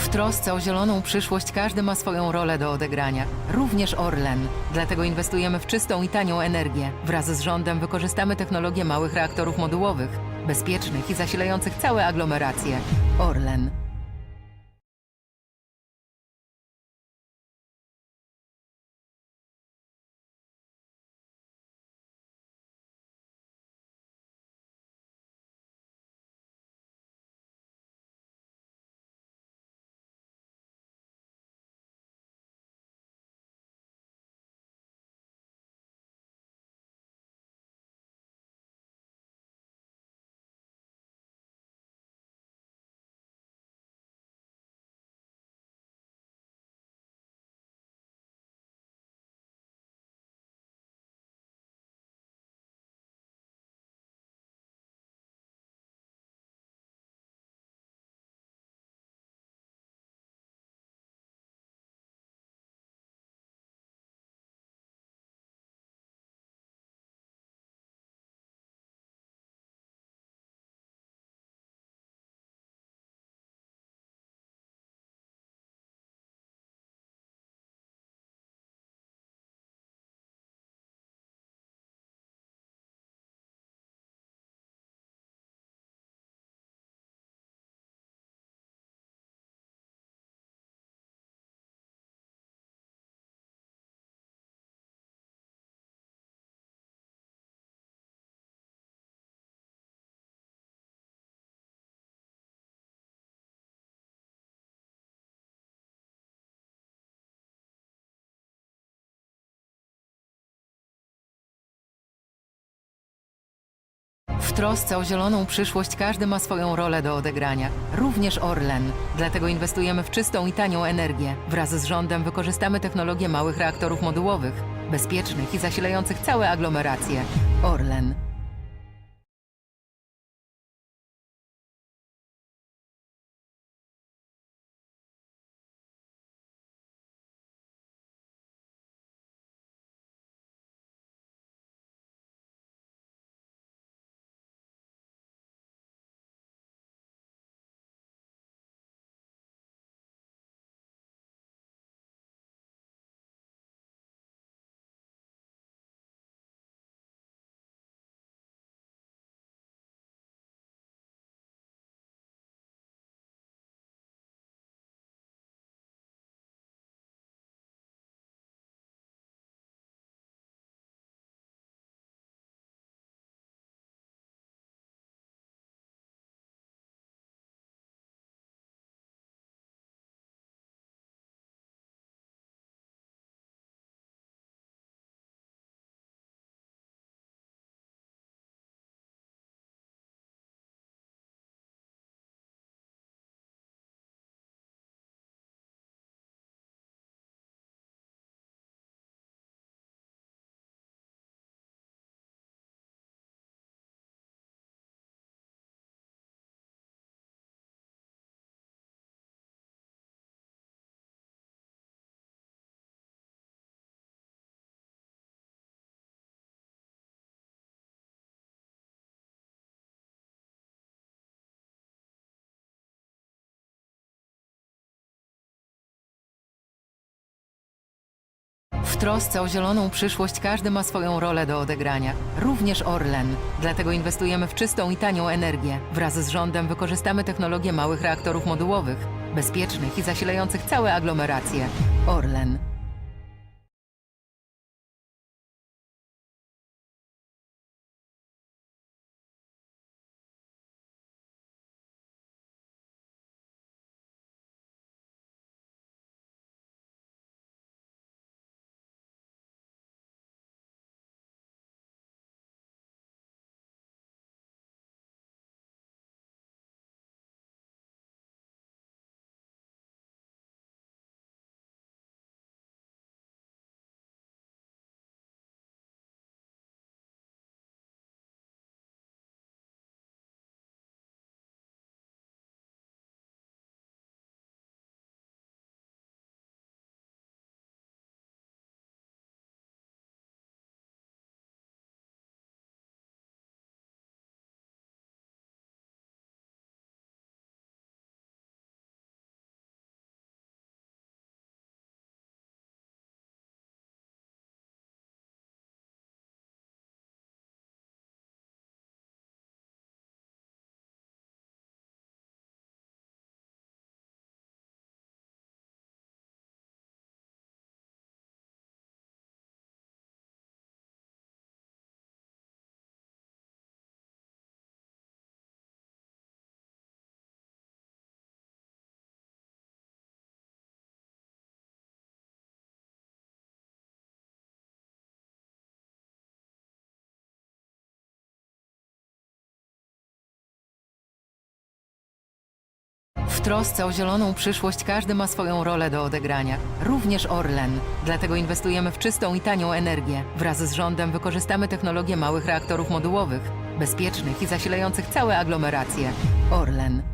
W trosce o zieloną przyszłość każdy ma swoją rolę do odegrania, również Orlen. Dlatego inwestujemy w czystą i tanią energię. Wraz z rządem wykorzystamy technologię małych reaktorów modułowych, bezpiecznych i zasilających całe aglomeracje. Orlen. W trosce o zieloną przyszłość każdy ma swoją rolę do odegrania, również Orlen. Dlatego inwestujemy w czystą i tanią energię. Wraz z rządem wykorzystamy technologię małych reaktorów modułowych, bezpiecznych i zasilających całe aglomeracje. Orlen. W trosce o zieloną przyszłość każdy ma swoją rolę do odegrania, również Orlen. Dlatego inwestujemy w czystą i tanią energię. Wraz z rządem wykorzystamy technologię małych reaktorów modułowych, bezpiecznych i zasilających całe aglomeracje. Orlen. W trosce o zieloną przyszłość każdy ma swoją rolę do odegrania, również Orlen. Dlatego inwestujemy w czystą i tanią energię. Wraz z rządem wykorzystamy technologię małych reaktorów modułowych, bezpiecznych i zasilających całe aglomeracje. Orlen.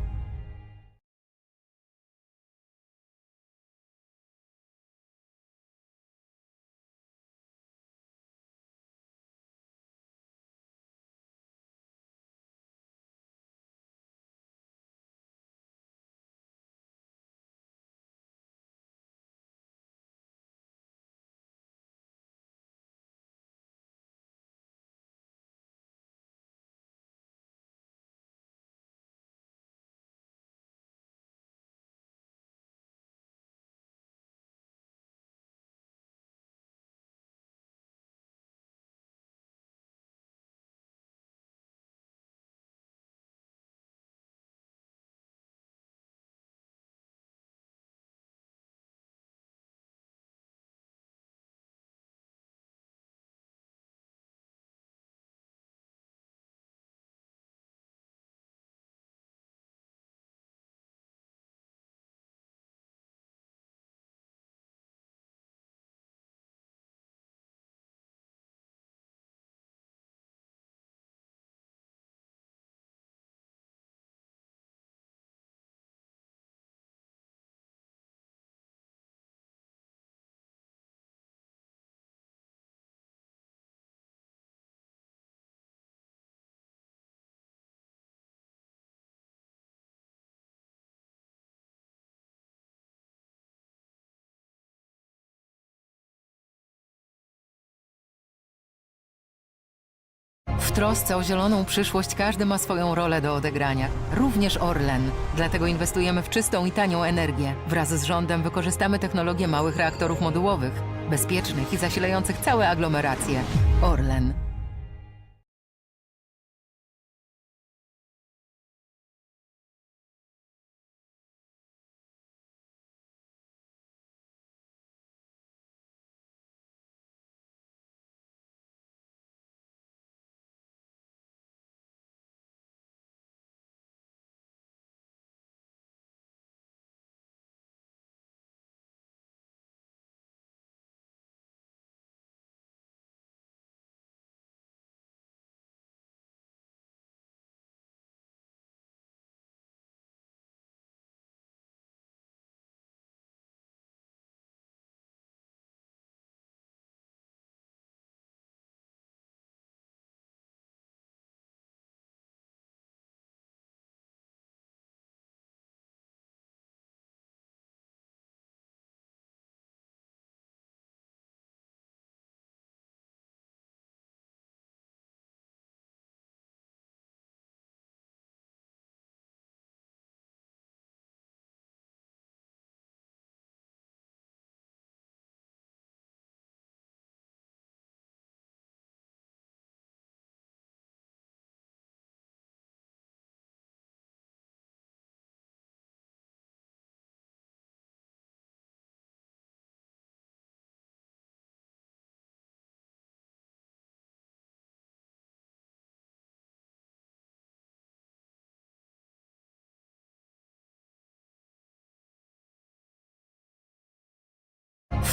W trosce o zieloną przyszłość każdy ma swoją rolę do odegrania, również Orlen. Dlatego inwestujemy w czystą i tanią energię. Wraz z rządem wykorzystamy technologię małych reaktorów modułowych, bezpiecznych i zasilających całe aglomeracje. Orlen.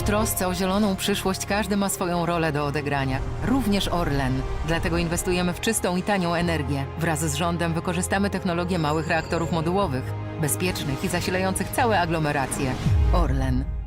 W trosce o zieloną przyszłość każdy ma swoją rolę do odegrania, również Orlen. Dlatego inwestujemy w czystą i tanią energię. Wraz z rządem wykorzystamy technologię małych reaktorów modułowych, bezpiecznych i zasilających całe aglomeracje. Orlen.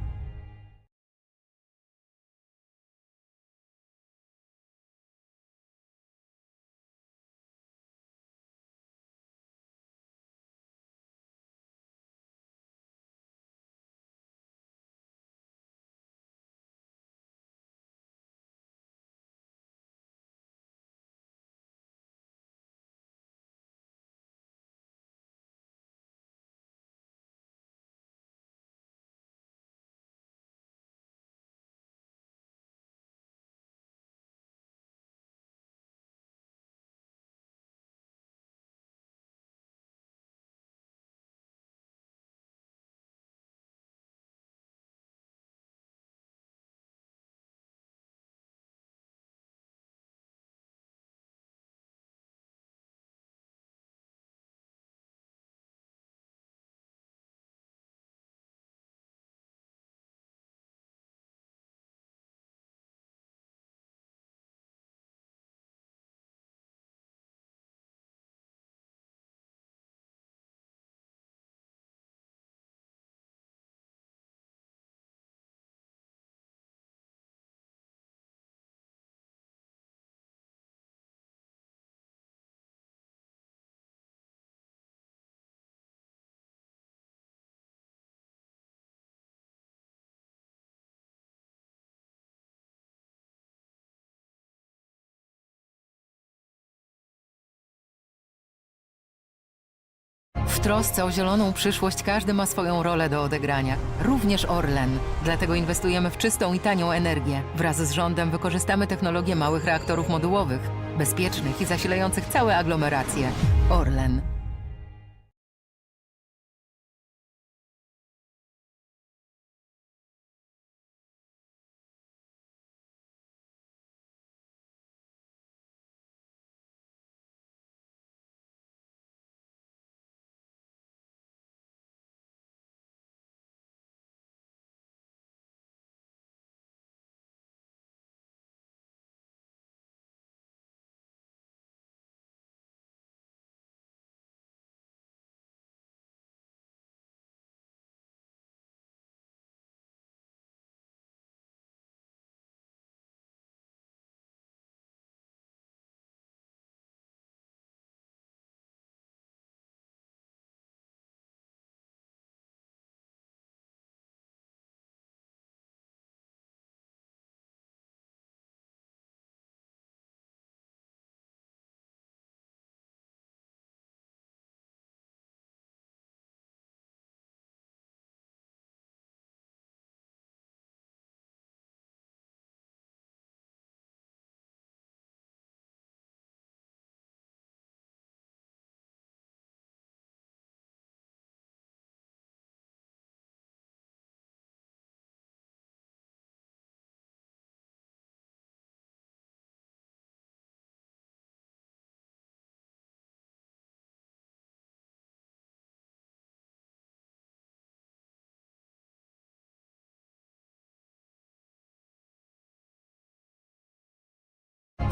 W trosce o zieloną przyszłość każdy ma swoją rolę do odegrania, również Orlen. Dlatego inwestujemy w czystą i tanią energię. Wraz z rządem wykorzystamy technologię małych reaktorów modułowych, bezpiecznych i zasilających całe aglomeracje. Orlen.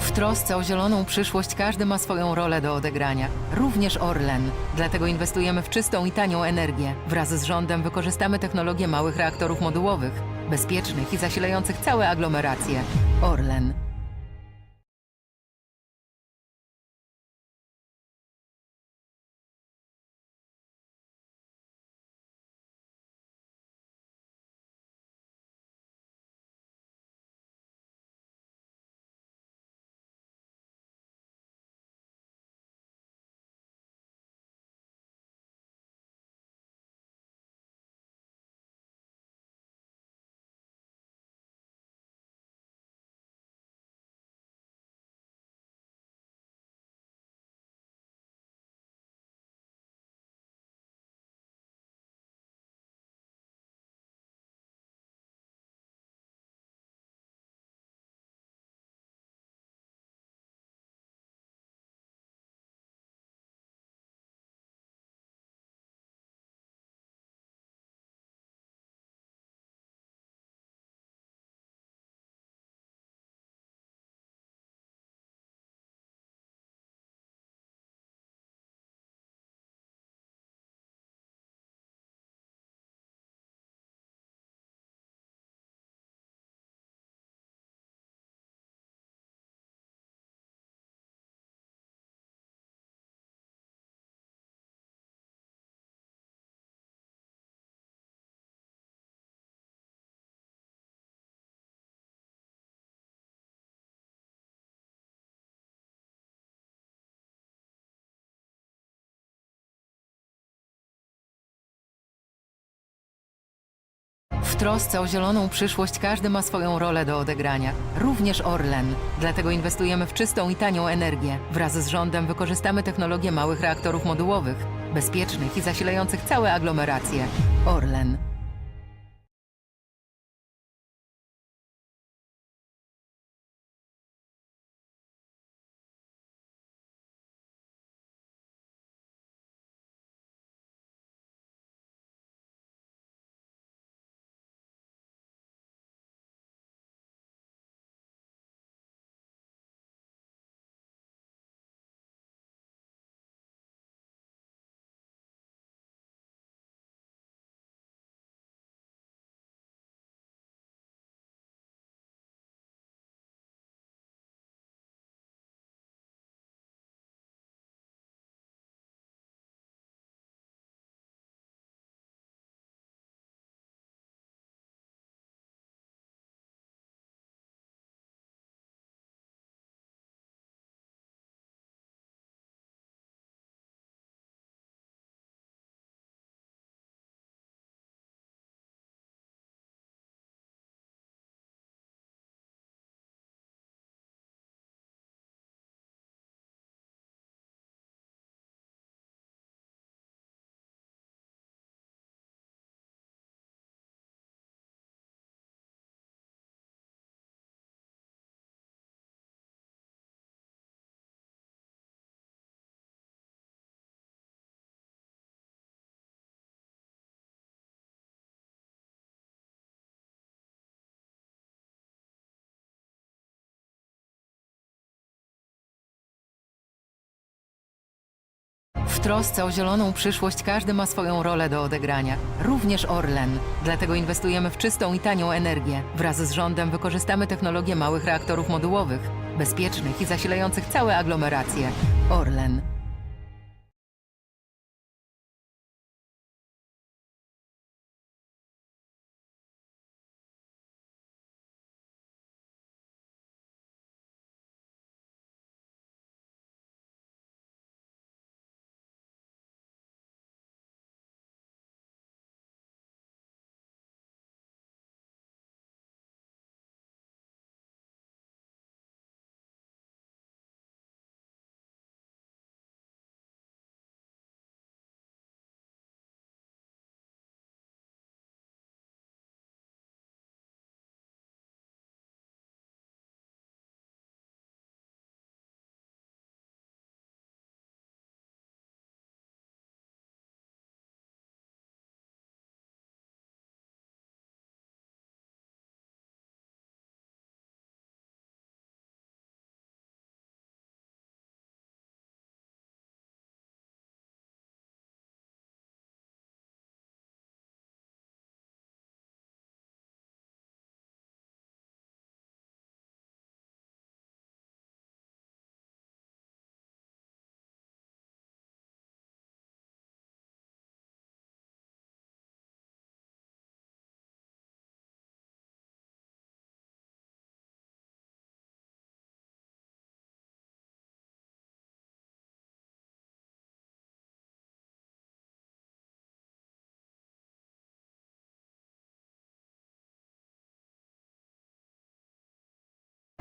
W trosce o zieloną przyszłość każdy ma swoją rolę do odegrania, również Orlen. Dlatego inwestujemy w czystą i tanią energię. Wraz z rządem wykorzystamy technologię małych reaktorów modułowych, bezpiecznych i zasilających całe aglomeracje. Orlen. W trosce o zieloną przyszłość każdy ma swoją rolę do odegrania, również Orlen. Dlatego inwestujemy w czystą i tanią energię. Wraz z rządem wykorzystamy technologię małych reaktorów modułowych, bezpiecznych i zasilających całe aglomeracje. Orlen. W trosce o zieloną przyszłość każdy ma swoją rolę do odegrania, również Orlen. Dlatego inwestujemy w czystą i tanią energię. Wraz z rządem wykorzystamy technologię małych reaktorów modułowych, bezpiecznych i zasilających całe aglomeracje. Orlen.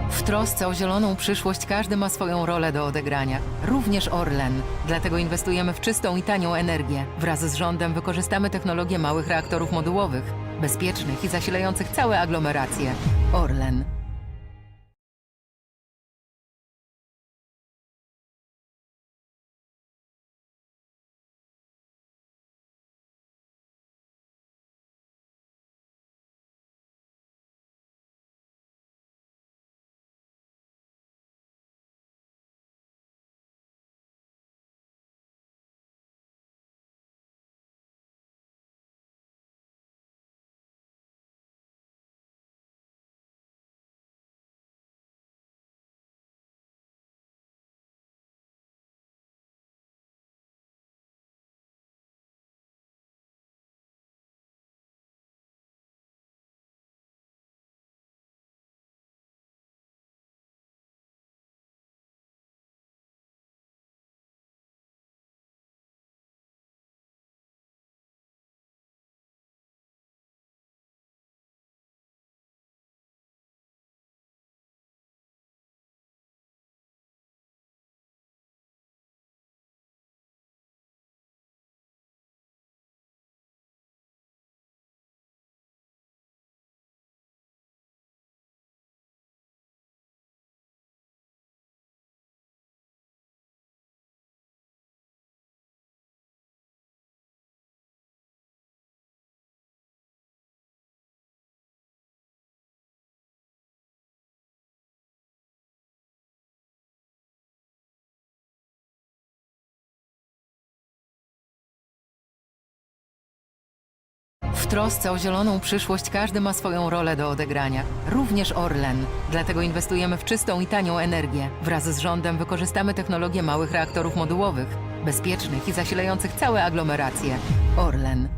W trosce o zieloną przyszłość każdy ma swoją rolę do odegrania, również Orlen. Dlatego inwestujemy w czystą i tanią energię. Wraz z rządem wykorzystamy technologię małych reaktorów modułowych, bezpiecznych i zasilających całe aglomeracje. Orlen. W trosce o zieloną przyszłość każdy ma swoją rolę do odegrania, również Orlen. Dlatego inwestujemy w czystą i tanią energię. Wraz z rządem wykorzystamy technologię małych reaktorów modułowych, bezpiecznych i zasilających całe aglomeracje. Orlen.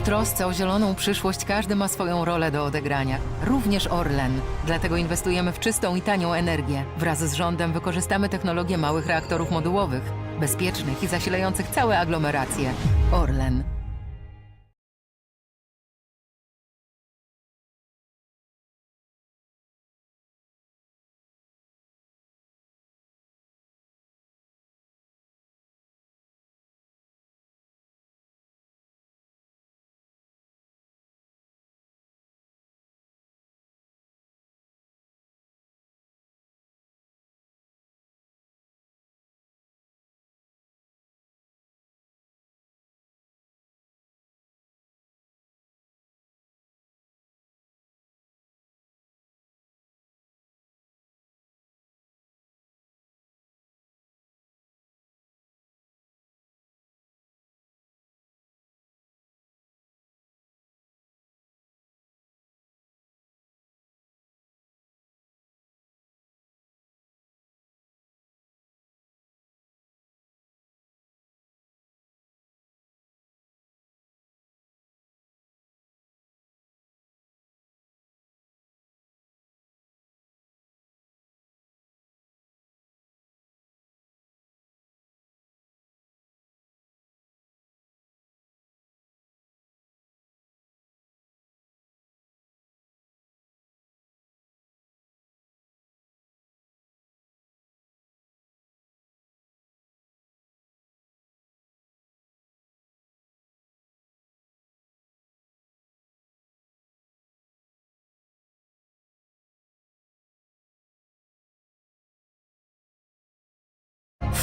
trosce o zieloną przyszłość każdy ma swoją rolę do odegrania, również Orlen. Dlatego inwestujemy w czystą i tanią energię. Wraz z rządem wykorzystamy technologię małych reaktorów modułowych, bezpiecznych i zasilających całe aglomeracje. Orlen.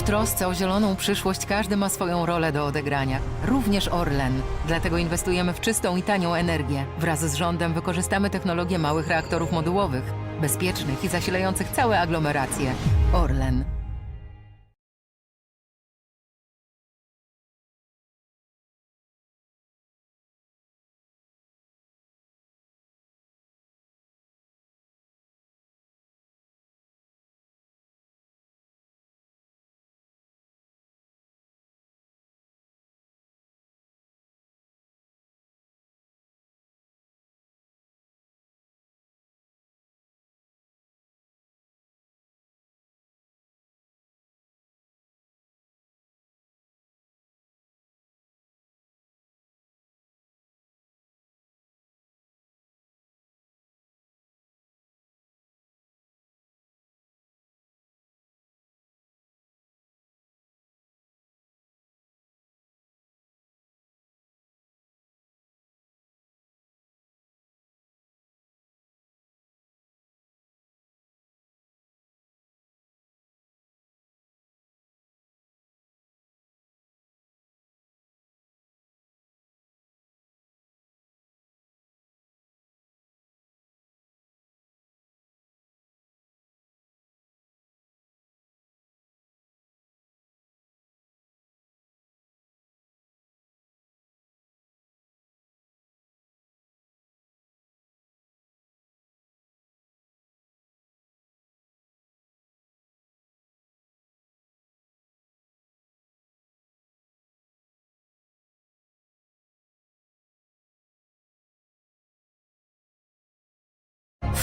W trosce o zieloną przyszłość każdy ma swoją rolę do odegrania, również Orlen. Dlatego inwestujemy w czystą i tanią energię. Wraz z rządem wykorzystamy technologię małych reaktorów modułowych, bezpiecznych i zasilających całe aglomeracje. Orlen.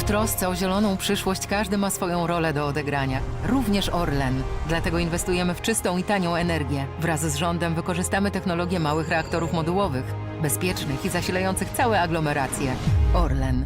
W trosce o zieloną przyszłość każdy ma swoją rolę do odegrania, również Orlen. Dlatego inwestujemy w czystą i tanią energię. Wraz z rządem wykorzystamy technologię małych reaktorów modułowych, bezpiecznych i zasilających całe aglomeracje. Orlen.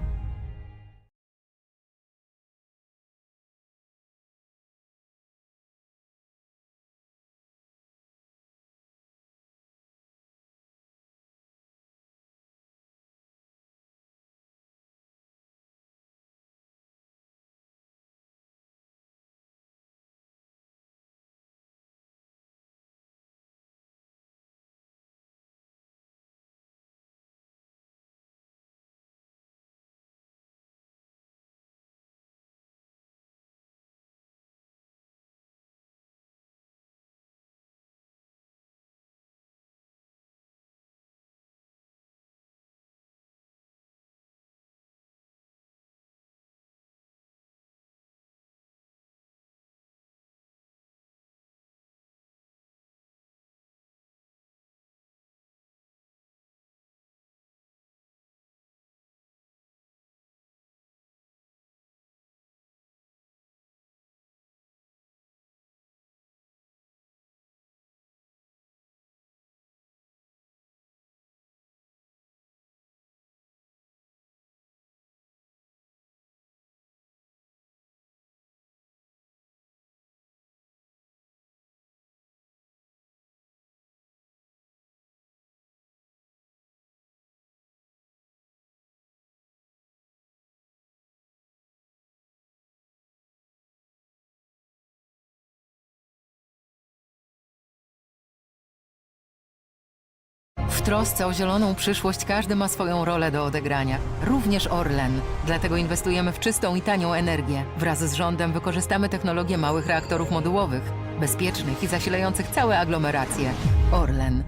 W trosce o zieloną przyszłość każdy ma swoją rolę do odegrania, również Orlen. Dlatego inwestujemy w czystą i tanią energię. Wraz z rządem wykorzystamy technologię małych reaktorów modułowych, bezpiecznych i zasilających całe aglomeracje. Orlen.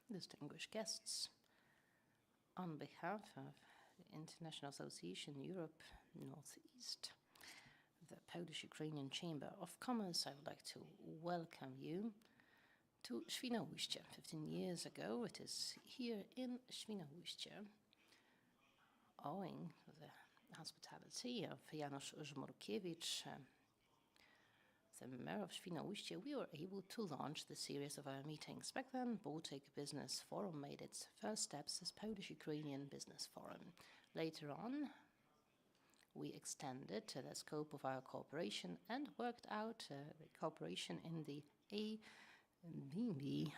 Distinguished guests, on behalf of the International Association Europe Northeast, the Polish-Ukrainian Chamber of Commerce, I would like to welcome you to Świnoujście. 15 years ago, it is here in Świnoujście, owing to the hospitality of Janusz Żmurkiewicz, the mayor of Świnoujście, we were able to launch the series of our meetings. Back then, Baltic Business Forum made its first steps as Polish-Ukrainian Business Forum. Later on, we extended the scope of our cooperation and worked out cooperation in the ABB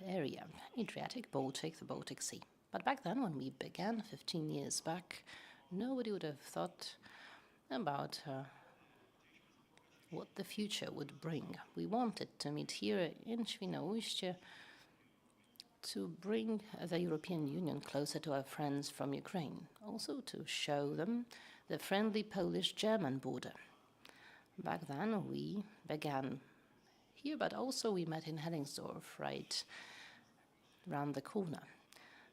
area, Adriatic, Baltic, the Baltic Sea. But back then, when we began 15 years back, nobody would have thought about what the future would bring. We wanted to meet here in Świnoujście to bring the European Union closer to our friends from Ukraine, also to show them the friendly Polish-German border. Back then we began here, but also we met in Hellingsdorf, right around the corner.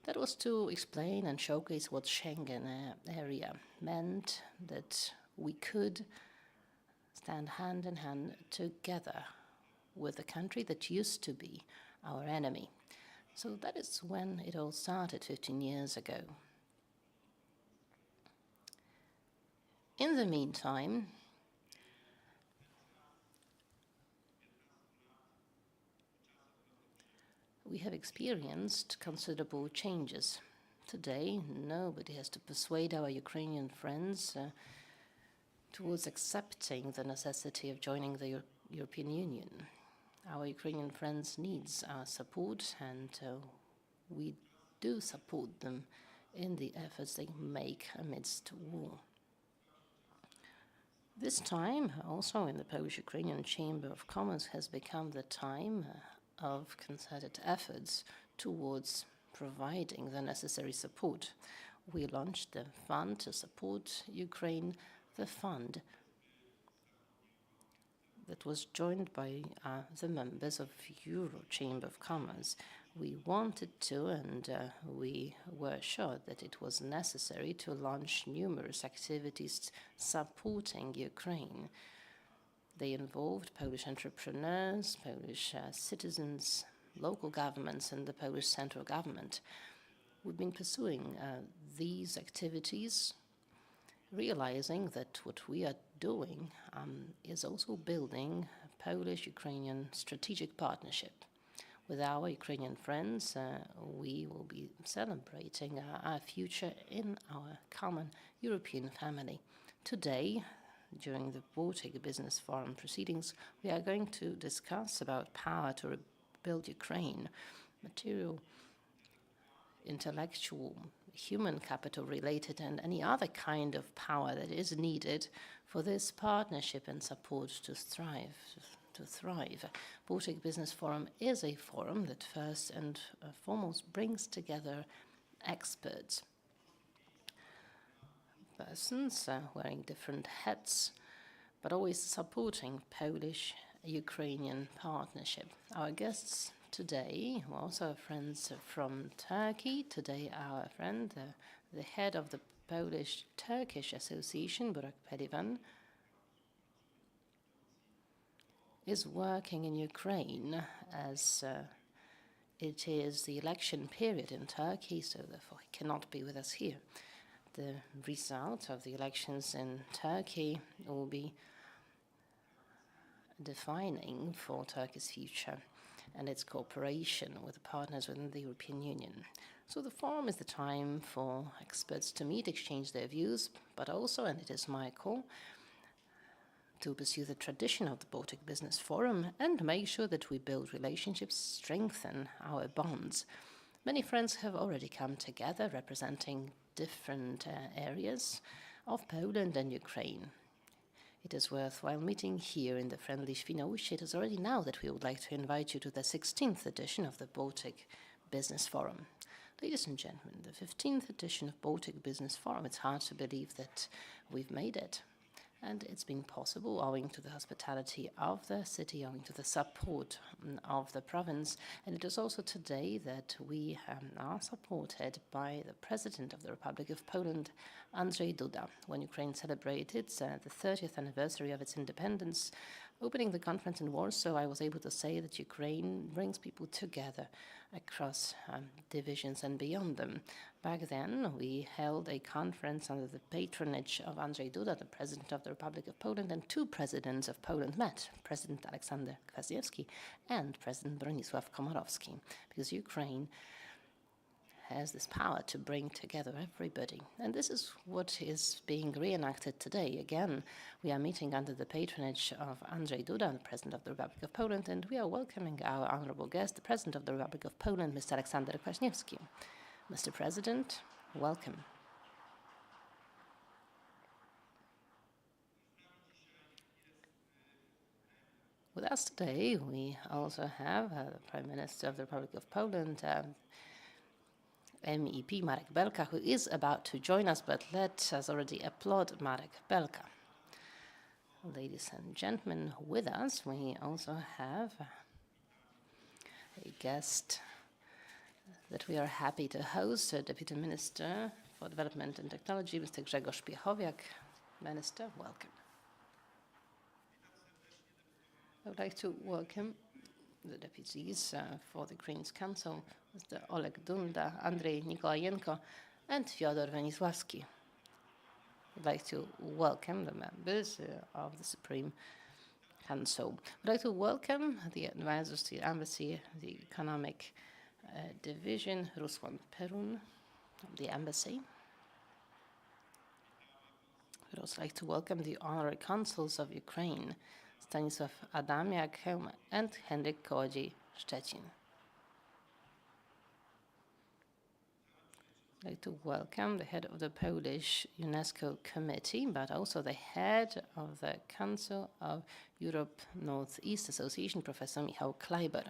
That was to explain and showcase what Schengen area meant, that we could stand hand in hand together with a country that used to be our enemy. So that is when it all started 15 years ago. In the meantime, we have experienced considerable changes. Today, nobody has to persuade our Ukrainian friends towards accepting the necessity of joining the European Union. Our Ukrainian friends need our support, and we do support them in the efforts they make amidst war. This time, also in the Polish-Ukrainian Chamber of Commerce, has become the time of concerted efforts towards providing the necessary support. We launched the fund to support Ukraine, the fund that was joined by the members of Euro Chamber of Commerce. We wanted to, and we were sure that it was necessary to launch numerous activities supporting Ukraine. They involved Polish entrepreneurs, Polish citizens, local governments, and the Polish central government. We've been pursuing these activities, realizing that what we are doing is also building a Polish-Ukrainian strategic partnership. With our Ukrainian friends, we will be celebrating our future in our common European family. Today, during the Baltic Business Forum proceedings, we are going to discuss about power to rebuild Ukraine, material, intellectual, human capital related, and any other kind of power that is needed for this partnership and support to thrive. Baltic Business Forum is a forum that first and foremost brings together experts, persons wearing different hats, but always supporting Polish-Ukrainian partnership. Our guests today, we also have friends from Turkey. Today our friend, the head of the Polish-Turkish Association, Burak Pelivan, is working in Ukraine as it is the election period in Turkey, so therefore he cannot be with us here. The result of the elections in Turkey will be defining for Turkey's future and its cooperation with partners within the European Union. So the forum is the time for experts to meet, exchange their views, but also, and it is my call, to pursue the tradition of the Baltic Business Forum and make sure that we build relationships, strengthen our bonds. Many friends have already come together representing different areas of Poland and Ukraine. It is worthwhile meeting here in the friendly Świnoujście. It is already now that we would like to invite you to the 16th edition of the Baltic Business Forum. Ladies and gentlemen, the 15th edition of Baltic Business Forum, it's hard to believe that we've made it. And it's been possible owing to the hospitality of the city, owing to the support of the province. And it is also today that we are supported by the President of the Republic of Poland, Andrzej Duda. When Ukraine celebrated the 30th anniversary of its independence, opening the conference in Warsaw, I was able to say that Ukraine brings people together across divisions and beyond them. Back then, we held a conference under the patronage of Andrzej Duda, the President of the Republic of Poland, and two presidents of Poland met, President Aleksander KWAŚNIEWSKI and President Bronisław Komorowski, because Ukraine has this power to bring together everybody. And this is what is being reenacted today. Again, we are meeting under the patronage of Andrzej Duda, the President of the Republic of Poland, and we are welcoming our honorable guest, the President of the Republic of Poland, Mr. Aleksander KWAŚNIEWSKI. Mr. President, welcome. With us today, we also have the Prime Minister of the Republic of Poland, MEP Marek Belka, who is about to join us, but let us already applaud Marek Belka. Ladies and gentlemen, with us, we also have a guest that we are happy to host, Deputy Minister for Development and Technology, Mr. Grzegorz Piechowiak. Minister, welcome. I would like to welcome the deputies for the Greens Council, Mr. Oleg Dunda, Andrzej Nikolajenko, and Fyodor Wenisławski. I'd like to welcome the members of the Supreme Council. I'd like to welcome the advisors to the Embassy, the Economic Division, Ruslan Perun of the Embassy. I'd also like to welcome the Honorary Consuls of Ukraine, Stanisław Adamiak and Henryk Kołodziej-Szczecin. I'd like to welcome the head of the Polish UNESCO Committee, but also the head of the Council of Europe Northeast Association, Professor Michał Kleiber.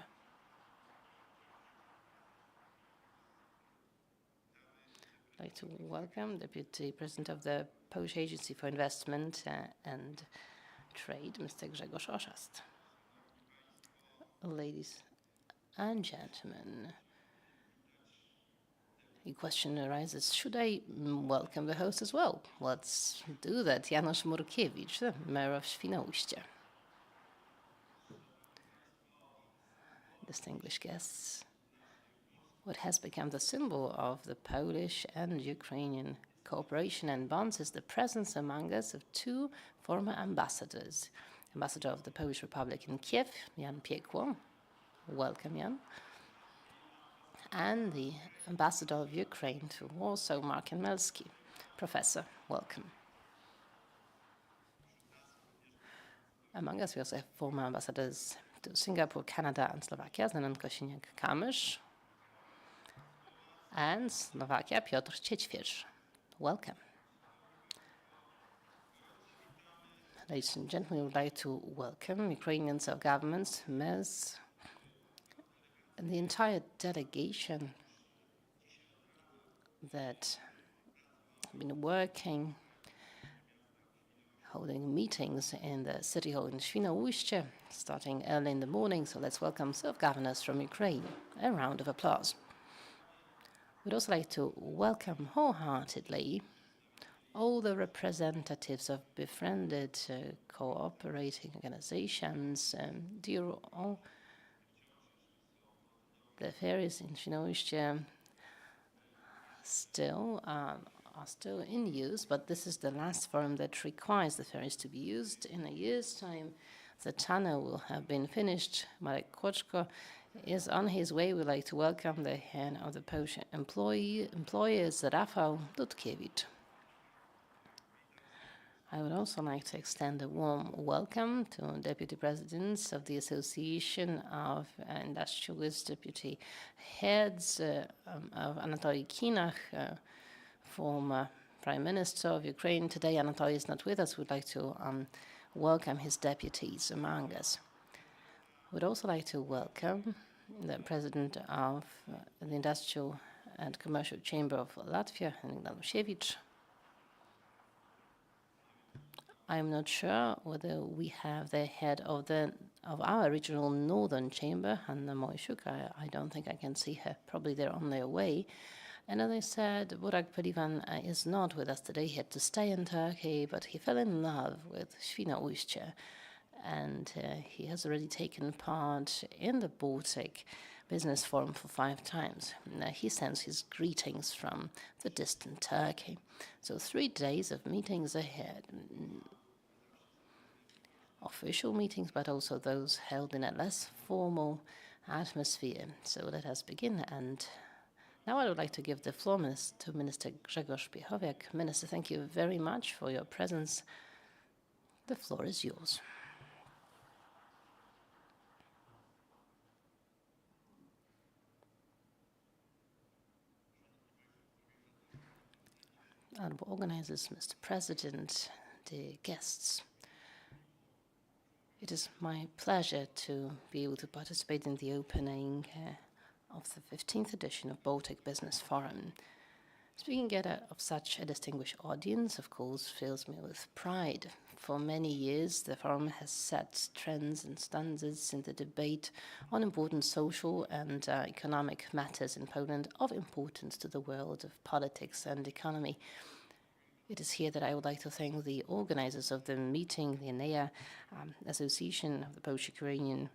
I'd like to welcome Deputy President of the Polish Agency for Investment and Trade, Mr. Grzegorz Oszast. Ladies and gentlemen, the question arises, should I welcome the host as well? Let's do that. Janusz Murkiewicz, the Mayor of Świnoujście. Distinguished guests, what has become the symbol of the Polish and Ukrainian cooperation and bonds is the presence among us of two former ambassadors. Ambassador of the Polish Republic in Kiev, Jan Piekło. Welcome, Jan. And the ambassador of Ukraine to Warsaw, Mark Melski. Professor, welcome. Among us, we also have former ambassadors to Singapore, Canada, and Slovakia, Zenon Kosiniak-Kamysz, and Slovakia, Piotr Ćiećwierz. Welcome. Ladies and gentlemen, we would like to welcome Ukrainian self-governments, mayors, and the entire delegation that have been working holding meetings in the city hall in Świnoujście, starting early in the morning. So let's welcome self-governors from Ukraine. A round of applause. We'd also like to welcome wholeheartedly all the representatives of befriended cooperating organizations, all the ferries in Świnoujście are still in use, but this is the last forum that requires the ferries to be used. In a year's time, the tunnel will have been finished. Marek Kłoczko is on his way. We'd like to welcome the head of the Polish employers, Rafał Dudkiewicz. I would also like to extend a warm welcome to deputy presidents of the Association of Industrialists, deputy heads of Anatoly Kinach, former Prime Minister of Ukraine. Today, Anatoly is not with us. We'd like to welcome his deputies among us. We'd also like to welcome the president of the Industrial and Commercial Chamber of Latvia, Henryk Danusiewicz. I'm not sure whether we have the head of our regional northern chamber, Hanna Mojsiuk. I don't think I can see her. Probably they're on their way. And as I said, Burak Pelivan is not with us today. He had to stay in Turkey, but he fell in love with Świnoujście, and he has already taken part in the Baltic Business Forum for 5 times. He sends his greetings from the distant Turkey. So 3 days of meetings ahead. Official meetings, but also those held in a less formal atmosphere. So let us begin. And now I would like to give the floor to Minister Grzegorz Piechowiak. Minister, thank you very much for your presence. The floor is yours. Honorable organizers, Mr. President, dear guests, it is my pleasure to be able to participate in the opening of the 15th edition of Baltic Business Forum. Speaking of such a distinguished audience, of course, fills me with pride. For many years, the forum has set trends and standards in the debate on important social and economic matters in Poland of importance to the world of politics and economy. It is here that I would like to thank the organizers of the meeting, the ENEA Association of the Polish-Ukrainian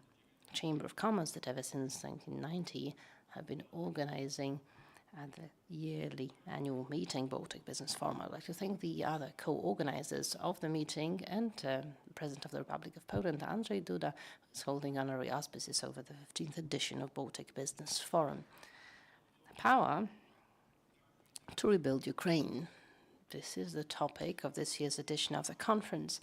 Chamber of Commerce, that ever since 1990 have been organizing the yearly annual meeting, Baltic Business Forum. I would like to thank the other co-organizers of the meeting and the President of the Republic of Poland, Andrzej Duda, who is holding honorary auspices over the 15th edition of Baltic Business Forum. Power to rebuild Ukraine. This is the topic of this year's edition of the conference,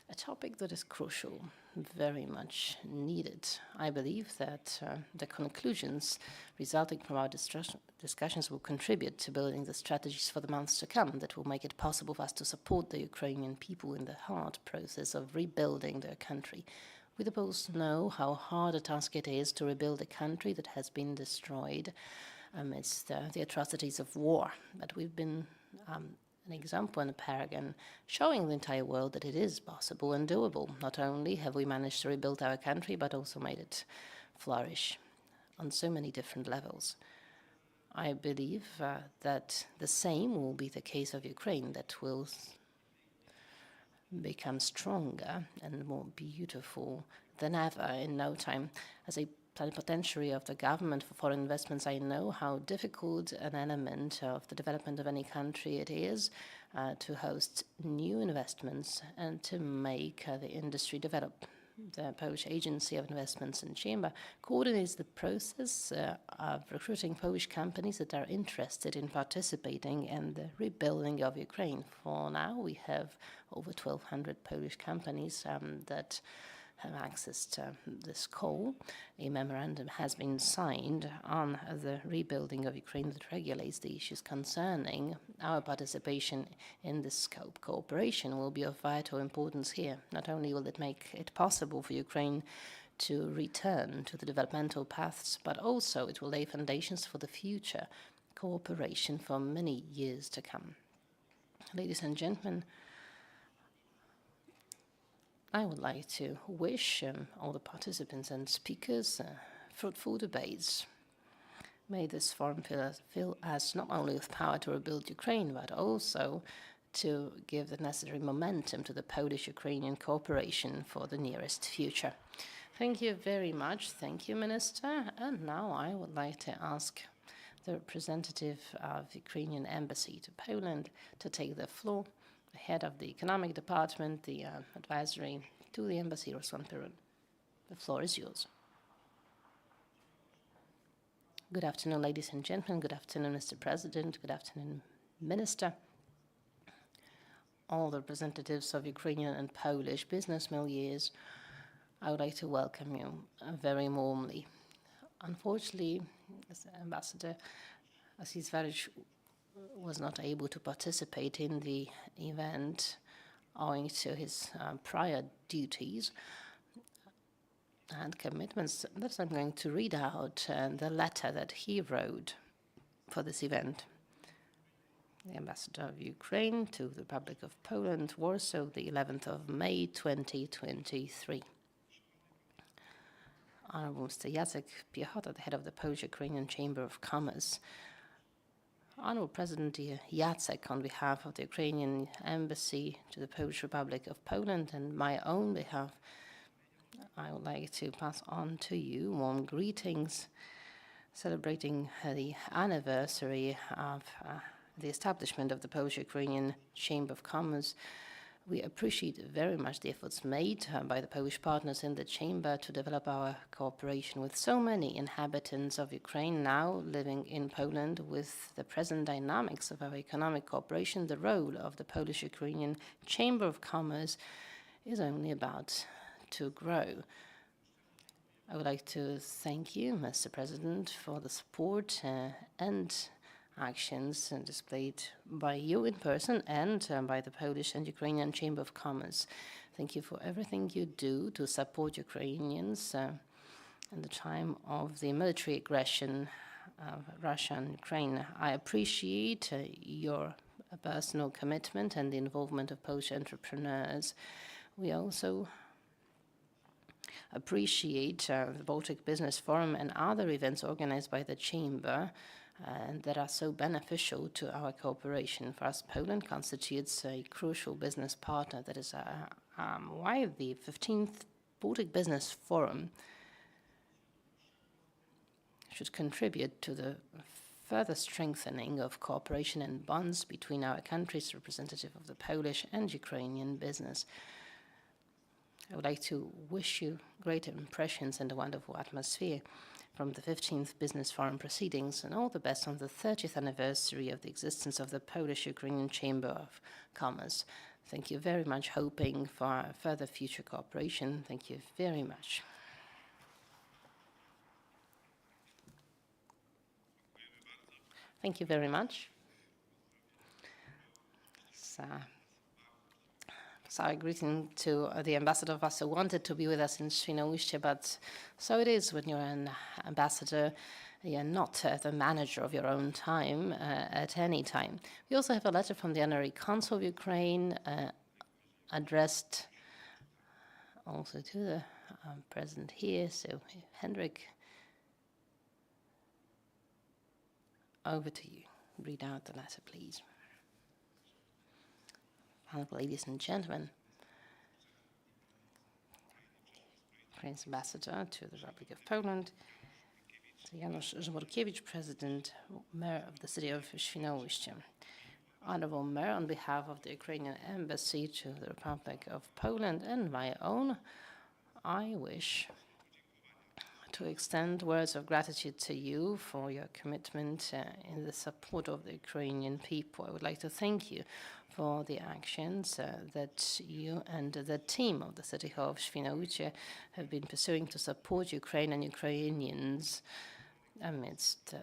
a topic that is crucial, very much needed. I believe that the conclusions resulting from our discussions will contribute to building the strategies for the months to come that will make it possible for us to support the Ukrainian people in the hard process of rebuilding their country. We both know how hard a task it is to rebuild a country that has been destroyed amidst the atrocities of war. But we've been an example and a paragon showing the entire world that it is possible and doable. Not only have we managed to rebuild our country, but also made it flourish on so many different levels. I believe that the same will be the case of Ukraine, that will become stronger and more beautiful than ever in no time. As a plenipotentiary of the government for foreign investments, I know how difficult an element of the development of any country it is to host new investments and to make the industry develop. The Polish Agency of Investments and Chamber coordinates the process of recruiting Polish companies that are interested in participating in the rebuilding of Ukraine. For now, we have over 1,200 Polish companies that have access to this call. A memorandum has been signed on the rebuilding of Ukraine that regulates the issues concerning our participation in this scope. Cooperation will be of vital importance here. Not only will it make it possible for Ukraine to return to the developmental paths, but also it will lay foundations for the future cooperation for many years to come. Ladies and gentlemen, I would like to wish all the participants and speakers fruitful debates. May this forum fill us not only with power to rebuild Ukraine, but also to give the necessary momentum to the Polish-Ukrainian cooperation for the nearest future. Thank you very much. Thank you, Minister. And now I would like to ask the representative of the Ukrainian Embassy to Poland to take the floor, the head of the Economic Department, the advisory to the Embassy, Ruslan Perun. The floor is yours. Good afternoon, ladies and gentlemen. Good afternoon, Mr. President. Good afternoon, Minister. All the representatives of Ukrainian and Polish business milieus, I would like to welcome you very warmly. Unfortunately, as Ambassador Asisvarich was not able to participate in the event owing to his prior duties and commitments. Thus, I'm going to read out the letter that he wrote for this event. The Ambassador of Ukraine to the Republic of Poland, Warsaw, the 11th of May, 2023. Honorable Mr. Jacek Piechota, the head of the Polish-Ukrainian Chamber of Commerce. Honorable President Jacek, on behalf of the Ukrainian Embassy to the Polish Republic of Poland and my own behalf, I would like to pass on to you warm greetings celebrating the anniversary of the establishment of the Polish-Ukrainian Chamber of Commerce. We appreciate very much the efforts made by the Polish partners in the Chamber to develop our cooperation with so many inhabitants of Ukraine now living in Poland. With the present dynamics of our economic cooperation, the role of the Polish-Ukrainian Chamber of Commerce is only about to grow. I would like to thank you, Mr. President, for the support and actions displayed by you in person and by the Polish and Ukrainian Chamber of Commerce. Thank you for everything you do to support Ukrainians in the time of the military aggression of Russia and Ukraine. I appreciate your personal commitment and the involvement of Polish entrepreneurs. We also appreciate the Baltic Business Forum and other events organized by the Chamber and that are so beneficial to our cooperation. For us, Poland constitutes a crucial business partner. That is why the 15th Baltic Business Forum should contribute to the further strengthening of cooperation and bonds between our countries, representative of the Polish and Ukrainian business. I would like to wish you great impressions and a wonderful atmosphere from the 15th Business Forum proceedings, and all the best on the 30th anniversary of the existence of the Polish-Ukrainian Chamber of Commerce. Thank you very much, hoping for further future cooperation. Thank you very much. Thank you very much. So a greeting to the ambassador of us who wanted to be with us in Świnoujście, but so it is when you're an ambassador. You're not the manager of your own time at any time. We also have a letter from the Honorary Consul of Ukraine addressed also to the president here. So, Hendrik, over to you. Read out the letter, please. Honorable ladies and gentlemen, Ukraine's ambassador to the Republic of Poland, Janusz Żmurkiewicz, President, Mayor of the city of Świnoujście. Honorable Mayor, on behalf of the Ukrainian Embassy to the Republic of Poland and my own, I wish to extend words of gratitude to you for your commitment in the support of the Ukrainian people. I would like to thank you for the actions that you and the team of the City Hall of Świnoujście have been pursuing to support Ukraine and Ukrainians amidst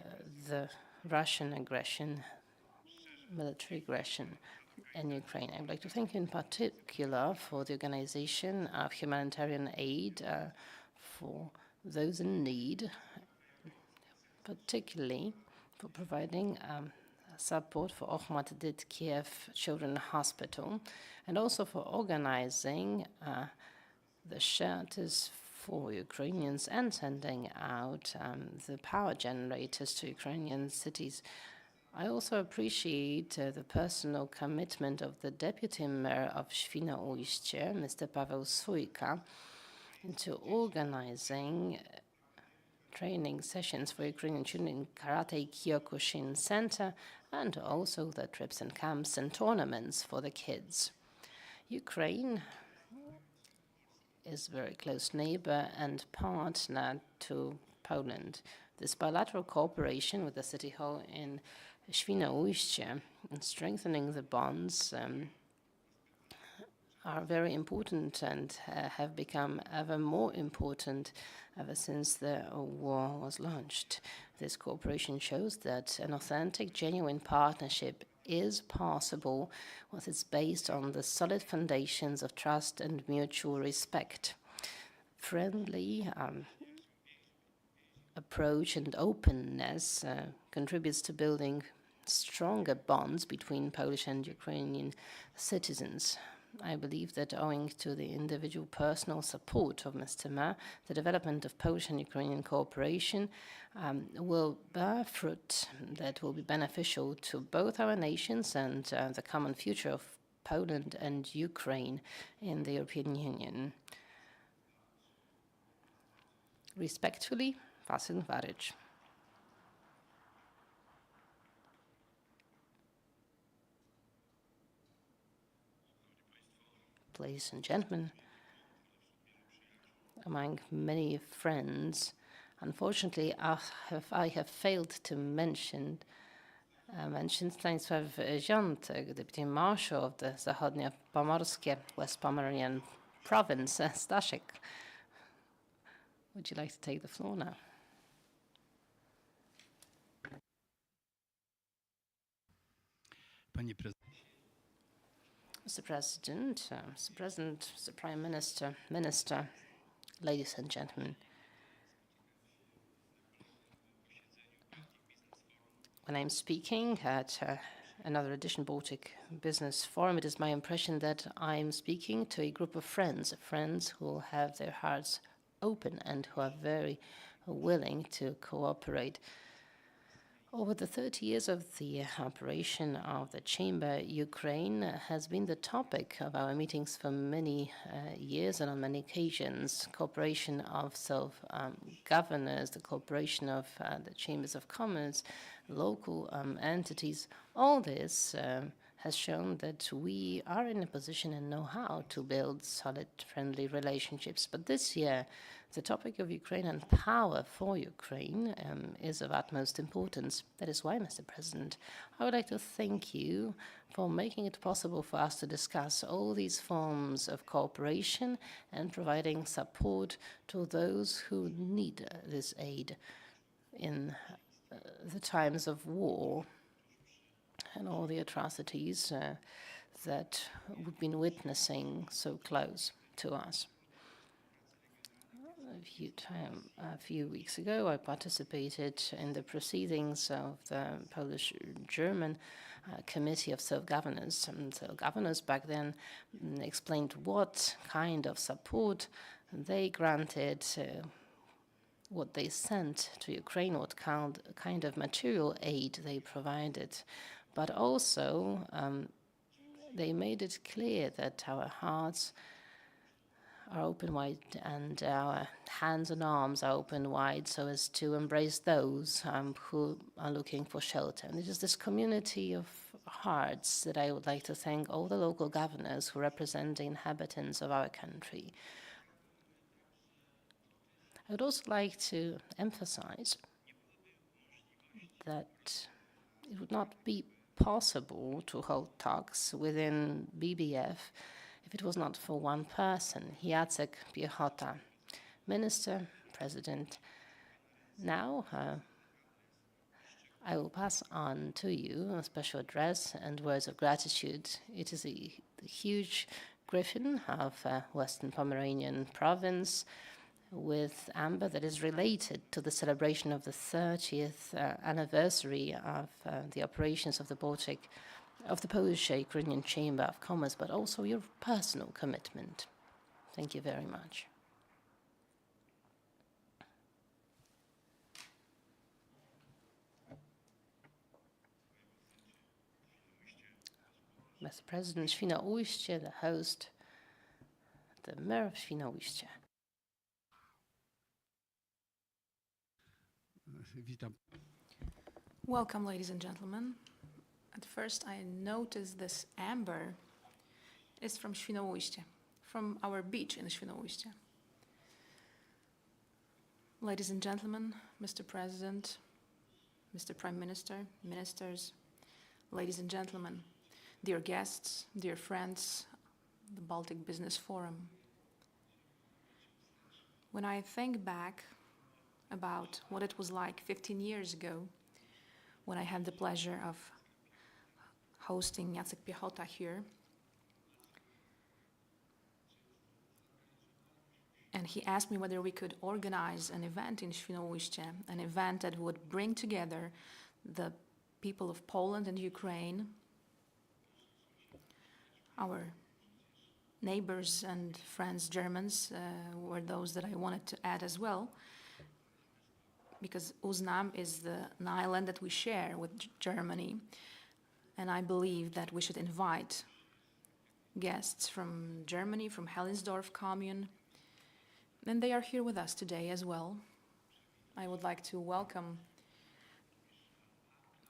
the Russian aggression, military aggression in Ukraine. I would like to thank you in particular for the organization of humanitarian aid for those in need, particularly for providing support for Ochmat Did Kiev Children's Hospital, and also for organizing the shelters for Ukrainians and sending out the power generators to Ukrainian cities. I also appreciate the personal commitment of the deputy mayor of Świnoujście, Mr. Paweł Sójka, into organizing training sessions for Ukrainian children in Karate Kyokushin Center, and also the trips and camps and tournaments for the kids. Ukraine is a very close neighbor and partner to Poland. This bilateral cooperation with the City Hall in Świnoujście and strengthening the bonds are very important and have become ever more important ever since the war was launched. This cooperation shows that an authentic, genuine partnership is possible once it's based on the solid foundations of trust and mutual respect. Friendly approach and openness contributes to building stronger bonds between Polish and Ukrainian citizens. I believe that owing to the individual personal support of Mr. Ma, the development of Polish and Ukrainian cooperation will bear fruit that will be beneficial to both our nations and the common future of Poland and Ukraine in the European Union. Respectfully, Vasyl Varyć. Ladies and gentlemen, among many friends, unfortunately, I have failed to mention Stanisław Ziątek, Deputy Marshal of the Zachodnio-Pomorskie, West Pomeranian Province. Staszek, would you like to take the floor now? Mr. President, Mr. Prime Minister, Minister, ladies and gentlemen. When I'm speaking at another edition Baltic Business Forum, it is my impression that I'm speaking to a group of friends who have their hearts open and who are very willing to cooperate. Over the 30 years of the operation of the Chamber, Ukraine has been the topic of our meetings for many years and on many occasions. Cooperation of self-governors, the cooperation of the chambers of commerce, local entities, all this has shown that we are in a position and know how to build solid, friendly relationships. But this year, the topic of Ukraine and power for Ukraine is of utmost importance. That is why, Mr. President, I would like to thank you for making it possible for us to discuss all these forms of cooperation and providing support to those who need this aid in the times of war and all the atrocities that we've been witnessing so close to us. A few weeks ago, I participated in the proceedings of the Polish-German Committee of Self-Governors. Self-governors back then explained what kind of support they granted, what they sent to Ukraine, what kind of material aid they provided. But also, they made it clear that our hearts are open wide and our hands and arms are open wide so as to embrace those who are looking for shelter. And it is this community of hearts that I would like to thank all the local governors who represent the inhabitants of our country. I would also like to emphasize that it would not be possible to hold talks within BBF if it was not for one person, Jacek Piechota, Minister, President. Now, I will pass on to you a special address and words of gratitude. It is a huge griffin of Western Pomeranian Province with amber that is related to the celebration of the 30th anniversary of the operations of the Baltic, of the Polish-Ukrainian Chamber of Commerce, but also your personal commitment. Thank you very much. Mr. President, Świnoujście, the host, the mayor of Świnoujście. Witam. Welcome, ladies and gentlemen. At first, I noticed this amber is from Świnoujście, from our beach in Świnoujście. Ladies and gentlemen, Mr. President, Mr. Prime Minister, ministers, ladies and gentlemen, dear guests, dear friends, the Baltic Business Forum. When I think back about what it was like 15 years ago, when I had the pleasure of hosting Jacek Piechota here, and he asked me whether we could organize an event in Świnoujście, an event that would bring together the people of Poland and Ukraine, our neighbors and friends Germans were those that I wanted to add as well, because Uznam is an island that we share with Germany, and I believe that we should invite guests from Germany, from Hellinsdorf commune, and they are here with us today as well. I would like to welcome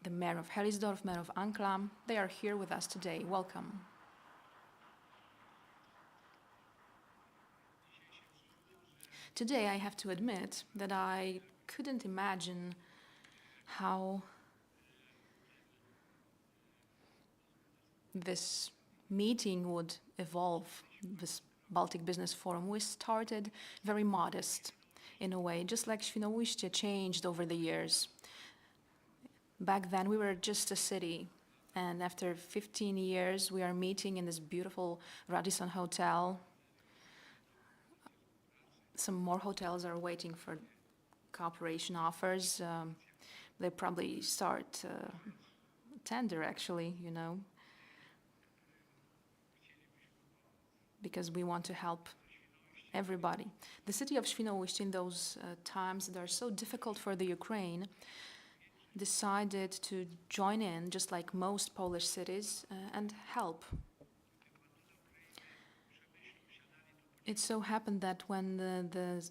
the mayor of Hellinsdorf, mayor of Anklam. They are here with us today. Welcome. Today, I have to admit that I couldn't imagine how this meeting would evolve, this Baltic Business Forum. We started very modest in a way, just like Świnoujście changed over the years. Back then, we were just a city, and after 15 years, we are meeting in this beautiful Radisson Hotel. Some more hotels are waiting for cooperation offers. They probably start tender, actually, you know, because we want to help everybody. The city of Świnoujście in those times that are so difficult for the Ukraine decided to join in, just like most Polish cities, and help. It so happened that when the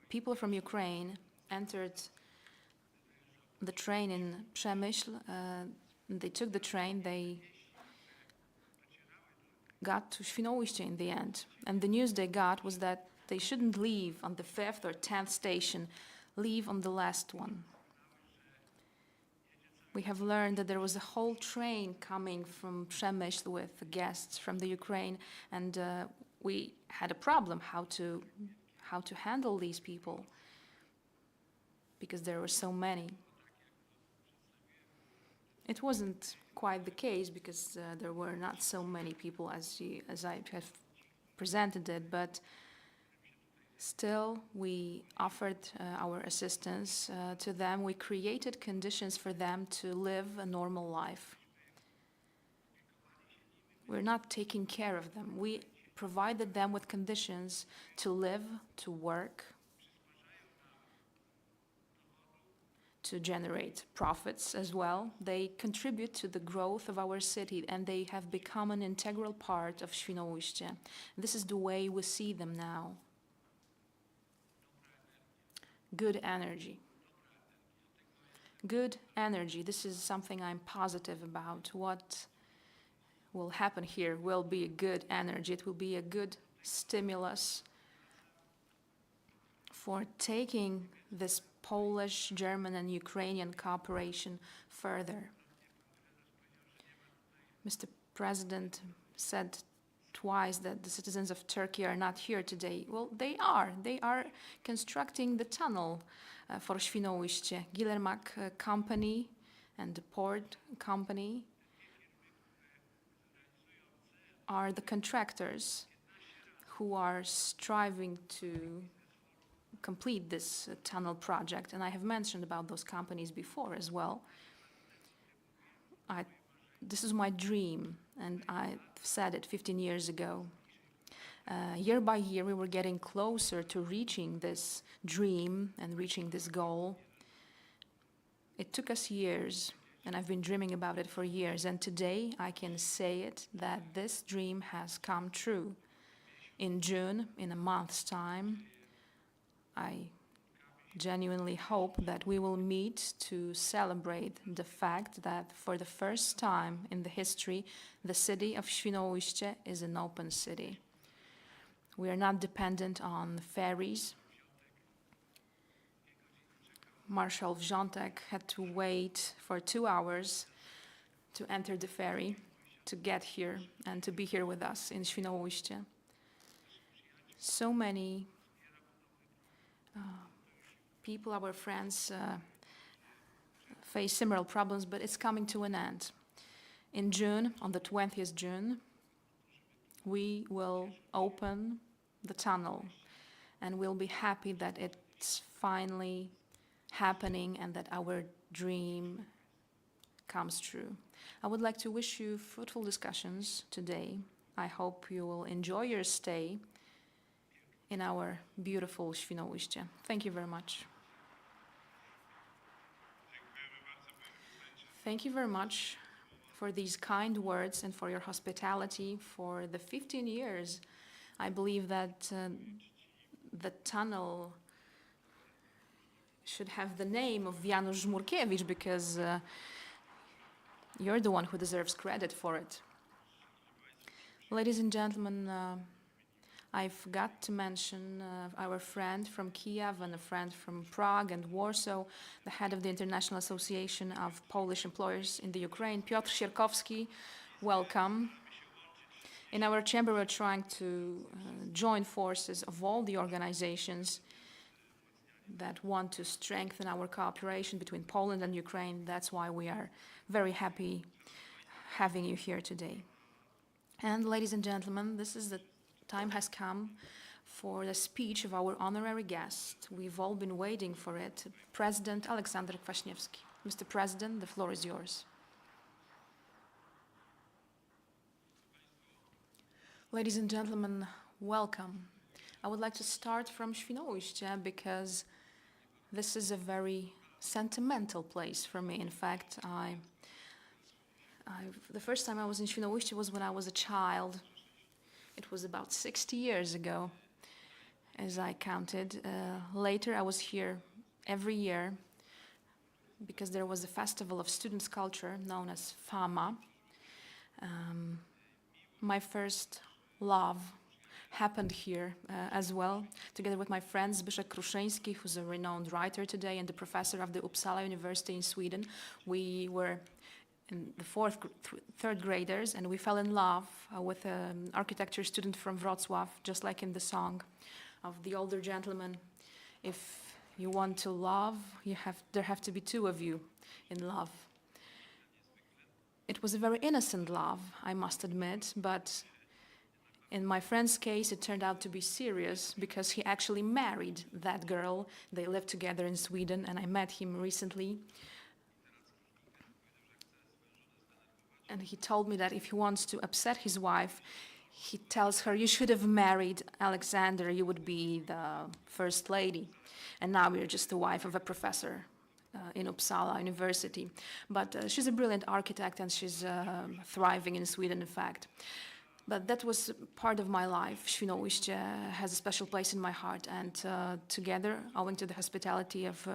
people from Ukraine entered the train in Przemyśl, they took the train, they got to Świnoujście in the end. And the news they got was that they shouldn't leave on the 5th or 10th station, leave on the last one. We have learned that there was a whole train coming from Przemyśl with guests from the Ukraine, and we had a problem how to handle these people because there were so many. It wasn't quite the case because there were not so many people as I have presented it, but still we offered our assistance to them. We created conditions for them to live a normal life. We're not taking care of them. We provided them with conditions to live, to work, to generate profits as well. They contribute to the growth of our city, and they have become an integral part of Świnoujście. This is the way we see them now. Good energy. Good energy. This is something I'm positive about. What will happen here will be a good energy. It will be a good stimulus for taking this Polish, German, and Ukrainian cooperation further. Mr. President said twice that the citizens of Turkey are not here today. Well, they are. They are constructing the tunnel for Świnoujście. Gillermack company and the port company are the contractors who are striving to complete this tunnel project, and I have mentioned about those companies before as well. This is my dream, and I said it 15 years ago. Year by year, we were getting closer to reaching this dream and reaching this goal. It took us years, and I've been dreaming about it for years, and today I can say it that this dream has come true. In June, in a month's time, I genuinely hope that we will meet to celebrate the fact that for the first time in the history, the city of Świnoujście is an open city. We are not dependent on ferries. Marshal Wrzątek had to wait for 2 hours to enter the ferry, to get here and to be here with us in Świnoujście. So many people, our friends, face similar problems, but it's coming to an end. In June, on the 20th June, we will open the tunnel, and we'll be happy that it's finally happening and that our dream comes true. I would like to wish you fruitful discussions today. I hope you will enjoy your stay in our beautiful Świnoujście. Thank you very much. Thank you very much for these kind words and for your hospitality for the 15 years. I believe that the tunnel should have the name of Janusz Żmurkiewicz because you're the one who deserves credit for it. Ladies and gentlemen, I forgot to mention our friend from Kiev and a friend from Prague and Warsaw, the head of the International Association of Polish Employers in the Ukraine, Piotr Sierkowski. Welcome. In our chamber, we're trying to join forces of all the organizations that want to strengthen our cooperation between Poland and Ukraine. That's why we are very happy having you here today. And ladies and gentlemen, the time has come for the speech of our honorary guest. We've all been waiting for it, President Aleksander Kwaśniewski. Mr. President, the floor is yours. Ladies and gentlemen, welcome. I would like to start from Świnoujście because this is a very sentimental place for me. In fact, the first time I was in Świnoujście was when I was a child. It was about 60 years ago, as I counted. Later, I was here every year because there was a festival of students' culture known as FAMA. My first love happened here as well, together with my friend Zbyszek Kruszyński, who's a renowned writer today and the professor of the Uppsala University in Sweden. We were in the third graders, and we fell in love with an architecture student from Wrocław, just like in the song of the older gentleman. If you want to love, there have to be two of you in love. It was a very innocent love, I must admit, but in my friend's case, it turned out to be serious because he actually married that girl. They lived together in Sweden, and I met him recently. And he told me that if he wants to upset his wife, he tells her, "You should have married Alexander, you would be the first lady. And now you're just the wife of a professor in Uppsala University." But she's a brilliant architect, and she's thriving in Sweden, in fact. But that was part of my life. Świnoujście has a special place in my heart, and together, owing to the hospitality of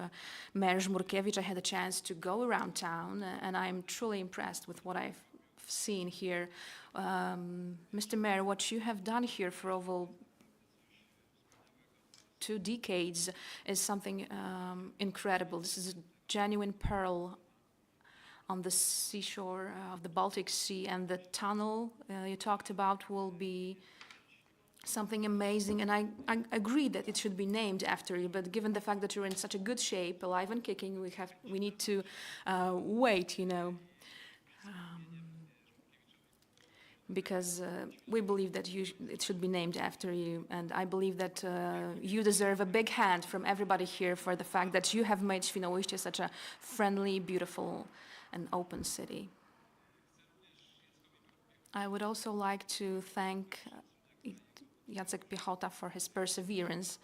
Mayor Żmurkiewicz, I had a chance to go around town, and I'm truly impressed with what I've seen here. Mr. Mayor, what you have done here for over 2 decades is something incredible. This is a genuine pearl on the seashore of the Baltic Sea, and the tunnel you talked about will be something amazing, and I agree that it should be named after you, but given the fact that you're in such a good shape, alive and kicking, we need to wait, because we believe that it should be named after you, and I believe that you deserve a big hand from everybody here for the fact that you have made Świnoujście such a friendly, beautiful, and open city. I would also like to thank Jacek Piechota for his perseverance,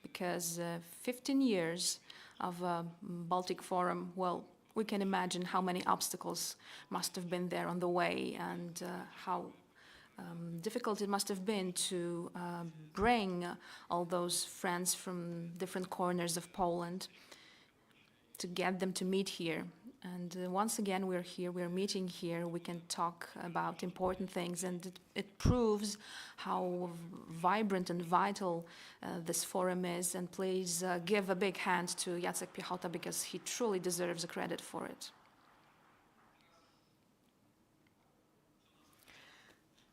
because 15 years of a Baltic Forum, well, we can imagine how many obstacles must have been there on the way, and how difficult it must have been to bring all those friends from different corners of Poland, to get them to meet here. And once again, we're here, we're meeting here, we can talk about important things, and it proves how vibrant and vital this forum is. And please give a big hand to Jacek Piechota, because he truly deserves the credit for it.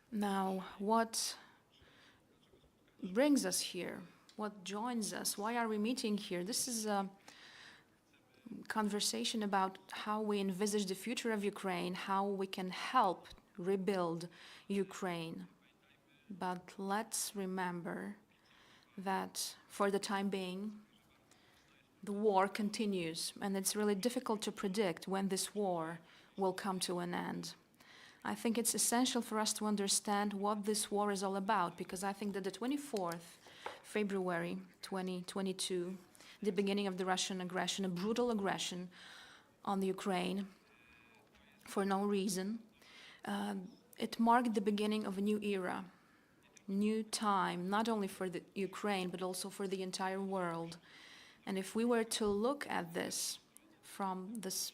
Now, what brings us here? What joins us? Why are we meeting here? This is a conversation about how we envisage the future of Ukraine, how we can help rebuild Ukraine. But let's remember that for the time being, the war continues, and it's really difficult to predict when this war will come to an end. I think it's essential for us to understand what this war is all about, because I think that the 24th February 2022, the beginning of the Russian aggression, a brutal aggression on the Ukraine for no reason, it marked the beginning of a new era, new time, not only for the Ukraine, but also for the entire world. And if we were to look at this from this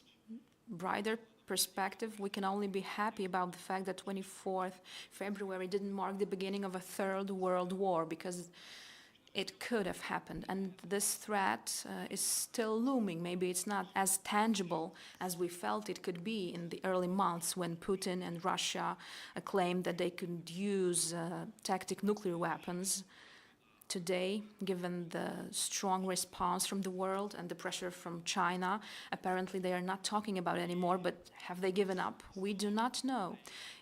brighter perspective, we can only be happy about the fact that 24th February didn't mark the beginning of a third world war, because it could have happened. And this threat is still looming. Maybe it's not as tangible as we felt it could be in the early months, when Putin and Russia claimed that they could use tactical nuclear weapons. Today, given the strong response from the world and the pressure from China, apparently they are not talking about it anymore, but have they given up? We do not know.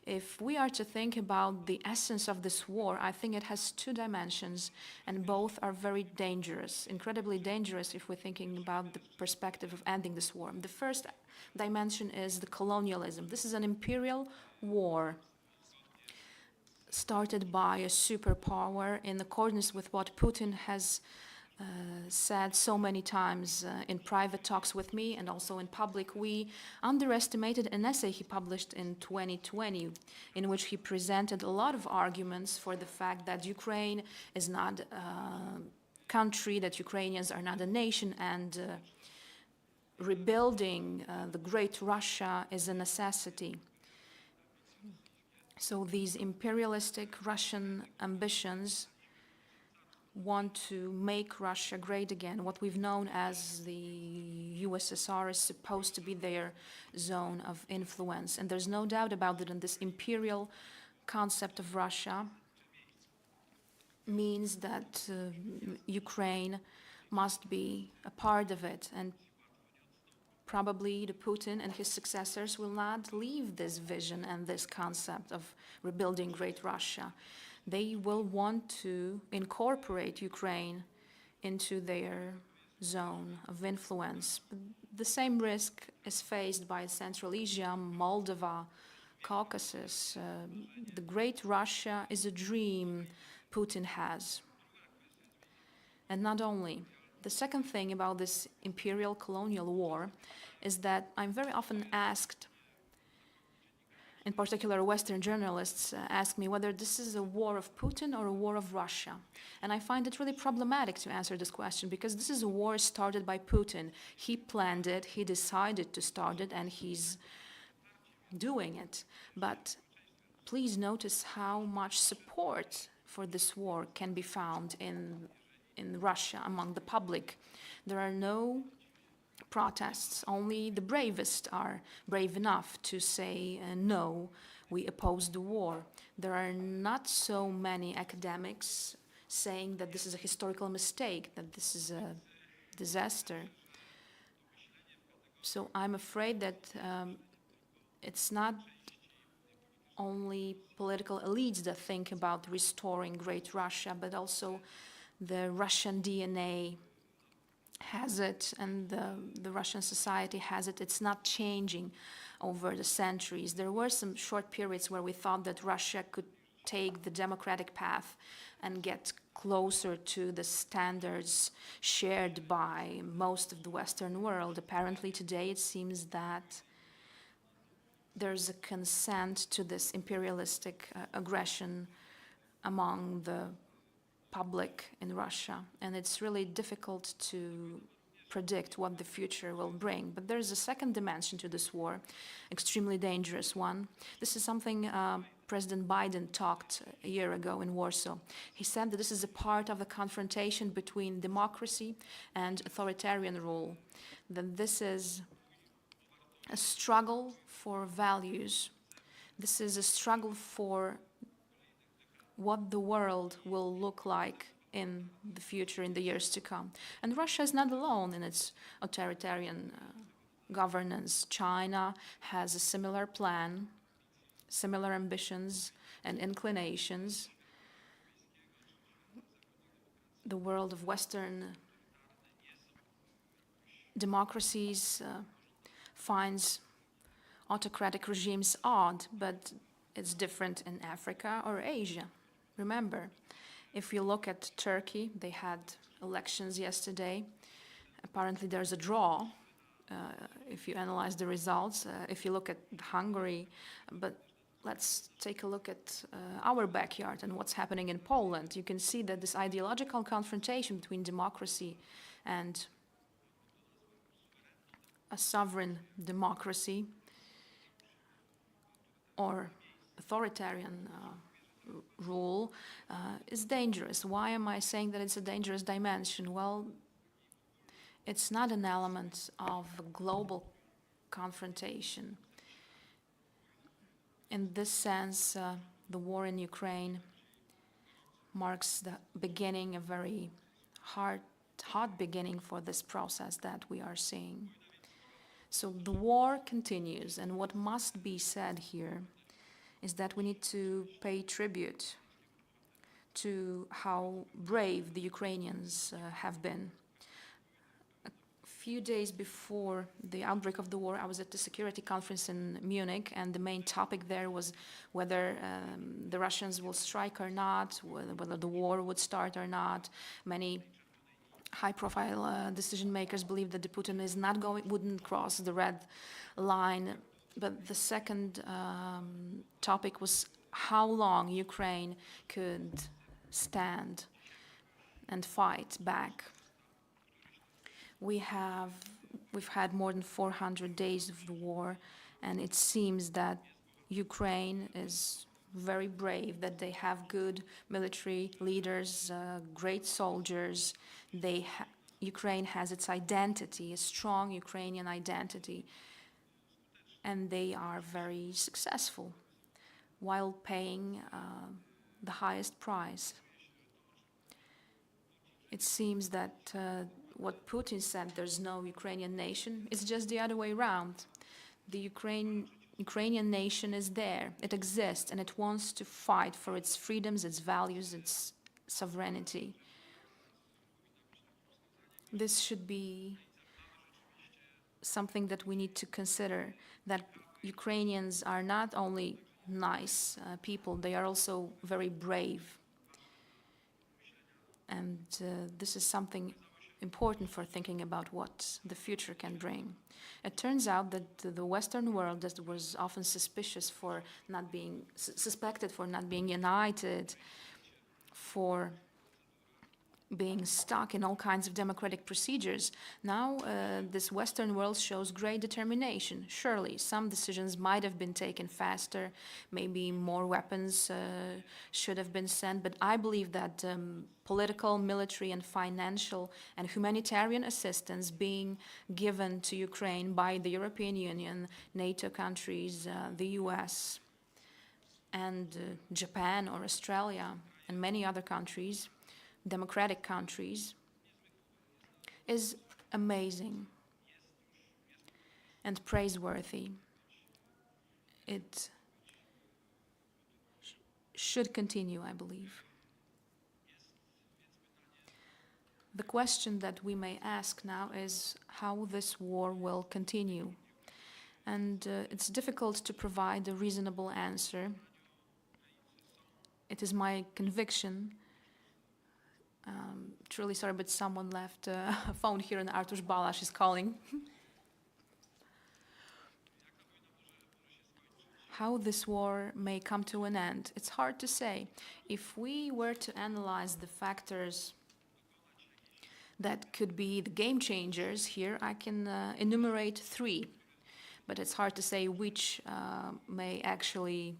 If we are to think about the essence of this war, I think it has two dimensions, and both are very dangerous, incredibly dangerous if we're thinking about the perspective of ending this war. The first dimension is the colonialism. This is an imperial war started by a superpower, in accordance with what Putin has said so many times in private talks with me and also in public. We underestimated an essay he published in 2020, in which he presented a lot of arguments for the fact that Ukraine is not a country, that Ukrainians are not a nation, and rebuilding the great Russia is a necessity. So these imperialistic Russian ambitions want to make Russia great again. What we've known as the USSR is supposed to be their zone of influence. And there's no doubt about it, and this imperial concept of Russia means that Ukraine must be a part of it. And probably the Putin and his successors will not leave this vision and this concept of rebuilding great Russia. They will want to incorporate Ukraine into their zone of influence. But the same risk is faced by Central Asia, Moldova, Caucasus. The great Russia is a dream Putin has. And not only. The second thing about this imperial colonial war is that I'm very often asked, in particular Western journalists ask me whether this is a war of Putin or a war of Russia. And I find it really problematic to answer this question, because this is a war started by Putin. He planned it, he decided to start it, and he's doing it. But please notice how much support for this war can be found in Russia among the public. There are no protests. Only the bravest are brave enough to say, no, we oppose the war. There are not so many academics saying that this is a historical mistake, that this is a disaster. So I'm afraid that it's not only political elites that think about restoring great Russia, but also the Russian DNA has it, and the Russian society has it. It's not changing over the centuries. There were some short periods where we thought that Russia could take the democratic path and get closer to the standards shared by most of the Western world. Apparently today it seems that there's a consent to this imperialistic aggression among the public in Russia, and it's really difficult to predict what the future will bring. But there's a second dimension to this war, extremely dangerous one. This is something President Biden talked a year ago in Warsaw. He said that this is a part of the confrontation between democracy and authoritarian rule, that this is a struggle for values. This is a struggle for what the world will look like in the future, in the years to come. And Russia is not alone in its authoritarian governance. China has a similar plan, similar ambitions and inclinations. The world of Western democracies finds autocratic regimes odd, but it's different in Africa or Asia. Remember, if you look at Turkey, they had elections yesterday. Apparently there's a draw, if you analyze the results. If you look at Hungary, but let's take a look at our backyard and what's happening in Poland. You can see that this ideological confrontation between democracy and a sovereign democracy or authoritarian rule is dangerous. Why am I saying that it's a dangerous dimension? Well, it's not an element of a global confrontation. In this sense, the war in Ukraine marks the beginning, a very hot beginning for this process that we are seeing. So the war continues, and what must be said here is that we need to pay tribute to how brave the Ukrainians have been. A few days before the outbreak of the war, I was at the security conference in Munich, and the main topic there was whether the Russians will strike or not, whether the war would start or not. Many high-profile decision makers believe that the Putin is not wouldn't cross the red line. But the second topic was how long Ukraine could stand and fight back. We've had more than 400 days of the war, and it seems that Ukraine is very brave, that they have good military leaders, great soldiers. Ukraine has its identity, a strong Ukrainian identity, and they are very successful while paying the highest price. It seems that what Putin said, there's no Ukrainian nation, it's just the other way around. The Ukrainian nation is there, it exists, and it wants to fight for its freedoms, its values, its sovereignty. This should be something that we need to consider, that Ukrainians are not only nice people, they are also very brave. And this is something important for thinking about what the future can bring. It turns out that the Western world, that was often suspected for not being united, for being stuck in all kinds of democratic procedures. Now this Western world shows great determination. Surely some decisions might have been taken faster, maybe more weapons should have been sent, but I believe that political, military and financial and humanitarian assistance being given to Ukraine by the European Union, NATO countries, the US and Japan or Australia and many other countries, democratic countries, is amazing and praiseworthy. It should continue, I believe. The question that we may ask now is how this war will continue. And it's difficult to provide a reasonable answer. it is my conviction. Truly sorry, but someone left a phone here and Artur Balash is calling. How this war may come to an end, it's hard to say. If we were to analyze the factors that could be the game changers here, I can enumerate 3, but it's hard to say which may actually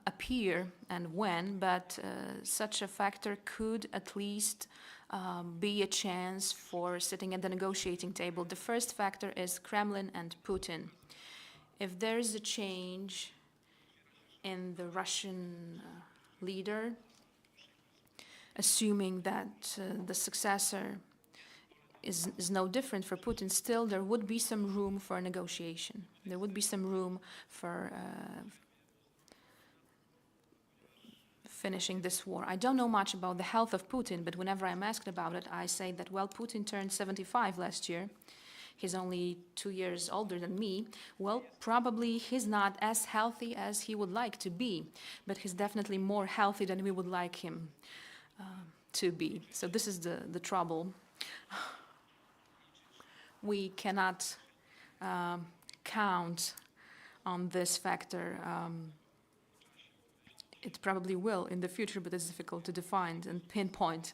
appear and when, but such a factor could at least be a chance for sitting at the negotiating table. The first factor is Kremlin and Putin. If there is a change in the Russian leader, assuming that the successor is no different for Putin, still there would be some room for negotiation. There would be some room for finishing this war. I don't know much about the health of Putin, but whenever I'm asked about it, I say that, well, Putin turned 75 last year. He's only 2 years older than me. Well, probably he's not as healthy as he would like to be, but he's definitely more healthy than we would like him to be. So this is the trouble. We cannot count on this factor. It probably will in the future, but it's difficult to define and pinpoint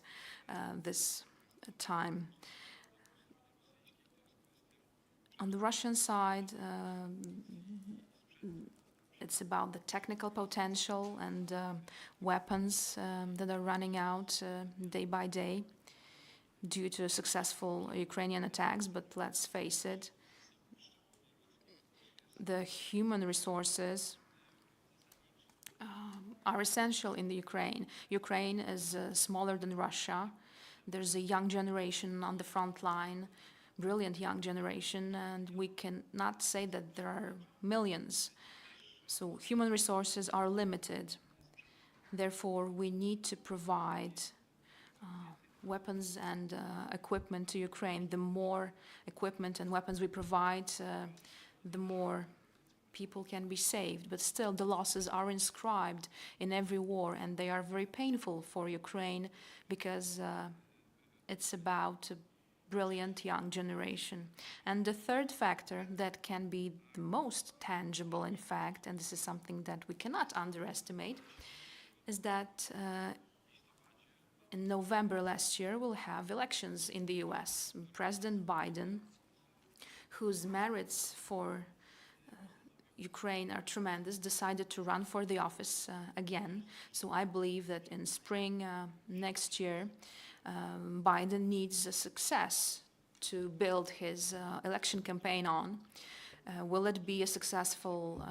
this time. On the Russian side, it's about the technical potential and weapons that are running out day by day due to successful Ukrainian attacks. But let's face it, the human resources are essential in the Ukraine. Ukraine is smaller than Russia. There's a young generation on the front line, brilliant young generation, and we cannot say that there are millions. So human resources are limited. Therefore, we need to provide weapons and equipment to Ukraine. The more equipment and weapons we provide, the more people can be saved. But still, the losses are inscribed in every war, and they are very painful for Ukraine because it's about a brilliant young generation. And the third factor that can be the most tangible, in fact, and this is something that we cannot underestimate, is that in November last year we'll have elections in the US. President Biden, whose merits for Ukraine are tremendous, decided to run for the office again. So I believe that in spring next year, Biden needs a success to build his election campaign on. Will it be a successful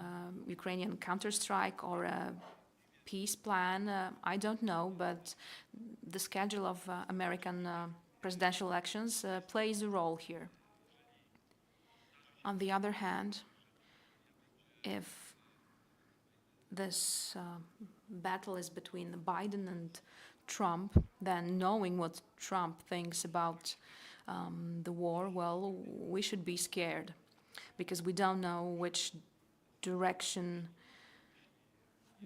Ukrainian counterstrike or a peace plan? I don't know, but the schedule of American presidential elections plays a role here. On the other hand, if this battle is between Biden and Trump, then knowing what Trump thinks about the war, well, we should be scared because we don't know which direction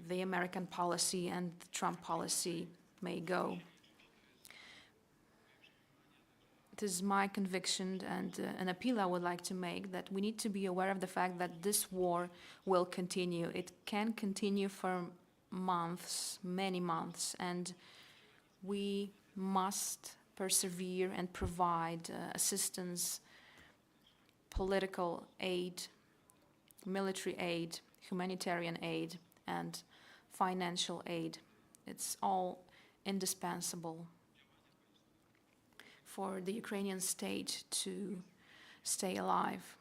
the American policy and the Trump policy may go. It is my conviction and an appeal I would like to make that we need to be aware of the fact that this war will continue. It can continue for months, many months, and we must persevere and provide assistance, political aid, military aid, humanitarian aid, and financial aid. It's all indispensable for the Ukrainian state to stay alive.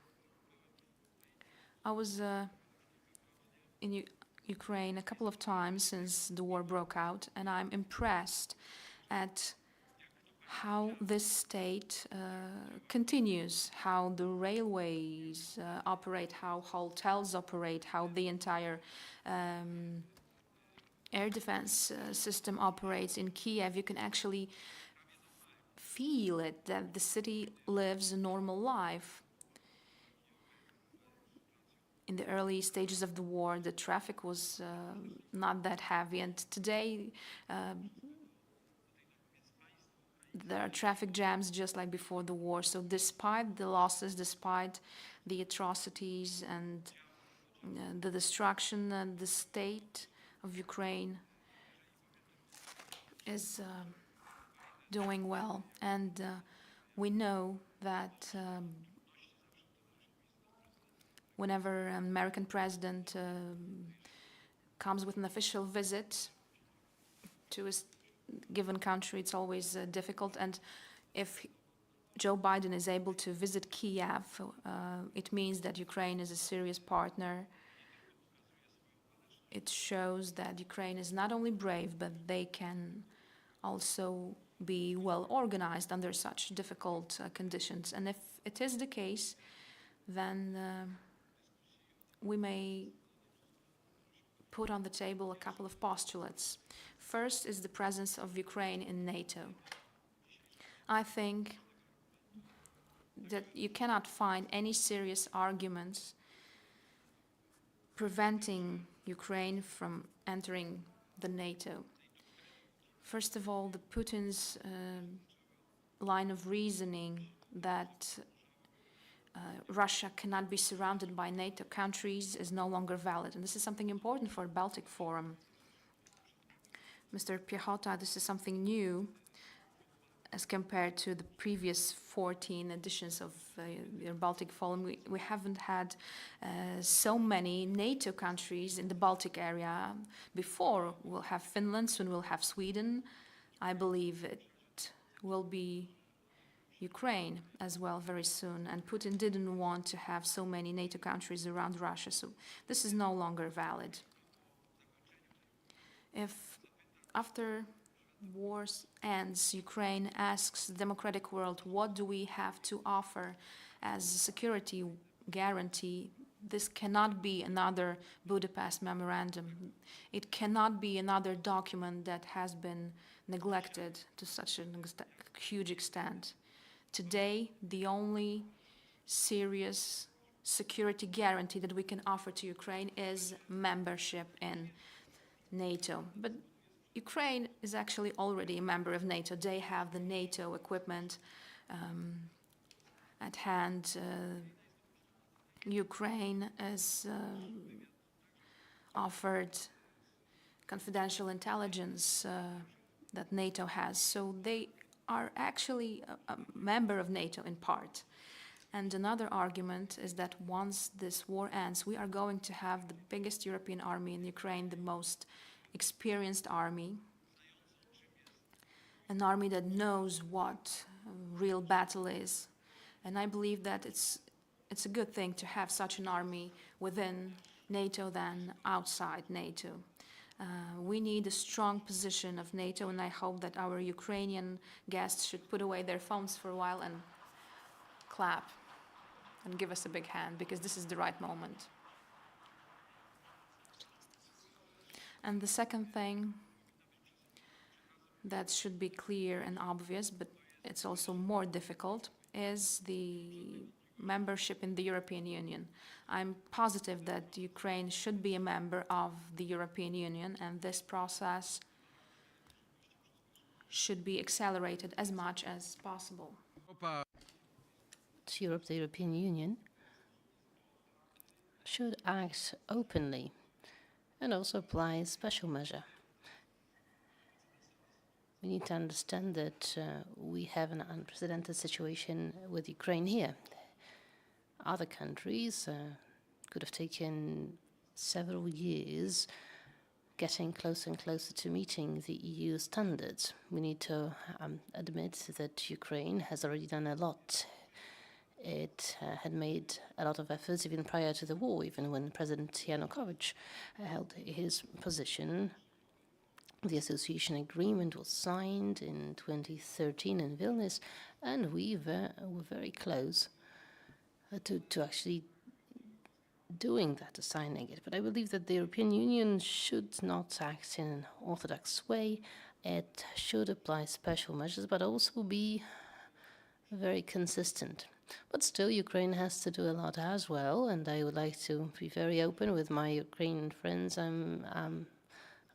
I was in Ukraine a couple of times since the war broke out, and I'm impressed at how this state continues, how the railways operate, how hotels operate, how the entire air defense system operates in Kiev. You can actually feel it, that the city lives a normal life. in the early stages of the war, the traffic was not that heavy, and today there are traffic jams just like before the war. So despite the losses, despite the atrocities and the destruction, and the state of Ukraine is doing well. And we know that whenever an American president comes with an official visit to a given country, it's always difficult. And if Joe Biden is able to visit Kiev, it means that Ukraine is a serious partner. It shows that Ukraine is not only brave, but they can also be well organized under such difficult conditions. And if it is the case, then we may put on the table a couple of postulates. First is the presence of Ukraine in NATO. I think that you cannot find any serious arguments preventing Ukraine from entering the NATO. First of all, the Putin's line of reasoning that Russia cannot be surrounded by NATO countries is no longer valid. And this is something important for the Baltic Forum. Mr. Piechota, this is something new as compared to the previous 14 editions of the Baltic Forum. We haven't had so many NATO countries in the Baltic area before. We'll have Finland, soon we'll have Sweden. I believe it will be Ukraine as well very soon, and Putin didn't want to have so many NATO countries around Russia, so this is no longer valid. If after war ends, Ukraine asks the democratic world, what do we have to offer as a security guarantee? This cannot be another Budapest memorandum. It cannot be another document that has been neglected to such a huge extent. Today, the only serious security guarantee that we can offer to Ukraine is membership in NATO. But Ukraine is actually already a member of NATO. They have the NATO equipment at hand. Ukraine has offered confidential intelligence that NATO has. So they are actually a member of NATO in part. And another argument is that once this war ends, we are going to have the biggest European army in Ukraine, the most experienced army, an army that knows what real battle is. And I believe that it's a good thing to have such an army within NATO than outside NATO. We need a strong position of NATO, and I hope that our Ukrainian guests should put away their phones for a while and clap and give us a big hand, because this is the right moment. And the second thing that should be clear and obvious, but it's also more difficult, is the membership in the European Union. I'm positive that Ukraine should be a member of the European Union, and this process should be accelerated as much as possible. Europe, the European Union, should act openly and also apply a special measure. We need to understand that we have an unprecedented situation with Ukraine here. Other countries could have taken several years getting closer and closer to meeting the EU standards. We need to admit that Ukraine has already done a lot. It had made a lot of efforts even prior to the war, even when President Yanukovych held his position. The association agreement was signed in 2013 in Vilnius, and we were very close to actually doing that, to signing it. But I believe that the European Union should not act in an orthodox way. It should apply special measures, but also be very consistent. But still, Ukraine has to do a lot as well, and I would like to be very open with my Ukrainian friends. I'm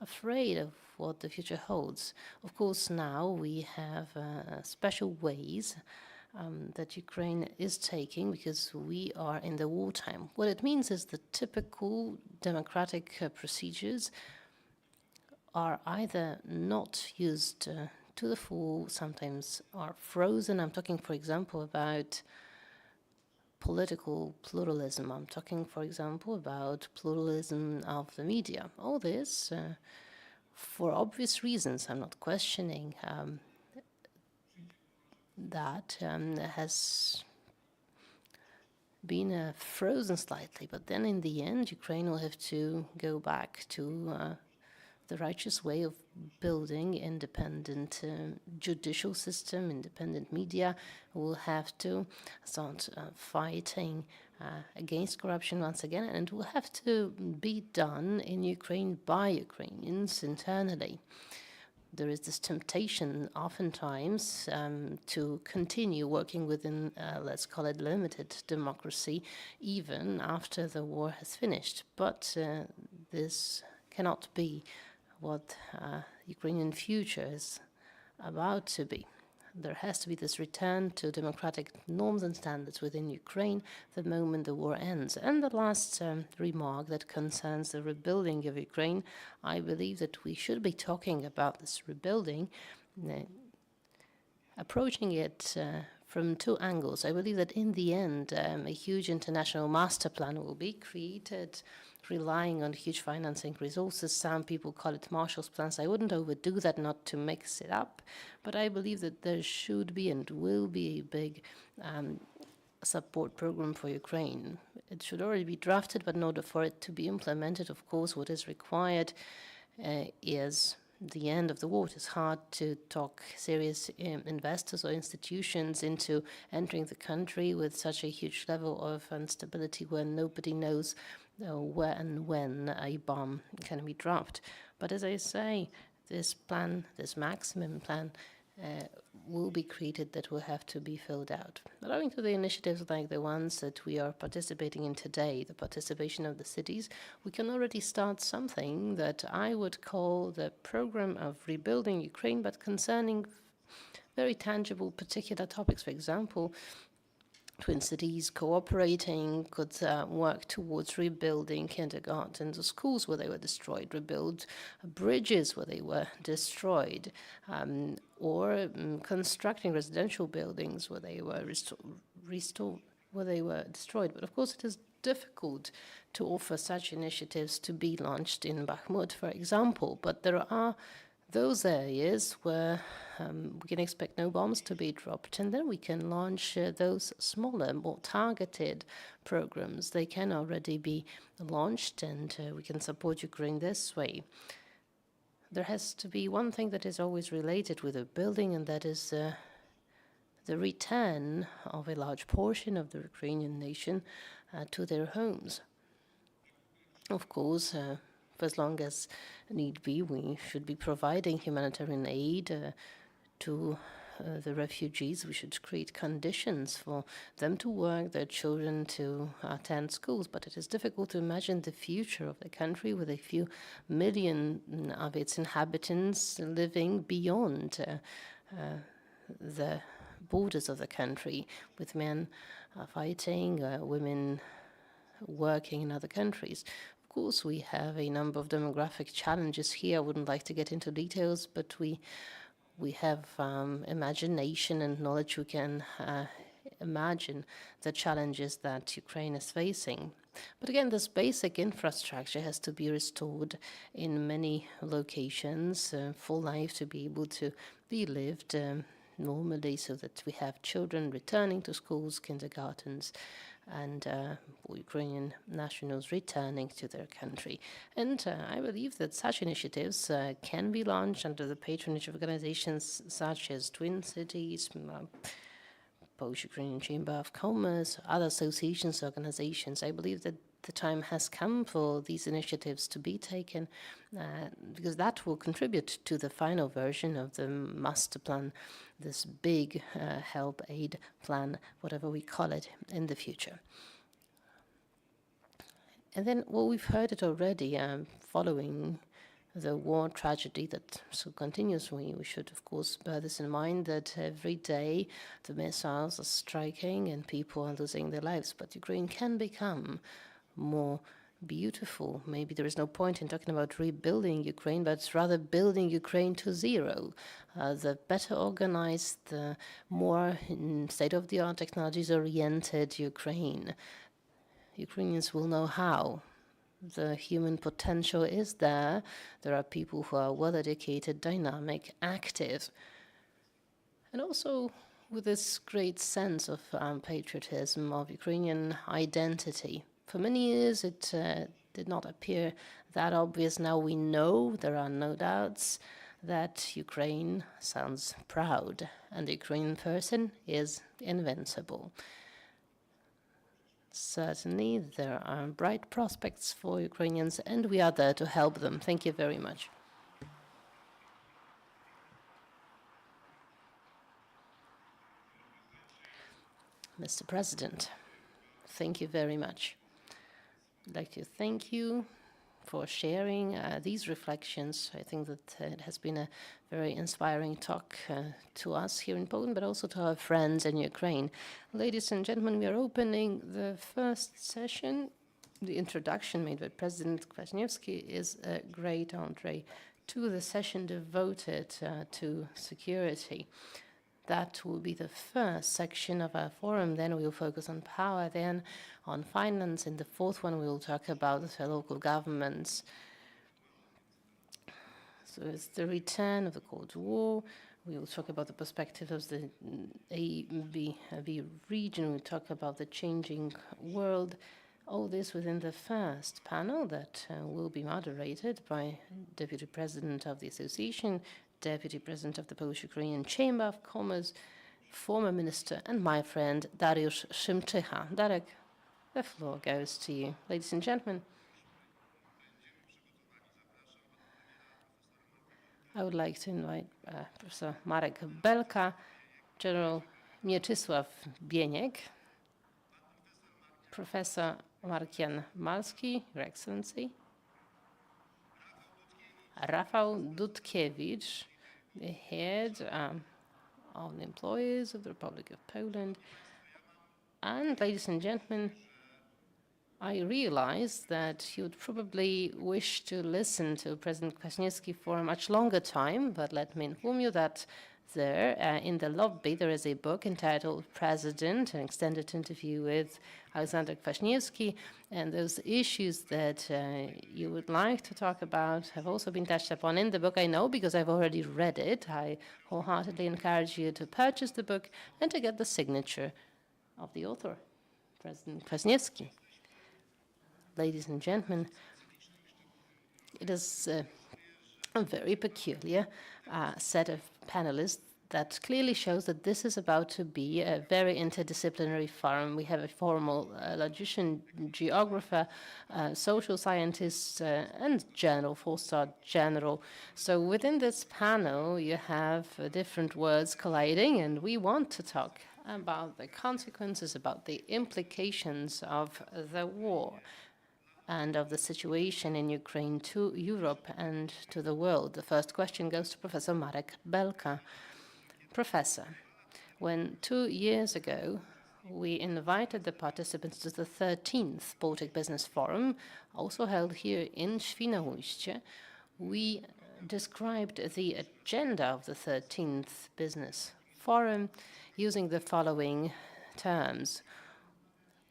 afraid of what the future holds. Of course, now we have special ways that Ukraine is taking because we are in the wartime. What it means is the typical democratic procedures are either not used to the full, sometimes are frozen. I'm talking, for example, about political pluralism. I'm talking, for example, about pluralism of the media. All this, for obvious reasons, I'm not questioning that, has been frozen slightly. But then in the end, Ukraine will have to go back to the righteous way of building independent judicial system, independent media. Will have to start fighting against corruption once again, and it will have to be done in Ukraine by Ukrainians internally. There is this temptation oftentimes to continue working within, let's call it limited democracy, even after the war has finished. But this cannot be what Ukrainian future is about to be. There has to be this return to democratic norms and standards within Ukraine the moment the war ends. And the last remark that concerns the rebuilding of Ukraine, I believe that we should be talking about this rebuilding, approaching it from two angles. I believe that in the end, a huge international master plan will be created, relying on huge financing resources. Some people call it Marshall's plans. I wouldn't overdo that, not to mix it up, but I believe that there should be and will be a big support program for Ukraine. It should already be drafted, but in order for it to be implemented, of course, what is required is the end of the war. It's hard to talk serious investors or institutions into entering the country with such a huge level of instability when nobody knows where and when a bomb can be dropped. But as I say, this plan, this maximum plan, will be created that will have to be filled out. But owing to the initiatives like the ones that we are participating in today, the participation of the cities, we can already start something that I would call the program of rebuilding Ukraine, but concerning very tangible particular topics. For example, twin cities cooperating could work towards rebuilding kindergartens or schools where they were destroyed, rebuild bridges where they were destroyed, or constructing residential buildings where they were where they were destroyed. But of course, it is difficult to offer such initiatives to be launched in Bakhmut, for example. But there are those areas where we can expect no bombs to be dropped, and then we can launch those smaller, more targeted programs. They can already be launched, and we can support Ukraine this way. There has to be one thing that is always related with a building, and that is the return of a large portion of the Ukrainian nation to their homes. Of course, for as long as need be, we should be providing humanitarian aid to the refugees. We should create conditions for them to work, their children to attend schools. But it is difficult to imagine the future of the country with a few million of its inhabitants living beyond the borders of the country, with men fighting, women working in other countries. Of course, we have a number of demographic challenges here. I wouldn't like to get into details, but we have imagination and knowledge. We can imagine the challenges that Ukraine is facing. But again, this basic infrastructure has to be restored in many locations for life to be able to be lived normally, so that we have children returning to schools, kindergartens, and Ukrainian nationals returning to their country. And I believe that such initiatives can be launched under the patronage of organizations such as Twin Cities, Polish-Ukrainian Chamber of Commerce, other associations, organizations. I believe that the time has come for these initiatives to be taken, because that will contribute to the final version of the master plan, this big help aid plan, whatever we call it in the future. And then, well, we've heard it already, following the war tragedy that still continues. We should, of course, bear this in mind, that every day the missiles are striking and people are losing their lives. But Ukraine can become more beautiful. Maybe there is no point in talking about rebuilding Ukraine, but rather building Ukraine to zero. The better organized, the more state-of-the-art technologies-oriented Ukraine. Ukrainians will know how. The human potential is there. There are people who are well-educated, dynamic, active, and also with this great sense of patriotism, of Ukrainian identity. For many years, it did not appear that obvious. Now we know, there are no doubts, that Ukraine sounds proud, and the Ukrainian person is invincible. Certainly, there are bright prospects for Ukrainians, and we are there to help them. Thank you very much. Mr. President, thank you very much. I'd like to thank you for sharing these reflections. I think that it has been a very inspiring talk to us here in Poland, but also to our friends in Ukraine. Ladies and gentlemen, we are opening the first session. The introduction made by President KWAŚNIEWSKI is a great entree to the session devoted to security. That will be the first section of our forum. Then we will focus on power, then on finance. In the fourth one, we will talk about local governments. So it's the return of the Cold War. We will talk about the perspective of the ABB region. We'll talk about the changing world. All this within the first panel that will be moderated by Deputy President of the Association, Deputy President of the Polish-Ukrainian Chamber of Commerce, former minister, and my friend Dariusz Szymczycha. Darek, the floor goes to you. Ladies and gentlemen, I would like to invite Professor Marek Belka, General Mieczysław Bieniek, Professor Markian Malski, Your Excellency, Rafał Dudkiewicz, the head of the employees of the Republic of Poland. And ladies and gentlemen, I realize that you would probably wish to listen to President KWAŚNIEWSKI for a much longer time, but let me inform you that there, in the lobby, there is a book entitled President, an extended interview with Alexander KWAŚNIEWSKI, and those issues that you would like to talk about have also been touched upon in the book. I know because I've already read it. I wholeheartedly encourage you to purchase the book and to get the signature of the author, President KWAŚNIEWSKI. Ladies and gentlemen, it is a very peculiar set of panelists that clearly shows that this is about to be a very interdisciplinary forum. We have a formal logician, geographer, social scientist, and general, four-star general. So within this panel, you have different words colliding, and we want to talk about the consequences, about the implications of the war and of the situation in Ukraine to Europe and to the world. The first question goes to Professor Marek Belka. Professor, when 2 years ago we invited the participants to the 13th Baltic Business Forum, also held here in Świnoujście, we described the agenda of the 13th Business Forum using the following terms.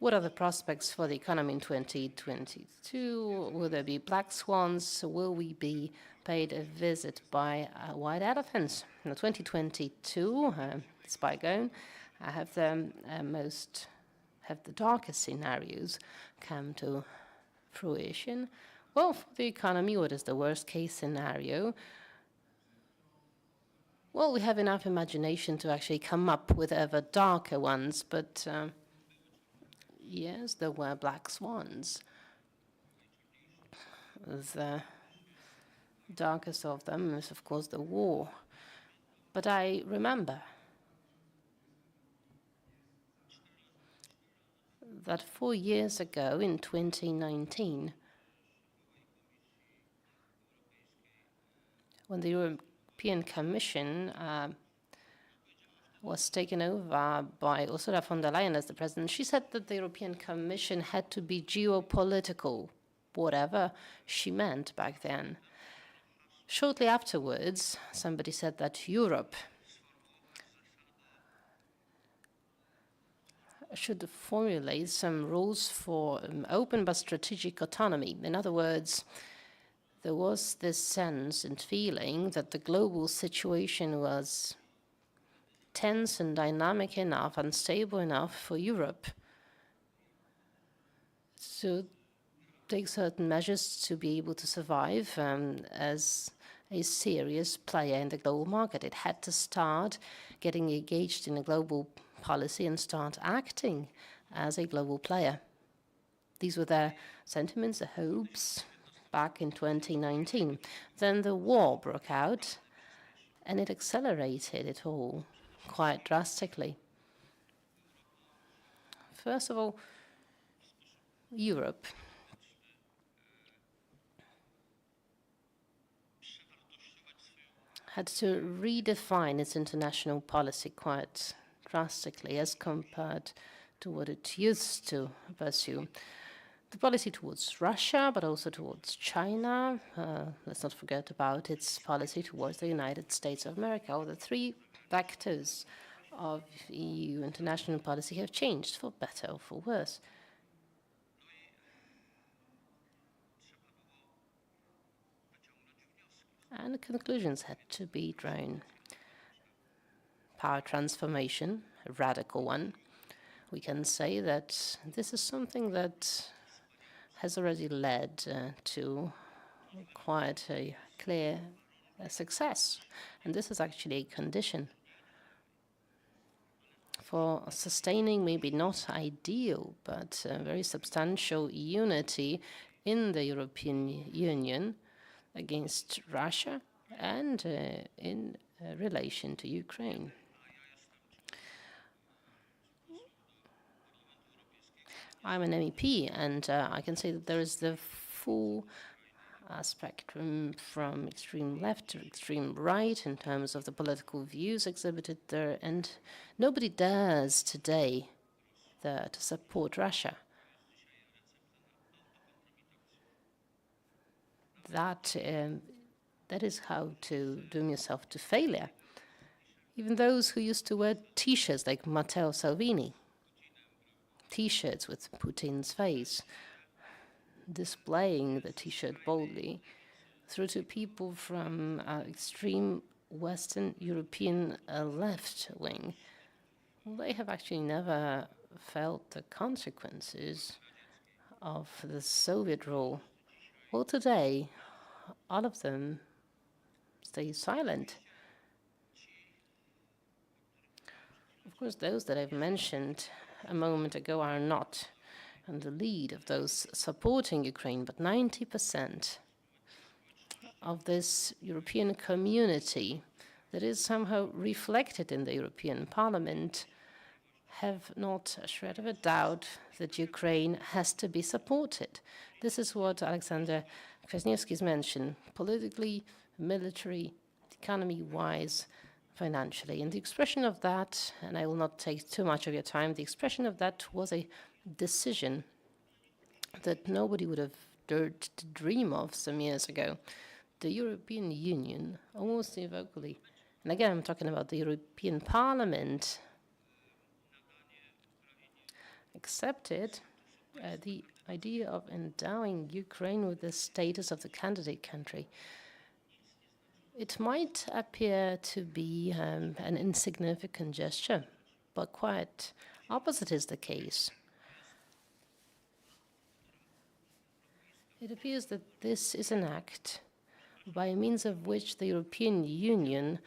What are the prospects for the economy in 2022? Will there be black swans? Will we be paid a visit by white elephants? In 2022, it's bygone, have the darkest scenarios come to fruition? Well, for the economy, what is the worst case scenario? Well, we have enough imagination to actually come up with ever darker ones, but yes, there were black swans. The darkest of them is, of course, the war. But I remember that 4 years ago, in 2019, when the European Commission was taken over by Ursula von der Leyen as the president, she said that the European Commission had to be geopolitical, whatever she meant back then. Shortly afterwards, somebody said that Europe should formulate some rules for open but strategic autonomy. In other words, there was this sense and feeling that the global situation was tense and dynamic enough, unstable enough for Europe to take certain measures to be able to survive as a serious player in the global market. It had to start getting engaged in a global policy and start acting as a global player. These were their sentiments, their hopes back in 2019. Then the war broke out, and it accelerated it all quite drastically. First of all, Europe had to redefine its international policy quite drastically as compared to what it used to pursue. The policy towards Russia, but also towards China. Let's not forget about its policy towards the United States of America. All the three vectors of EU international policy have changed for better or for worse. And conclusions had to be drawn. Power transformation, a radical one. We can say that this is something that has already led to quite a clear success. And this is actually a condition for sustaining maybe not ideal, but very substantial unity in the European Union against Russia and in relation to Ukraine. I'm an MEP, and I can say that there is the full spectrum from extreme left to extreme right in terms of the political views exhibited there, and nobody dares today to support Russia. That is how to doom yourself to failure. Even those who used to wear T-shirts like Matteo Salvini, T-shirts with Putin's face, displaying the T-shirt boldly, through to people from extreme Western European left wing. They have actually never felt the consequences of the Soviet rule. Well, today, all of them stay silent. Of course, those that I've mentioned a moment ago are not in the lead of those supporting Ukraine, but 90% of this European community that is somehow reflected in the European Parliament have not a shred of a doubt that Ukraine has to be supported. This is what Alexander Kwaśniewski has mentioned, politically, military, economy-wise, financially. And the expression of that, and I will not take too much of your time, the expression of that was a decision that nobody would have dared to dream of some years ago. The European Union, almost irrevocably, and again I'm talking about the European Parliament, accepted the idea of endowing Ukraine with the status of the candidate country. It might appear to be an insignificant gesture, but quite opposite is the case. It appears that this is an act by means of which the European Union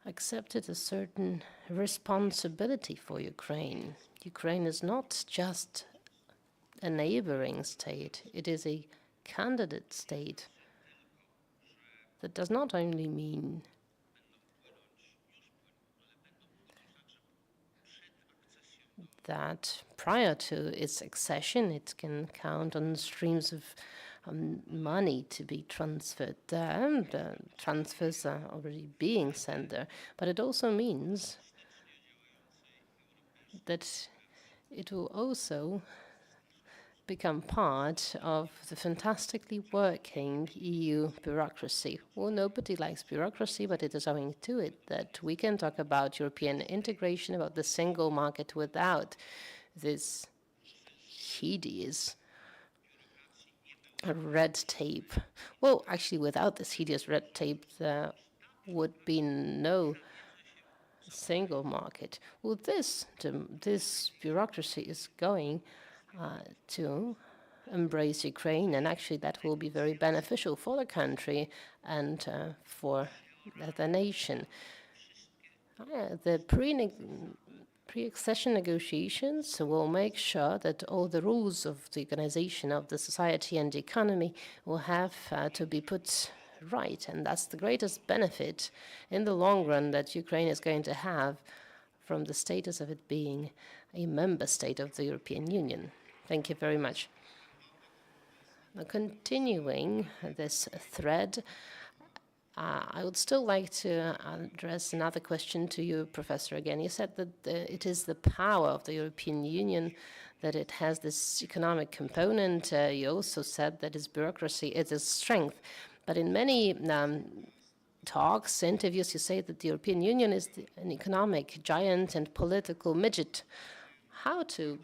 accepted a certain responsibility for Ukraine. Ukraine is not just a neighboring state, it is a candidate state, that does not only mean that prior to its accession, it can count on streams of money to be transferred there. The transfers are already being sent there. But it also means that it will also become part of the fantastically working EU bureaucracy. Well, nobody likes bureaucracy, but it is owing to it that we can talk about European integration, about the single market without this hideous red tape. Well, actually, without this hideous red tape, there would be no single market. Well, this bureaucracy is going to embrace Ukraine, and actually that will be very beneficial for the country and for the nation. The pre-accession negotiations will make sure that all the rules of the organization of the society and the economy will have to be put right, and that's the greatest benefit in the long run that Ukraine is going to have from the status of it being a member state of the European Union. Thank you very much. Now, continuing this thread, I would still like to address another question to you, Professor, again. You said that it is the power of the European Union, that it has this economic component. You also said that its bureaucracy is its strength. But in many talks, interviews, you say that the European Union is an economic giant and political midget. How to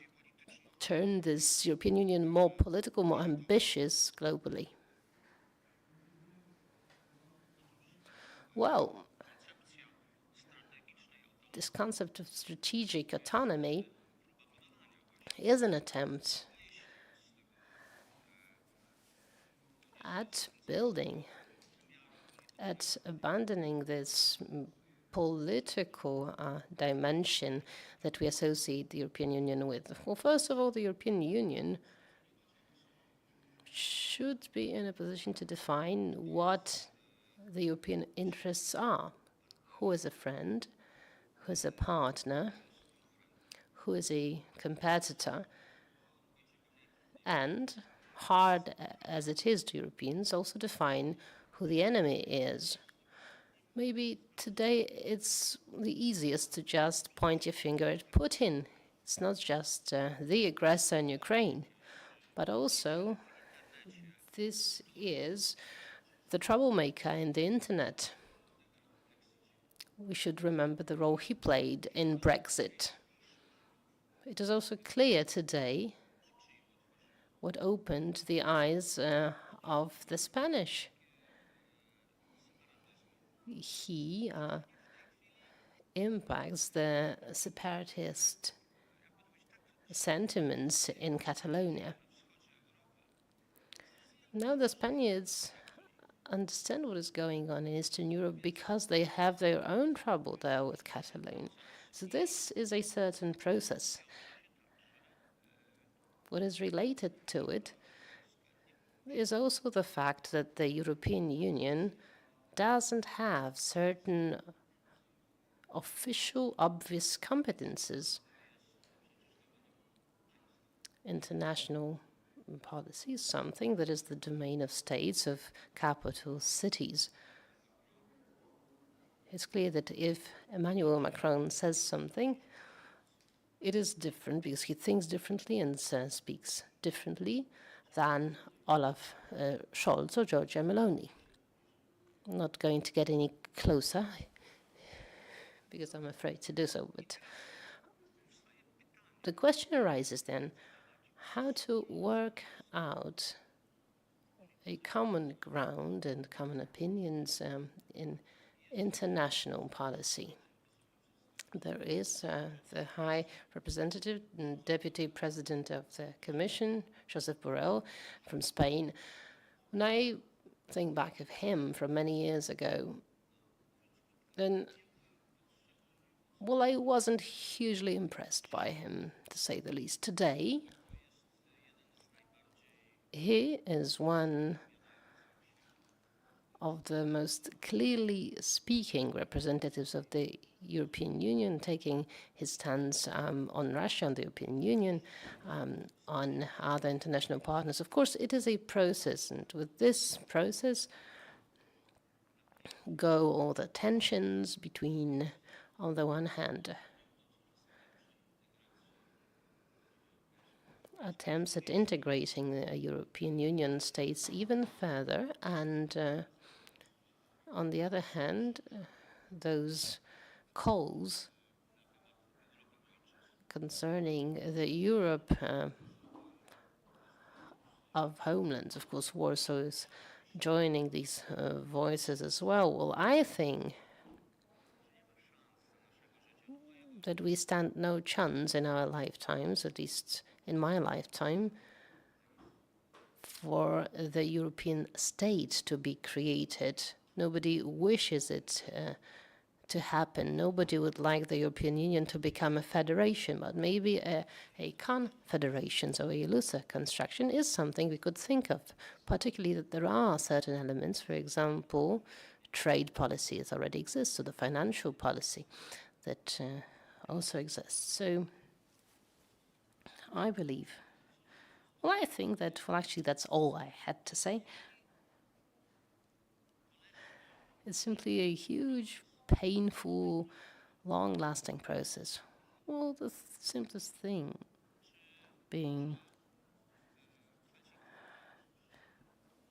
turn this European Union more political, more ambitious globally? Well, this concept of strategic autonomy is an attempt at building, at abandoning this political dimension that we associate the European Union with. Well, first of all, the European Union should be in a position to define what the European interests are. Who is a friend? Who is a partner? Who is a competitor? And, hard as it is to Europeans, also define who the enemy is. Maybe today it's the easiest to just point your finger at Putin. It's not just the aggressor in Ukraine, but also this is the troublemaker in the internet. We should remember the role he played in Brexit. It is also clear today what opened the eyes of the Spanish. He impacts the separatist sentiments in Catalonia. Now the Spaniards understand what is going on in Eastern Europe because they have their own trouble there with Catalonia. So this is a certain process. What is related to it is also the fact that the European Union doesn't have certain official, obvious competences. International policy is something that is the domain of states, of capital cities. It's clear that if Emmanuel Macron says something, it is different because he thinks differently and speaks differently than Olaf Scholz or Giorgia Meloni. I'm not going to get any closer because I'm afraid to do so, but the question arises then, how to work out a common ground and common opinions in international policy. There is the High Representative and Deputy President of the Commission, Josep Borrell, from Spain. When I think back of him from many years ago, then, well, I wasn't hugely impressed by him, to say the least. Today, he is one of the most clearly speaking representatives of the European Union, taking his stance on Russia, on the European Union, on other international partners. Of course, it is a process, and with this process go all the tensions between, on the one hand, attempts at integrating the European Union states even further, and on the other hand, those calls concerning the Europe of homelands. Of course, Warsaw is joining these voices as well. Well, I think that we stand no chance in our lifetimes, at least in my lifetime, for the European state to be created. Nobody wishes it to happen. Nobody would like the European Union to become a federation, but maybe a confederation, so a looser construction, is something we could think of, particularly that there are certain elements, for example, trade policy that already exists, so the financial policy that also exists. So I believe, well, I think that, well, actually, that's all I had to say. It's simply a huge, painful, long-lasting process. Well, the simplest thing being,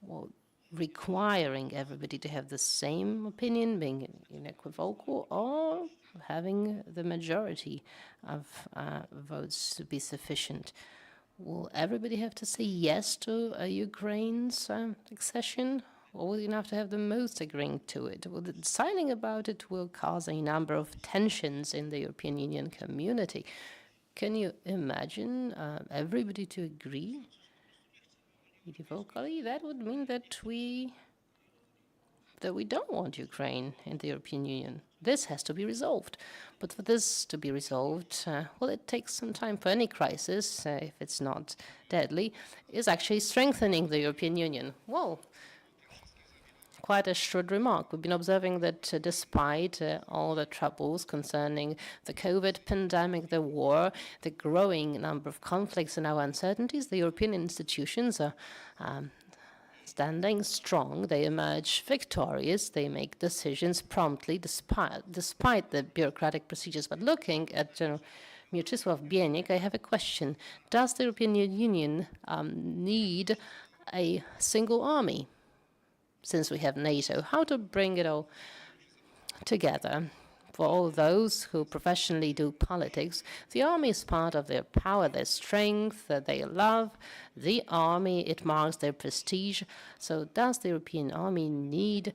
well, requiring everybody to have the same opinion, being unequivocal, or having the majority of votes to be sufficient. Will everybody have to say yes to Ukraine's accession? Or will you have to have the most agreeing to it? Well, deciding about it will cause a number of tensions in the European Union community. Can you imagine everybody to agree vocally? That would mean that we don't want Ukraine in the European Union. This has to be resolved. But for this to be resolved, well, it takes some time. For any crisis, if it's not deadly, is actually strengthening the European Union. Well, quite a shrewd remark. We've been observing that despite all the troubles concerning the COVID pandemic, the war, the growing number of conflicts and our uncertainties, the European institutions are standing strong. They emerge victorious. They make decisions promptly despite the bureaucratic procedures. But looking at General Mieczysław Bienik, I have a question. Does the European Union need a single army? Since we have NATO, how to bring it all together? For all those who professionally do politics, the army is part of their power, their strength, their love. The army, it marks their prestige. So does the European army need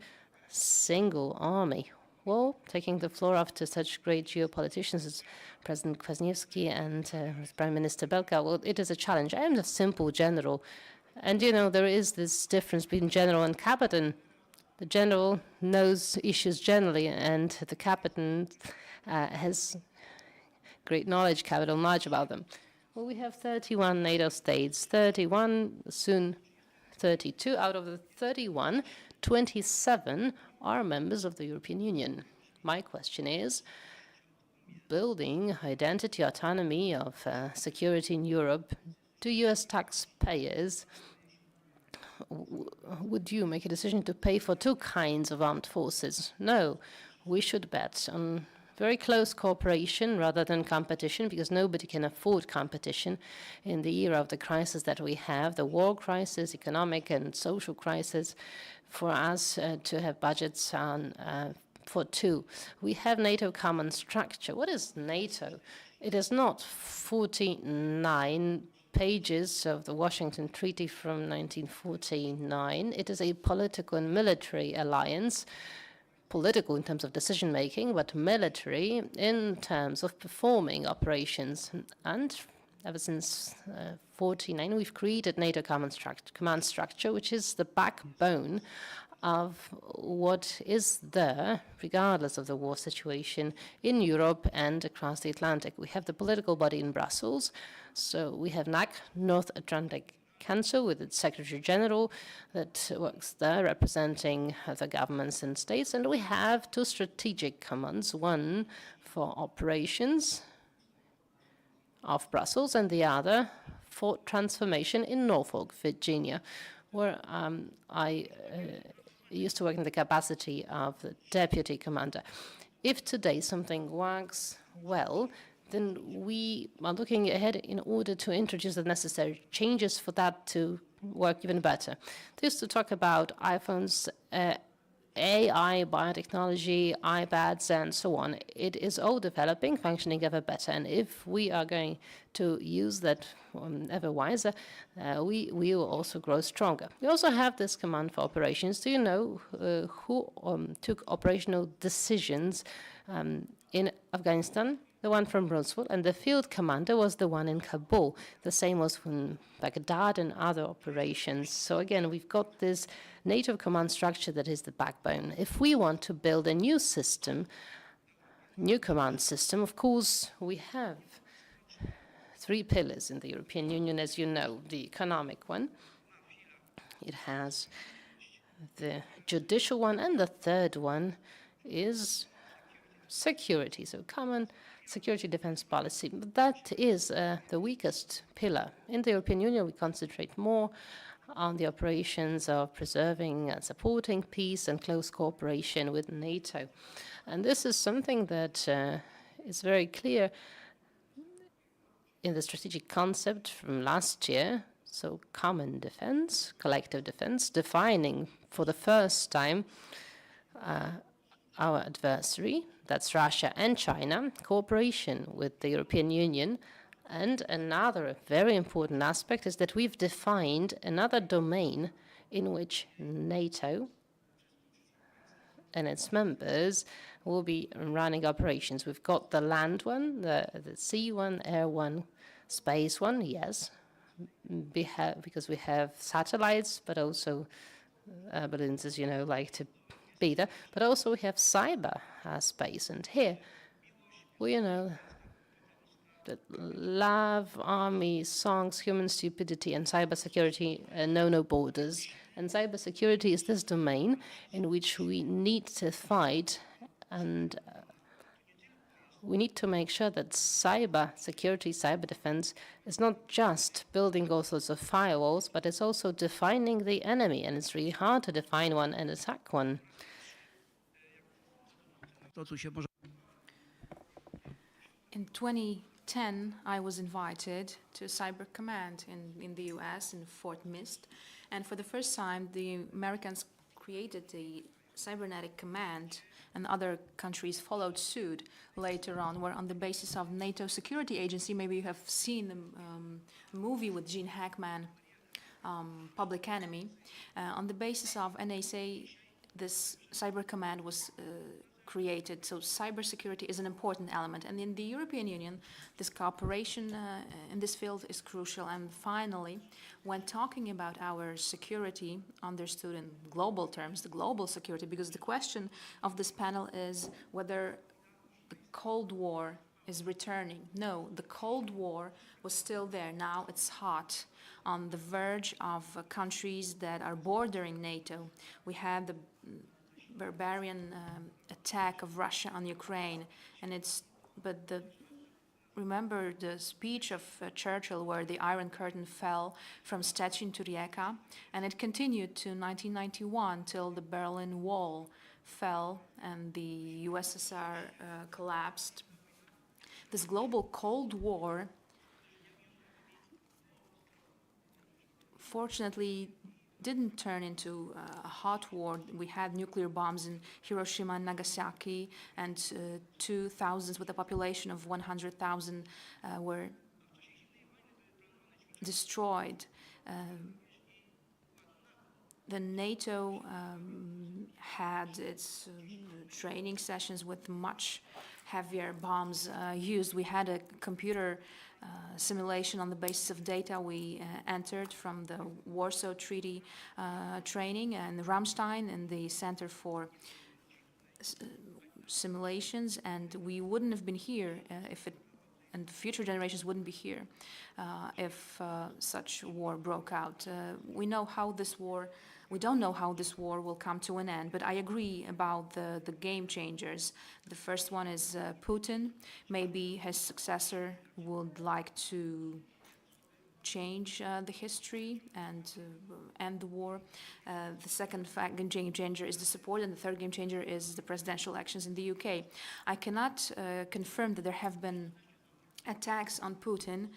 single army? Well, taking the floor after such great geopoliticians as President KWAŚNIEWSKI and Prime Minister Belka, well, it is a challenge. I am a simple general. And, you know, there is this difference between general and captain. The general knows issues generally, and the captain has great knowledge, capital knowledge about them. Well, we have 31 NATO states, 31, soon 32. Out of the 31, 27 are members of the European Union. My question is, building identity, autonomy of security in Europe, to U.S. taxpayers, would you make a decision to pay for two kinds of armed forces? No, we should bet on very close cooperation rather than competition, because nobody can afford competition in the era of the crisis that we have, the war crisis, economic and social crisis, for us to have budgets on for two. We have NATO common structure. What is NATO? It is not 49 pages of the Washington Treaty from 1949. It is a political and military alliance, political in terms of decision-making, but military in terms of performing operations. And ever since 1949, we've created NATO command structure, which is the backbone of what is there, regardless of the war situation in Europe and across the Atlantic. We have the political body in Brussels, so we have NAC, North Atlantic Council with its Secretary General that works there representing the governments and states. And we have two strategic commands, one for operations of Brussels and the other for transformation in Norfolk, Virginia, where I used to work in the capacity of the deputy commander. If today something works well, then we are looking ahead in order to introduce the necessary changes for that to work even better. They used to talk about iPhones, AI, biotechnology, iPads, and so on. It is all developing, functioning ever better. And if we are going to use that ever wiser, we will also grow stronger. We also have this command for operations. Do you know who took operational decisions in Afghanistan? The one from Brunswick, and the field commander was the one in Kabul. The same was from Baghdad and other operations. So again, we've got this NATO command structure that is the backbone. If we want to build a new system, new command system, of course, we have three pillars in the European Union, as you know. The economic one, it has the judicial one, and the third one is security, so common security defense policy. But that is the weakest pillar. In the European Union, we concentrate more on the operations of preserving and supporting peace and close cooperation with NATO. And this is something that is very clear in the strategic concept from last year. So common defense, collective defense, defining for the first time our adversary, that's Russia and China, cooperation with the European Union. And another very important aspect is that we've defined another domain in which NATO and its members will be running operations. We've got the land one, the sea one, air one, space one, yes, because we have satellites, but also balloons, as you know, like to be there. But also we have cyber space, and here we, you know, that love, army, songs, human stupidity, and cybersecurity know no borders. And cybersecurity is this domain in which we need to fight, and we need to make sure that cyber security, cyber defense is not just building all sorts of firewalls, but it's also defining the enemy, and it's really hard to define one and attack one. In 2010, I was invited to Cyber Command in the US, in Fort Mist. And for the first time, the Americans created the Cybernetic Command, and other countries followed suit later on, where on the basis of NATO Security Agency, maybe you have seen a movie with Gene Hackman, Public Enemy. On the basis of NSA, this Cyber Command was created. So cybersecurity is an important element. And in the European Union, this cooperation in this field is crucial. And finally, when talking about our security, understood in global terms, the global security, because the question of this panel is whether the Cold War is returning. No, the Cold War was still there. Now it's hot, on the verge of countries that are bordering NATO. We had the barbarian attack of Russia on Ukraine, and remember the speech of Churchill where the Iron Curtain fell from Stettin to Rijeka, and it continued to 1991 till the Berlin Wall fell and the USSR collapsed. This global Cold War fortunately didn't turn into a hot war. We had nuclear bombs in Hiroshima and Nagasaki, and 2,000 with a population of 100,000 were destroyed. The NATO had its training sessions with much heavier bombs used. We had a computer simulation on the basis of data we entered from the Warsaw Treaty training and Ramstein and the Center for Simulations, and we wouldn't have been here if it and future generations wouldn't be here if such war broke out. We don't know how this war will come to an end, but I agree about the game changers. The first one is Putin. Maybe his successor would like to change the history and end the war. The second game changer is the support, and the third game changer is the presidential elections in the UK. I cannot confirm that there have been attacks on Putin.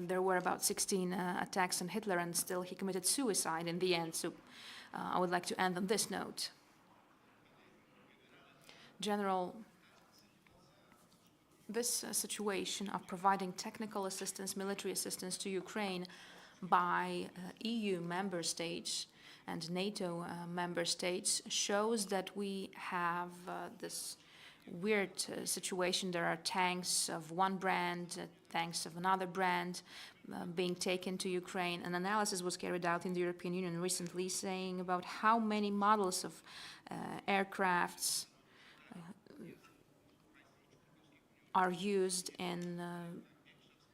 There were about 16 attacks on Hitler, and still he committed suicide in the end. So I would like to end on this note. General, this situation of providing technical assistance, military assistance to Ukraine by EU member states and NATO member states shows that we have this weird situation. There are tanks of one brand, tanks of another brand being taken to Ukraine. An analysis was carried out in the European Union recently saying about how many models of aircrafts are used in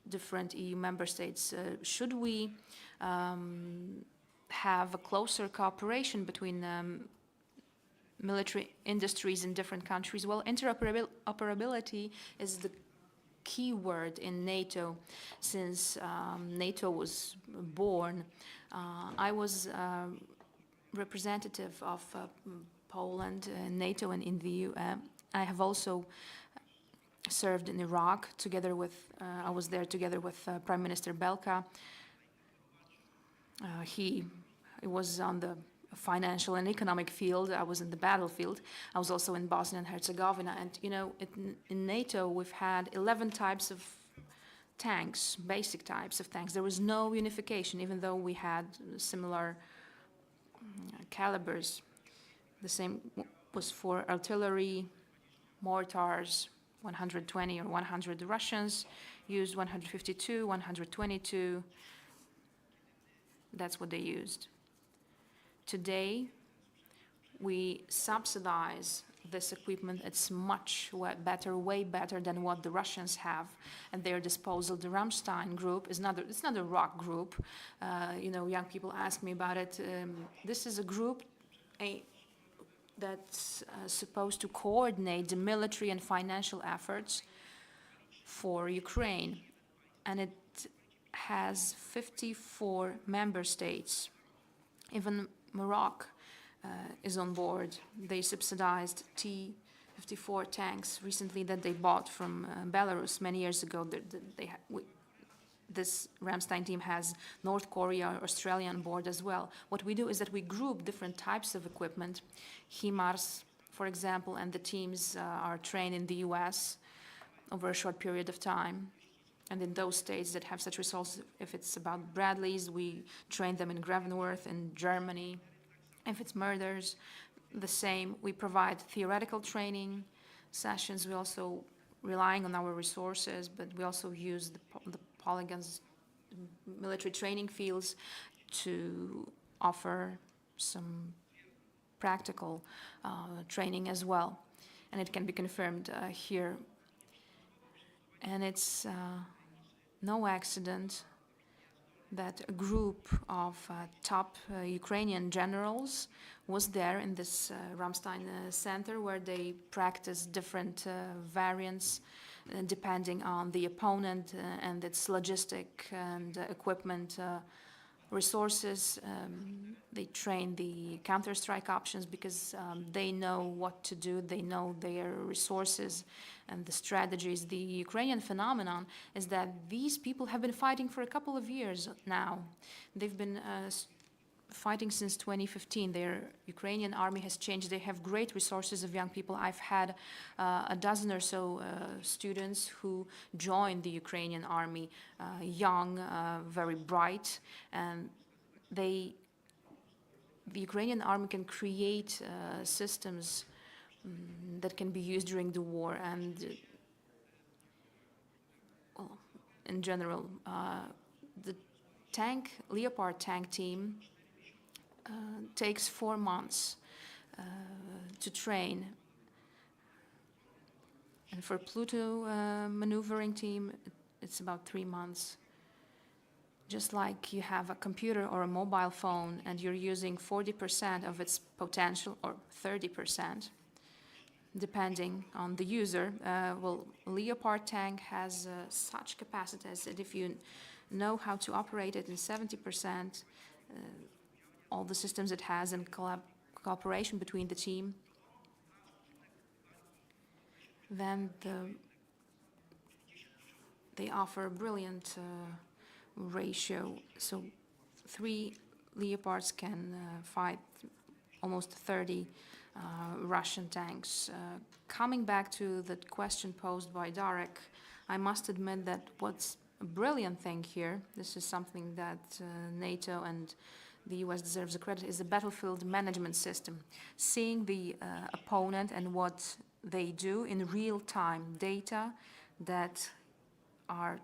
different EU member states. Should we have a closer cooperation between military industries in different countries? Well, interoperability is the key word in NATO since NATO was born. I was representative of Poland in NATO and in the EU. I have also served in Iraq together with, I was there together with Prime Minister Belka. He was on the financial and economic field. I was in the battlefield. I was also in Bosnia and Herzegovina. And, you know, in NATO, we've had 11 types of tanks, basic types of tanks. There was no unification, even though we had similar calibers. The same was for artillery, mortars, 120 or 100. The Russians used 152, 122. That's what they used. Today, we subsidize this equipment. It's much better, way better than what the Russians have at their disposal. The Rammstein group is not it's not a rock group. You know, young people ask me about it. This is a group that's supposed to coordinate the military and financial efforts for Ukraine. And it has 54 member states. Even Morocco is on board. They subsidized T-54 tanks recently that they bought from Belarus many years ago. This Rammstein team has North Korea, Australia on board as well. What we do is that we group different types of equipment. HIMARS, for example, and the teams are trained in the US over a short period of time. And in those states that have such resources, if it's about Bradleys, we train them in Gravenworth in Germany. If it's murders, the same. We provide theoretical training sessions. We also relying on our resources, but we also use the polygons, military training fields to offer some practical training as well. And it can be confirmed here. And it's no accident that a group of top Ukrainian generals was there in this Rammstein center where they practice different variants depending on the opponent and its logistic and equipment resources. They train the counter-strike options because they know what to do, they know their resources and the strategies. The Ukrainian phenomenon is that these people have been fighting for a couple of years now. They've been fighting since 2015. Their Ukrainian army has changed. They have great resources of young people. I've had a dozen or so students who joined the Ukrainian army, young, very bright, and the Ukrainian army can create systems that can be used during the war. And well, in general, the Leopard tank team takes 4 months to train. And for Pluto maneuvering team, it's about 3 months. Just like you have a computer or a mobile phone and you're using 40% of its potential or 30%, depending on the user. Well, Leopard tank has such capacities that if you know how to operate it in 70%, all the systems it has and cooperation between the team, then they offer a brilliant ratio. So 3 Leopards can fight almost 30 Russian tanks. Coming back to the question posed by Darek, I must admit that what's a brilliant thing here, this is something that NATO and the US deserves a credit, is the battlefield management system. Seeing the opponent and what they do in real time, data that are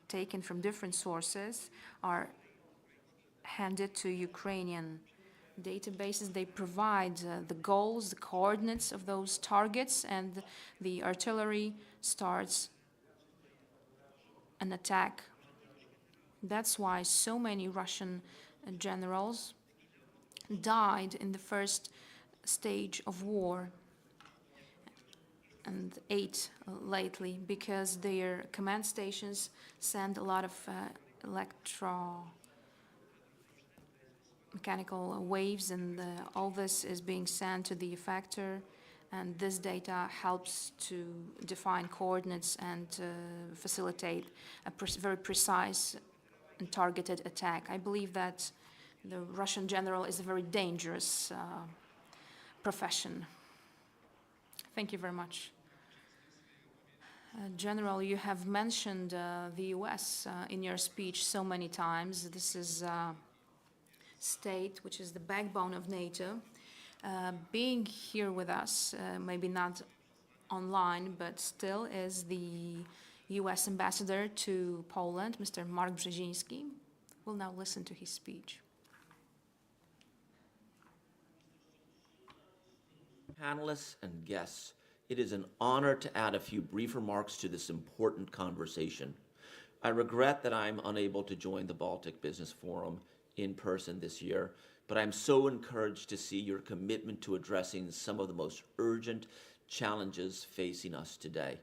taken from different sources are handed to Ukrainian databases. They provide the goals, the coordinates of those targets, and the artillery starts an attack. That's why so many Russian generals died in the first stage of war, and 8 lately, because their command stations send a lot of electromechanical waves, and all this is being sent to the effector, and this data helps to define coordinates and facilitate a very precise and targeted attack. I believe that the Russian general is a very dangerous profession. Thank you very much. General, you have mentioned the US in your speech so many times. This is a state which is the backbone of NATO. Being here with us, maybe not online, but still, is the US ambassador to Poland, Mr. Mark Brzeziński. We'll now listen to his speech. Panelists and guests, it is an honor to add a few brief remarks to this important conversation. I regret that I'm unable to join the Baltic Business Forum in person this year, but I'm so encouraged to see your commitment to addressing some of the most urgent challenges facing us today.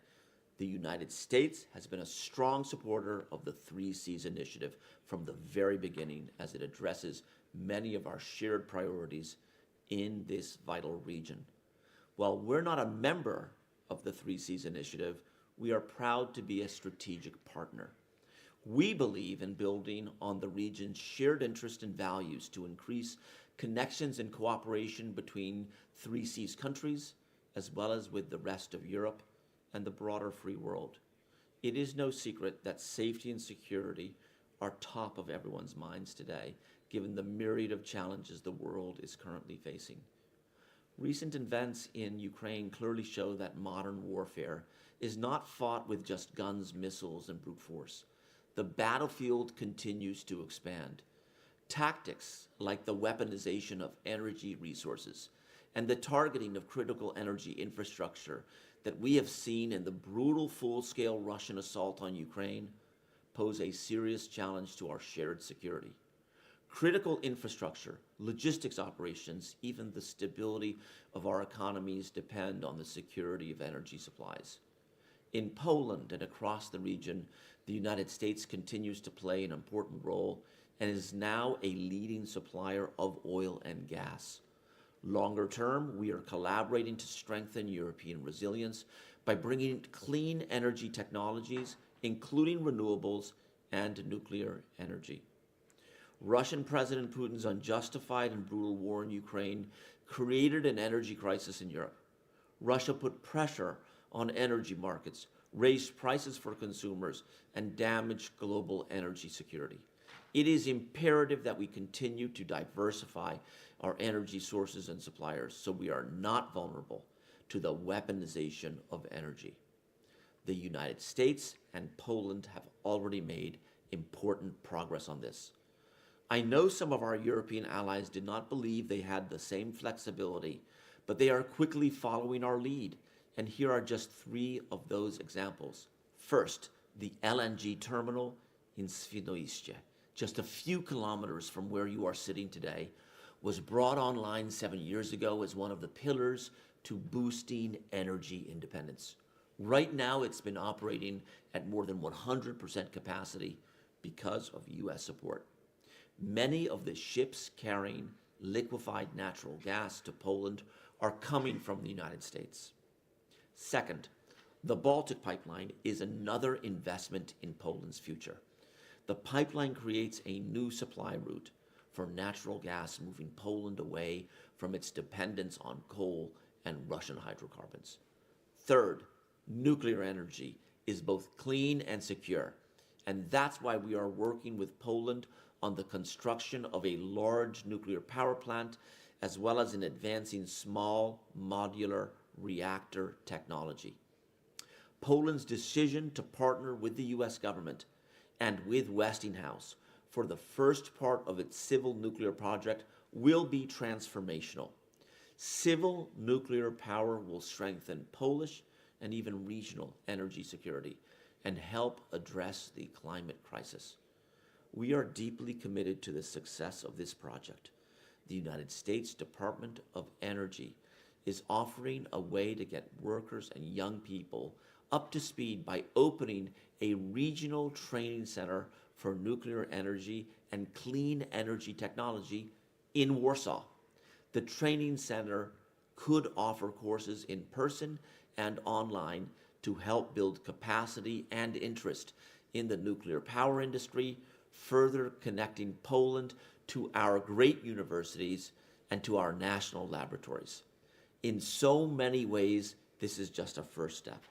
The United States has been a strong supporter of the 3 Cs initiative from the very beginning, as it addresses many of our shared priorities in this vital region. While we're not a member of the 3 Cs initiative, we are proud to be a strategic partner. We believe in building on the region's shared interest and values to increase connections and cooperation between 3 Cs countries, as well as with the rest of Europe and the broader free world. It is no secret that safety and security are top of everyone's minds today, given the myriad of challenges the world is currently facing. Recent events in Ukraine clearly show that modern warfare is not fought with just guns, missiles, and brute force. The battlefield continues to expand. Tactics like the weaponization of energy resources and the targeting of critical energy infrastructure that we have seen in the brutal full-scale Russian assault on Ukraine pose a serious challenge to our shared security. Critical infrastructure, logistics operations, even the stability of our economies depend on the security of energy supplies. In Poland and across the region, the United States continues to play an important role and is now a leading supplier of oil and gas. Longer term, we are collaborating to strengthen European resilience by bringing clean energy technologies, including renewables and nuclear energy. Russian President Putin's unjustified and brutal war in Ukraine created an energy crisis in Europe. Russia put pressure on energy markets, raised prices for consumers, and damaged global energy security. It is imperative that we continue to diversify our energy sources and suppliers so we are not vulnerable to the weaponization of energy. The United States and Poland have already made important progress on this. I know some of our European allies did not believe they had the same flexibility, but they are quickly following our lead And here are just 3 of those examples. First, the LNG terminal in Świnoujście, just a few kilometers from where you are sitting today, was brought online 7 years ago as one of the pillars to boosting energy independence. Right now, it's been operating at more than 100% capacity because of U.S. support. Many of the ships carrying liquefied natural gas to Poland are coming from the United States. Second, the Baltic pipeline is another investment in Poland's future. The pipeline creates a new supply route for natural gas, moving Poland away from its dependence on coal and Russian hydrocarbons. Third, nuclear energy is both clean and secure, and that's why we are working with Poland on the construction of a large nuclear power plant, as well as in advancing small modular reactor technology. Poland's decision to partner with the U.S. government and with Westinghouse for the first part of its civil nuclear project will be transformational. Civil nuclear power will strengthen Polish and even regional energy security and help address the climate crisis. We are deeply committed to the success of this project. The United States Department of Energy is offering a way to get workers and young people up to speed by opening a regional training center for nuclear energy and clean energy technology in Warsaw. The training center could offer courses in person and online to help build capacity and interest in the nuclear power industry, further connecting Poland to our great universities and to our national laboratories. In so many ways, this is just a first step.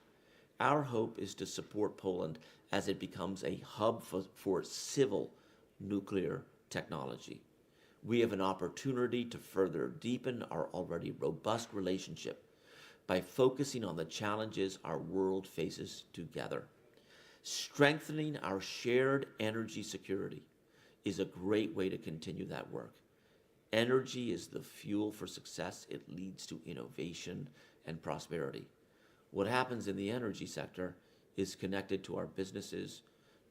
Our hope is to support Poland as it becomes a hub for civil nuclear technology. We have an opportunity to further deepen our already robust relationship by focusing on the challenges our world faces together. Strengthening our shared energy security is a great way to continue that work. Energy is the fuel for success. It leads to innovation and prosperity. What happens in the energy sector is connected to our businesses,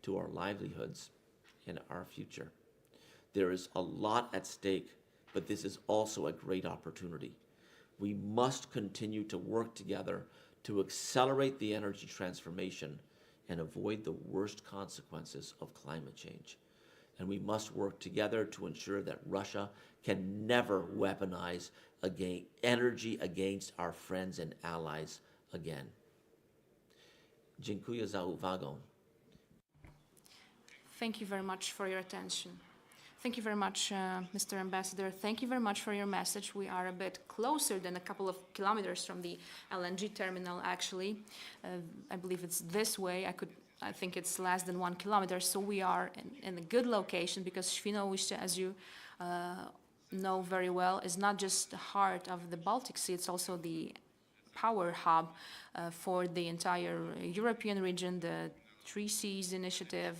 to our livelihoods, and our future. There is a lot at stake, but this is also a great opportunity. We must continue to work together to accelerate the energy transformation and avoid the worst consequences of climate change. And we must work together to ensure that Russia can never weaponize energy against our friends and allies again. Dziękuję za uwagę. Thank you very much for your attention. Thank you very much, Mr. Ambassador. Thank you very much for your message. We are a bit closer than a couple of kilometers from the LNG terminal, actually. I believe it's this way. I think it's less than 1 kilometer, so we are in a good location because Świnoujście, as you know very well, is not just the heart of the Baltic Sea, it's also the power hub for the entire European region, the Three Seas initiative,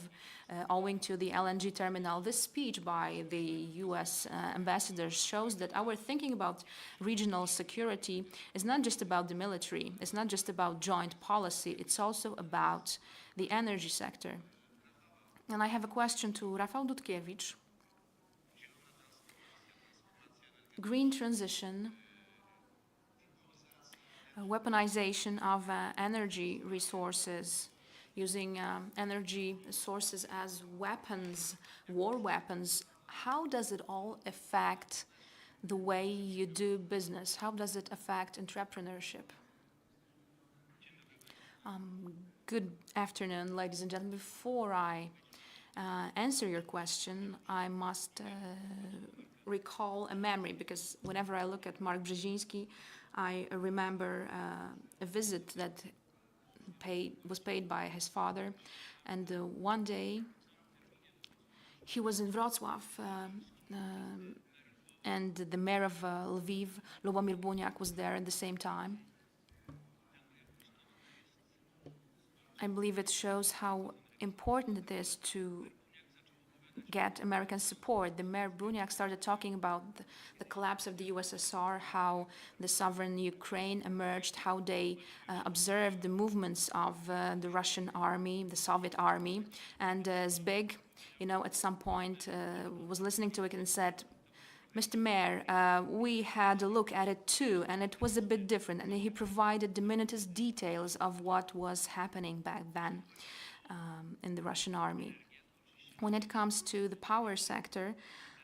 owing to the LNG terminal. This speech by the US ambassador shows that our thinking about regional security is not just about the military, it's not just about joint policy, it's also about the energy sector. And I have a question to Rafał Dudkiewicz. Green transition, weaponization of energy resources, using energy sources as weapons, war weapons, how does it all affect the way you do business? How does it affect entrepreneurship? Good afternoon, ladies and gentlemen. Before I answer your question, I must recall a memory, because whenever I look at Mark Brzezinski, I remember a visit that was paid by his father, and one day he was in Wrocław, and the mayor of Lviv, Lubomir Buniak, was there at the same time. I believe it shows how important it is to get American support. The Mayor Bruniak started talking about the collapse of the USSR, how the sovereign Ukraine emerged, how they observed the movements of the Russian army, the Soviet army. And Zbig, at some point was listening to it and said, Mr. Mayor, we had a look at it too, and it was a bit different. And he provided the minutest details of what was happening back then in the Russian army. When it comes to the power sector,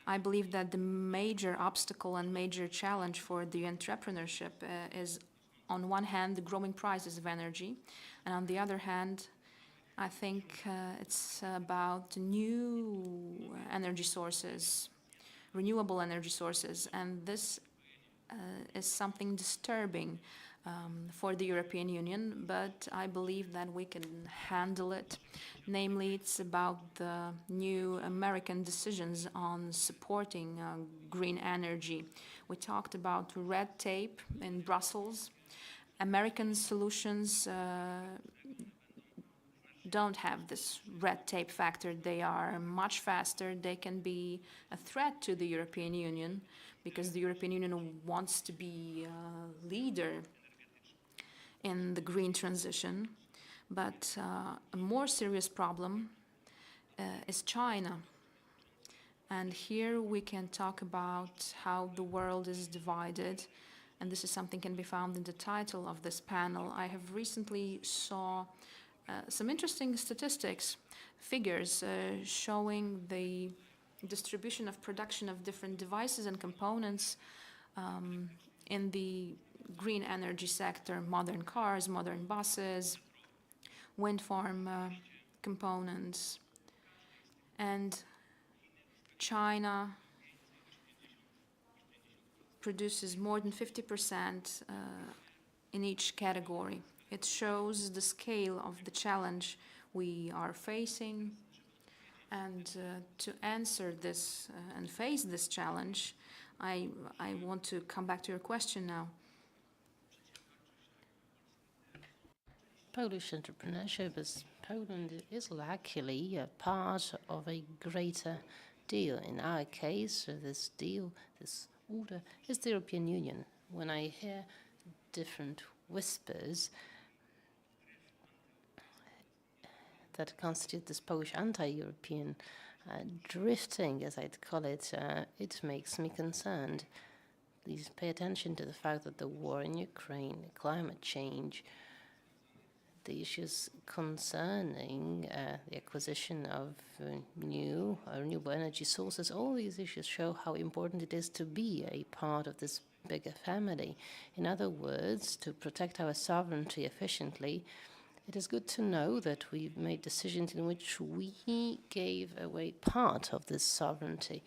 I believe that the major obstacle and major challenge for the entrepreneurship is, on one hand, the growing prices of energy, and on the other hand, I think it's about new energy sources, renewable energy sources, and this is something disturbing for the European Union, but I believe that we can handle it. Namely, it's about the new American decisions on supporting green energy. We talked about red tape in Brussels. American solutions don't have this red tape factor. They are much faster. They can be a threat to the European Union because the European Union wants to be a leader in the green transition. But a more serious problem is China. And here we can talk about how the world is divided. And this is something can be found in the title of this panel. I have recently saw some interesting statistics, figures showing the distribution of production of different devices and components in the green energy sector, modern cars, modern buses, wind farm components. And China produces more than 50% in each category. It shows the scale of the challenge we are facing. And to answer this and face this challenge, I want to come back to your question now. Polish entrepreneurship as Poland is luckily a part of a greater deal. In our case, this deal, this order, is the European Union. When I hear different whispers that constitute this Polish anti-European drifting, as I'd call it, it makes me concerned. Please pay attention to the fact that the war in Ukraine, climate change, the issues concerning the acquisition of new renewable energy sources, all these issues show how important it is to be a part of this bigger family. In other words, to protect our sovereignty efficiently, it is good to know that we've made decisions in which we gave away part of this sovereignty.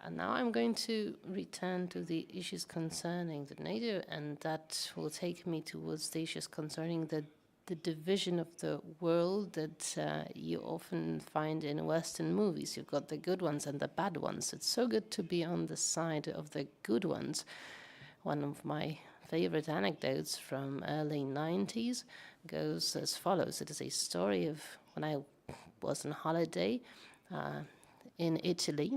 And now I'm going to return to the issues concerning the NATO, and that will take me towards the issues concerning the division of the world that you often find in Western movies. You've got the good ones and the bad ones. It's so good to be on the side of the good ones. One of my favorite anecdotes from early 90s goes as follows. It is a story of when I was on holiday in Italy.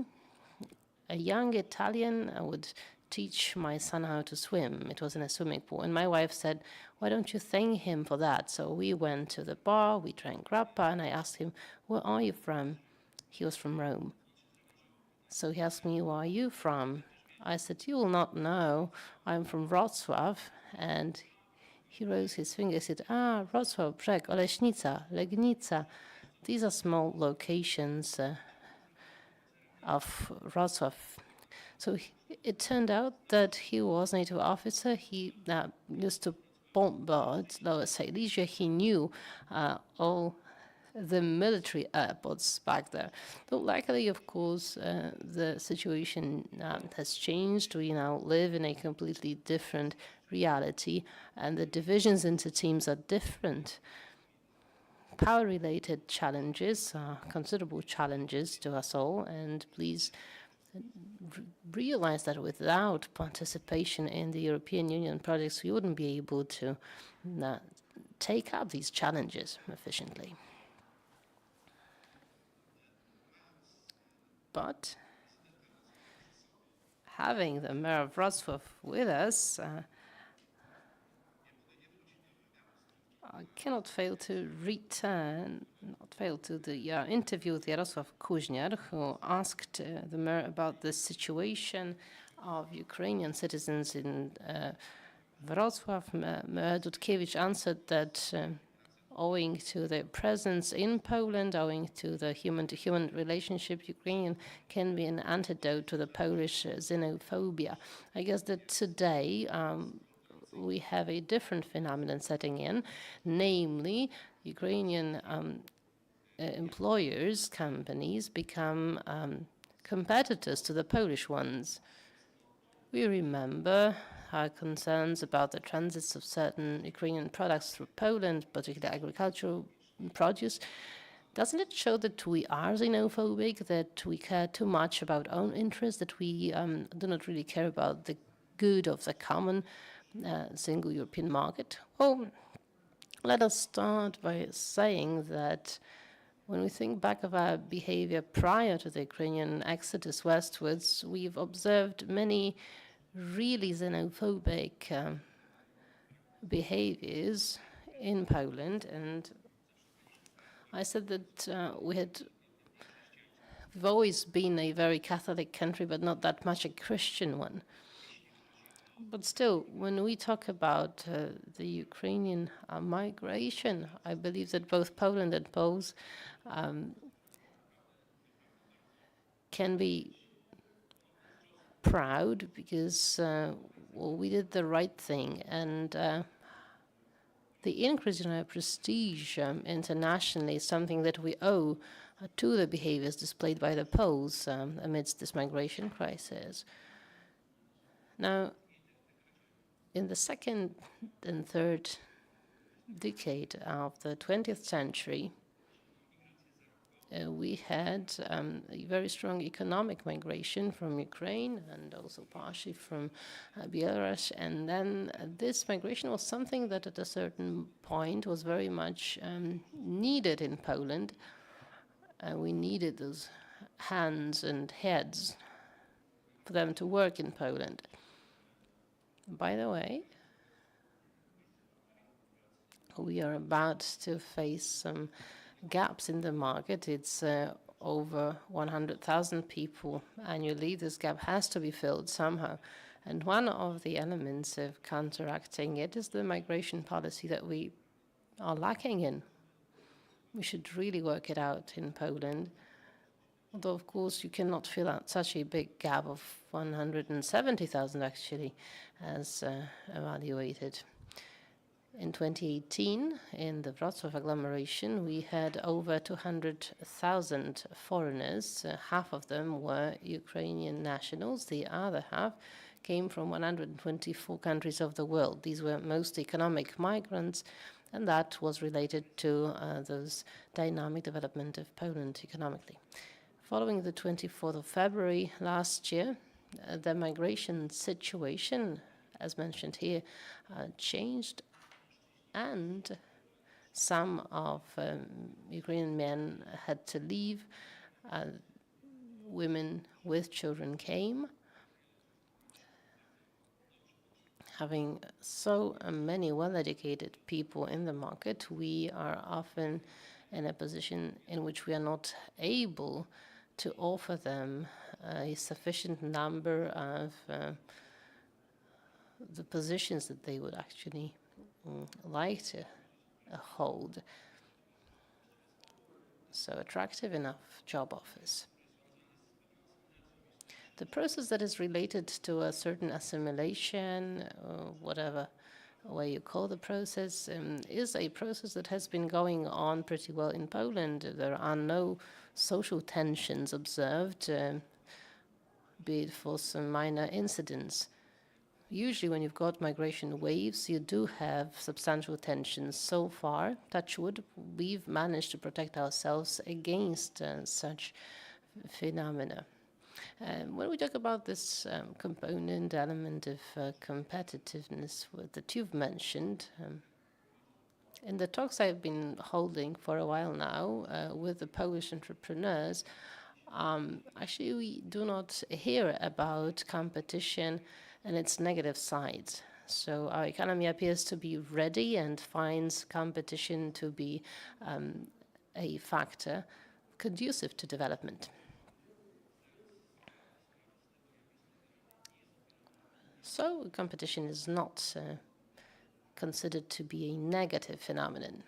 A young Italian would teach my son how to swim. It was in a swimming pool. And my wife said, why don't you thank him for that? So we went to the bar, we drank grappa, and I asked him, where are you from? He was from Rome. So he asked me, where are you from? I said, you will not know. I'm from Wrocław. And he rose his finger and said, Wrocław, Brzeg, Oleśnica, Legnica. These are small locations of Wrocław. So it turned out that he was a NATO officer. He used to bombard Lower Silesia. He knew all the military airports back there. But luckily, of course, the situation has changed. We now live in a completely different reality, and the divisions into teams are different. Power-related challenges are considerable challenges to us all, and please realize that without participation in the European Union projects, we wouldn't be able to take up these challenges efficiently. But having the mayor of Wrocław with us, I cannot fail to the interview with Jarosław Kuźniar, who asked the mayor about the situation of Ukrainian citizens in Wrocław. Mayor Dudkiewicz answered that owing to their presence in Poland, owing to the human-to-human relationship, Ukrainian can be an antidote to the Polish xenophobia. I guess that today we have a different phenomenon setting in, namely Ukrainian employers, companies, become competitors to the Polish ones. We remember our concerns about the transits of certain Ukrainian products through Poland, particularly agricultural produce. Doesn't it show that we are xenophobic, that we care too much about our own interests, that we do not really care about the good of the common single European market? Well, let us start by saying that when we think back of our behavior prior to the Ukrainian exodus westwards, we've observed many really xenophobic behaviors in Poland, and I said that we've always been a very Catholic country, but not that much a Christian one. But still, when we talk about the Ukrainian migration, I believe that both Poland and Poles can be proud because well, we did the right thing, and the increase in our prestige internationally is something that we owe to the behaviors displayed by the Poles amidst this migration crisis. Now, in the second and third decade of the 20th century, we had a very strong economic migration from Ukraine and also partially from Belarus. And then this migration was something that at a certain point was very much needed in Poland. We needed those hands and heads for them to work in Poland. By the way, we are about to face some gaps in the market. It's over 100,000 people annually. This gap has to be filled somehow. And one of the elements of counteracting it is the migration policy that we are lacking in. We should really work it out in Poland. Although, of course, you cannot fill out such a big gap of 170,000 actually, as evaluated. In 2018, in the Wrocław agglomeration, we had over 200,000 foreigners. Half of them were Ukrainian nationals. The other half came from 124 countries of the world. These were most economic migrants, and that was related to those dynamic development of Poland economically. Following the 24th of February last year, the migration situation, as mentioned here, changed, and some of Ukrainian men had to leave. Women with children came. Having so many well-educated people in the market, we are often in a position in which we are not able to offer them a sufficient number of the positions that they would actually like to hold. So attractive enough job offers. The process that is related to a certain assimilation, or whatever way you call the process, is a process that has been going on pretty well in Poland. There are no social tensions observed, be it for some minor incidents. Usually when you've got migration waves, you do have substantial tensions. So far, touch wood, we've managed to protect ourselves against such phenomena. When we talk about this component element of competitiveness that you've mentioned, in the talks I've been holding for a while now with the Polish entrepreneurs, actually we do not hear about competition and its negative sides. So our economy appears to be ready and finds competition to be a factor conducive to development. So competition is not considered to be a negative phenomenon,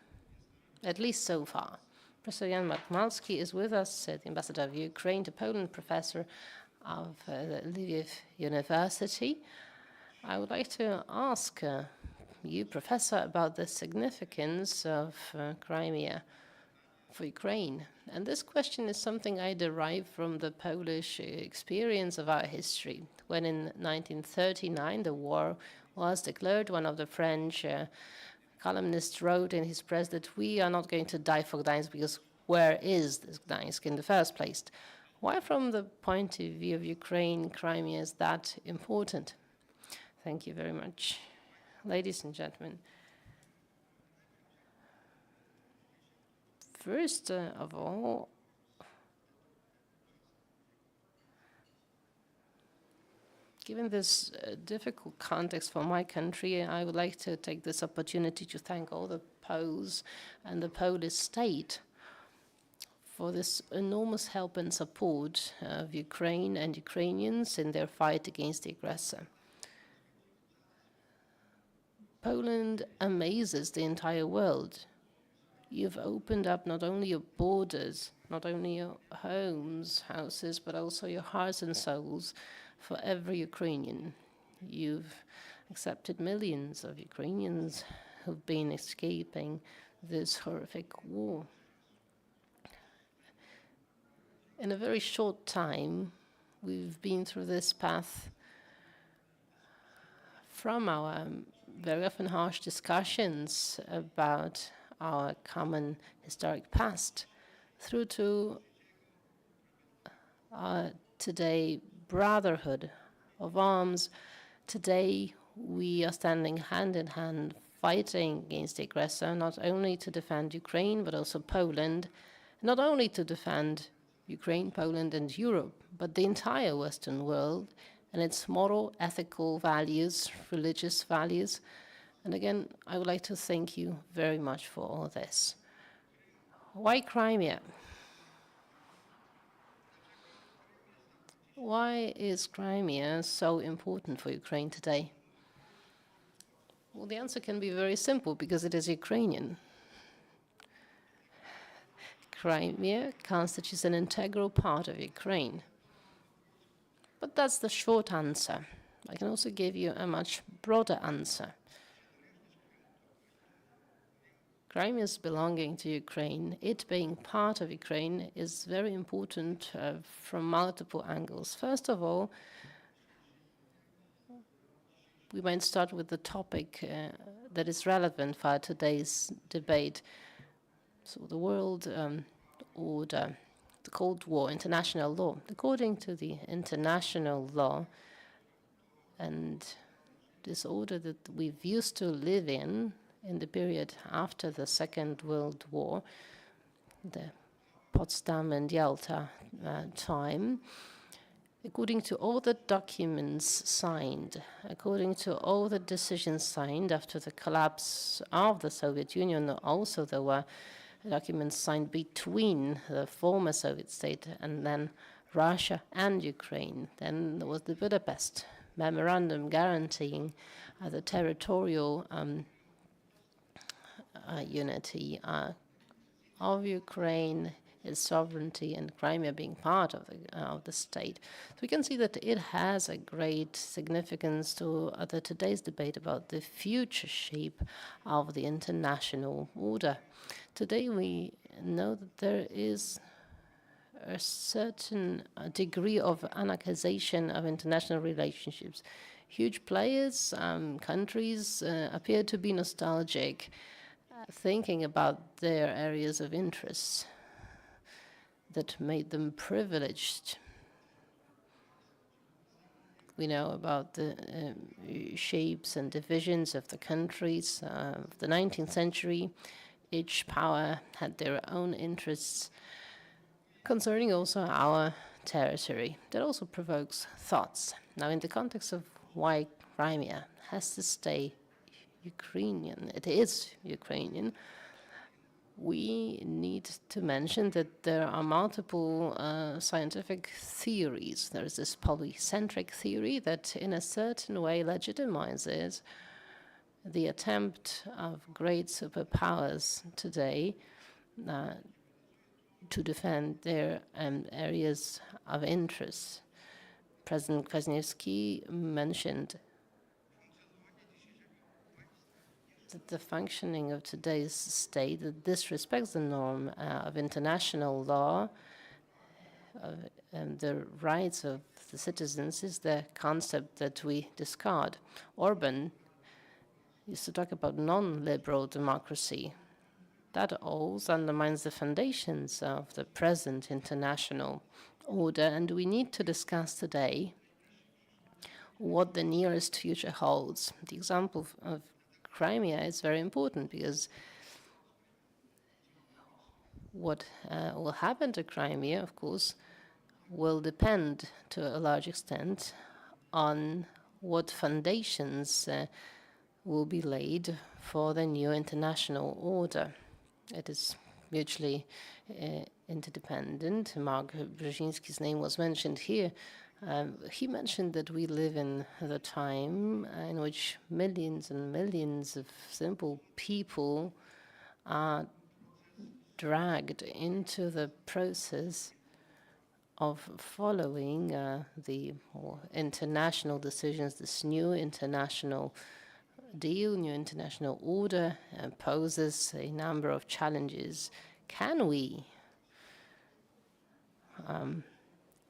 at least so far. Professor Jan Makmalski is with us, the ambassador of Ukraine to Poland, professor of the Lviv University. I would like to ask you, Professor, about the significance of Crimea for Ukraine. And this question is something I derive from the Polish experience of our history. When in 1939 the war was declared, one of the French columnists wrote in his press that we are not going to die for Gdańsk because where is this Gdańsk in the first place? Why, from the point of view of Ukraine, Crimea is that important? Thank you very much. Ladies and gentlemen, first of all, given this difficult context for my country, I would like to take this opportunity to thank all the Poles and the Polish state for this enormous help and support of Ukraine and Ukrainians in their fight against the aggressor. Poland amazes the entire world. You've opened up not only your borders, not only your homes, houses, but also your hearts and souls for every Ukrainian. You've accepted millions of Ukrainians who've been escaping this horrific war. In a very short time, we've been through this path from our very often harsh discussions about our common historic past through to our today brotherhood of arms. Today we are standing hand in hand fighting against the aggressor, not only to defend Ukraine but also Poland, not only to defend Ukraine, Poland and Europe, but the entire Western world and its moral, ethical values, religious values. And again, I would like to thank you very much for all this. Why Crimea? Why is Crimea so important for Ukraine today? Well, the answer can be very simple, because it is Ukrainian. Crimea constitutes an integral part of Ukraine. But that's the short answer. I can also give you a much broader answer. Crimea's belonging to Ukraine, it being part of Ukraine, is very important from multiple angles. First of all, we might start with the topic that is relevant for today's debate. So the world order, the Cold War, international law. According to the international law and this order that we've used to live in the period after the Second World War, the Potsdam and Yalta time, according to all the documents signed, according to all the decisions signed after the collapse of the Soviet Union, also there were documents signed between the former Soviet state and then Russia and Ukraine. Then there was the Budapest Memorandum guaranteeing the territorial unity of Ukraine, its sovereignty, and Crimea being part of the state. So we can see that it has a great significance to today's debate about the future shape of the international order. Today we know that there is a certain degree of anarchization of international relationships. Huge players, countries appear to be nostalgic, thinking about their areas of interest that made them privileged. We know about the shapes and divisions of the countries of the 19th century. Each power had their own interests. Concerning also our territory, that also provokes thoughts. Now, in the context of why Crimea has to stay Ukrainian, it is Ukrainian, we need to mention that there are multiple scientific theories. There is this polycentric theory that in a certain way legitimizes the attempt of great superpowers today to defend their areas of interest. President KWAŚNIEWSKI mentioned that the functioning of today's state that disrespects the norm of international law and the rights of the citizens is the concept that we discard. Orban used to talk about non-liberal democracy. That also undermines the foundations of the present international order, and we need to discuss today what the nearest future holds. The example of Crimea is very important because what will happen to Crimea, of course, will depend to a large extent on what foundations will be laid for the new international order. It is mutually interdependent. Mark Brzezinski's name was mentioned here. He mentioned that we live in the time in which millions and millions of simple people are dragged into the process of following the more international decisions. This new international deal, new international order poses a number of challenges. Can we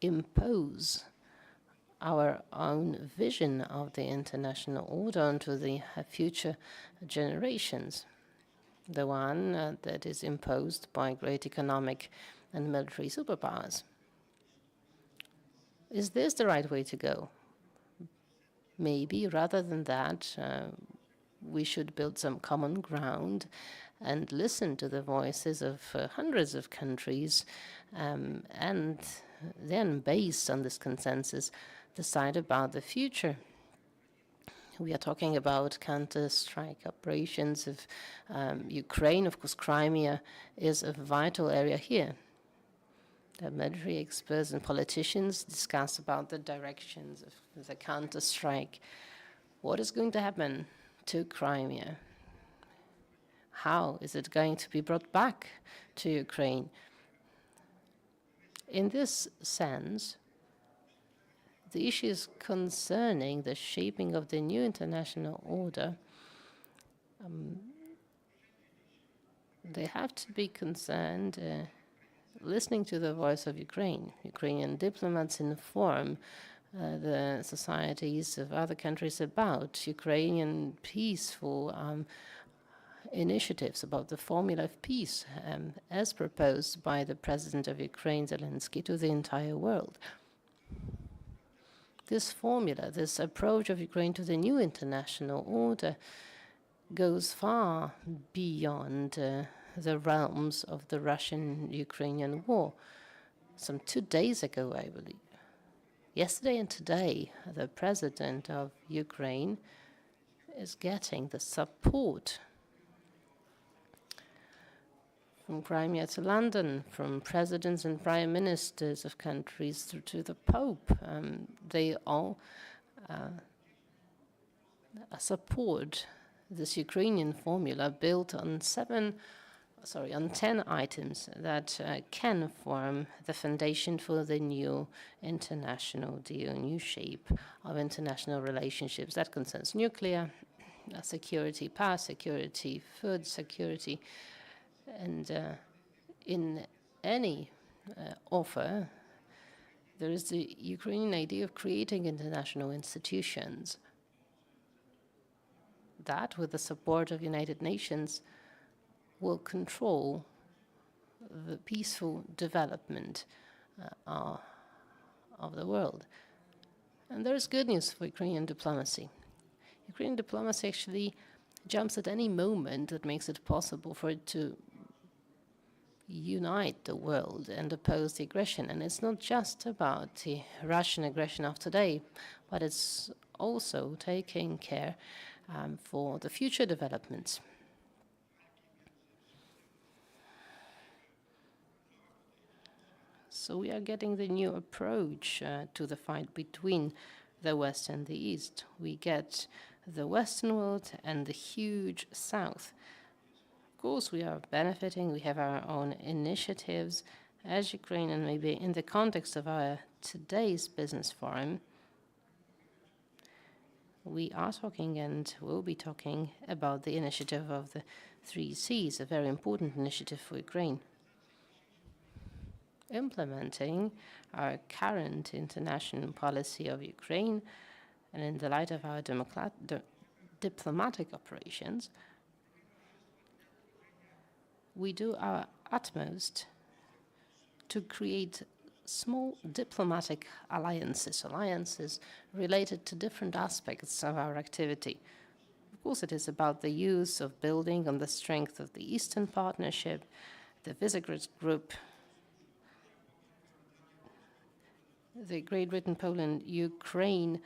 impose our own vision of the international order onto the future generations? The one that is imposed by great economic and military superpowers. Is this the right way to go? Maybe rather than that, we should build some common ground and listen to the voices of hundreds of countries and then, based on this consensus, decide about the future. We are talking about counter-strike operations of Ukraine. Of course, Crimea is a vital area here. The military experts and politicians discuss about the directions of the counter-strike. What is going to happen to Crimea? How is it going to be brought back to Ukraine? In this sense, the issues concerning the shaping of the new international order, they have to be concerned listening to the voice of Ukraine. Ukrainian diplomats inform the societies of other countries about Ukrainian peaceful initiatives, about the formula of peace as proposed by the president of Ukraine, Zelensky, to the entire world. This formula, this approach of Ukraine to the new international order goes far beyond the realms of the Russian-Ukrainian war. Some 2 days ago, I believe, yesterday and today, the president of Ukraine is getting the support from Crimea to London, from presidents and prime ministers of countries through to the Pope. They all support this Ukrainian formula built on 10 items that can form the foundation for the new international deal, new shape of international relationships. That concerns nuclear security, power security, food security, and in any offer, there is the Ukrainian idea of creating international institutions that, with the support of United Nations, will control the peaceful development of the world. And there is good news for Ukrainian diplomacy. Ukrainian diplomacy actually jumps at any moment that makes it possible for it to unite the world and oppose the aggression. And it's not just about the Russian aggression of today, but it's also taking care for the future developments. So we are getting the new approach to the fight between the West and the East. We get the Western world and the huge South. Of course, we are benefiting. We have our own initiatives as Ukraine, and maybe in the context of our today's business forum, we are talking and will be talking about the initiative of the 3 Cs, a very important initiative for Ukraine. Implementing our current international policy of Ukraine, and in the light of our diplomatic operations, we do our utmost to create small diplomatic alliances related to different aspects of our activity. Of course, it is about the use of building on the strength of the Eastern Partnership, the Visegrad Group, the Great Britain, Poland, Ukraine,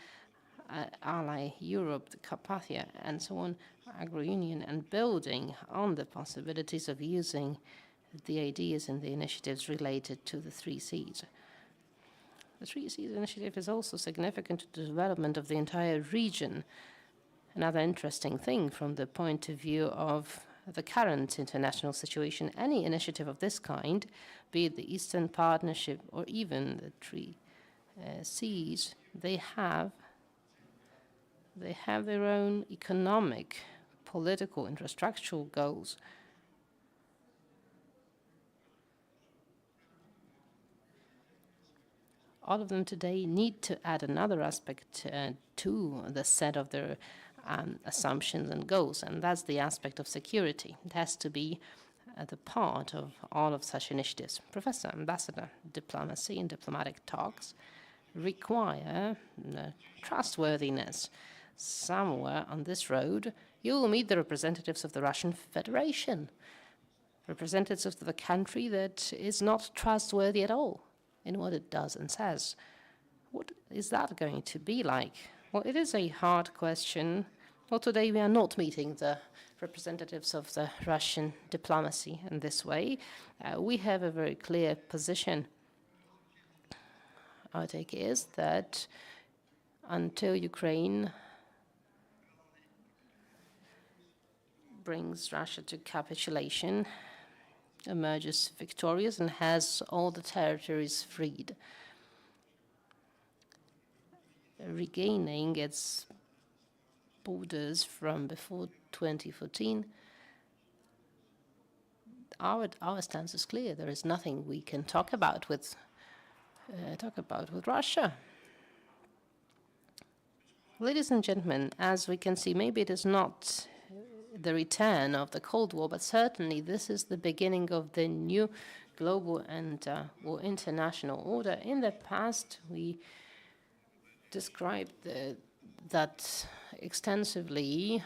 ally Europe, the Carpathia, and so on, agro-union, and building on the possibilities of using the ideas and the initiatives related to the 3 Cs. The 3 Cs initiative is also significant to the development of the entire region. Another interesting thing from the point of view of the current international situation, any initiative of this kind, be it the Eastern Partnership or even the 3 Cs, they have their own economic, political, infrastructural goals. All of them today need to add another aspect to the set of their assumptions and goals, and that's the aspect of security. It has to be the part of all of such initiatives. Professor, Ambassador, diplomacy and diplomatic talks require trustworthiness. Somewhere on this road, you will meet the representatives of the Russian Federation, representatives of the country that is not trustworthy at all in what it does and says. What is that going to be like? Well, it is a hard question. Well, today we are not meeting the representatives of the Russian diplomacy in this way. We have a very clear position. Our take is that until Ukraine brings Russia to capitulation, emerges victorious and has all the territories freed, regaining its borders from before 2014, our stance is clear. There is nothing we can talk about with Russia. Ladies and gentlemen, as we can see, maybe it is not the return of the Cold War, but certainly this is the beginning of the new global and or international order. In the past, we described that extensively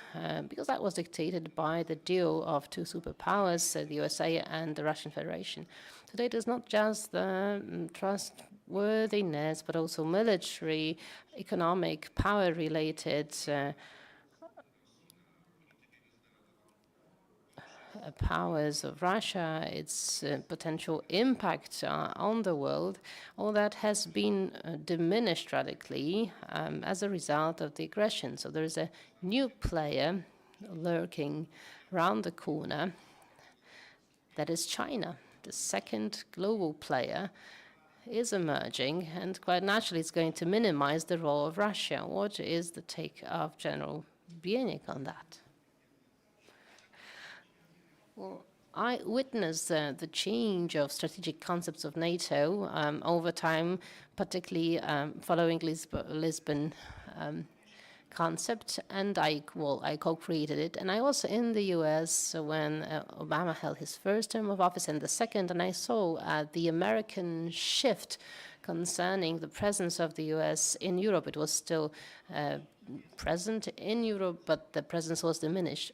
because that was dictated by the deal of 2 superpowers, the USA and the Russian Federation. Today, it is not just the trustworthiness, but also military, economic, power-related powers of Russia, its potential impact on the world, all that has been diminished radically as a result of the aggression. So there is a new player lurking around the corner, that is China. The second global player is emerging, and quite naturally it's going to minimize the role of Russia. What is the take of General Bienik on that? Well, I witnessed the change of strategic concepts of NATO over time, particularly following Lisbon concept, and I co-created it. And I was in the US when Obama held his first term of office and the second, and I saw the American shift concerning the presence of the US in Europe. It was still present in Europe, but the presence was diminished.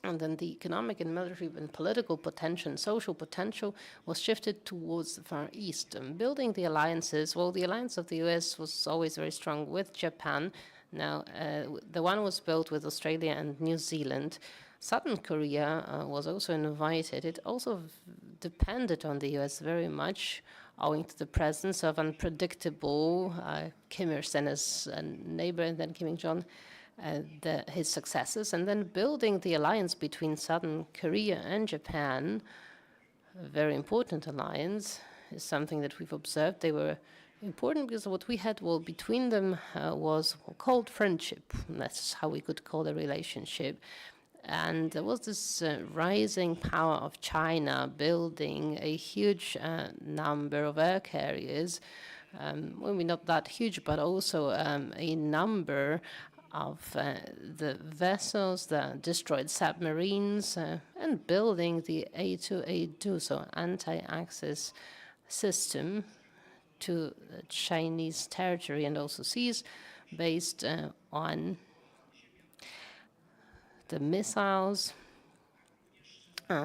And then the economic and military and political potential and social potential was shifted towards the Far East. Building the alliances, well, the alliance of the US was always very strong with Japan. Now, the one was built with Australia and New Zealand. Southern Korea was also invited. It also depended on the US very much, owing to the presence of unpredictable Kim Il-sung as a neighbor, and then Kim Il-jong, his successors, and then building the alliance between Southern Korea and Japan, a very important alliance, is something that we've observed. They were important because what we had, well, between them was called friendship. That's how we could call the relationship. And there was this rising power of China building a huge number of air carriers, well, maybe not that huge, but also a number of the vessels, the destroyed submarines, and building the A2A2, so anti-access system to Chinese territory and also seas, based on the missiles,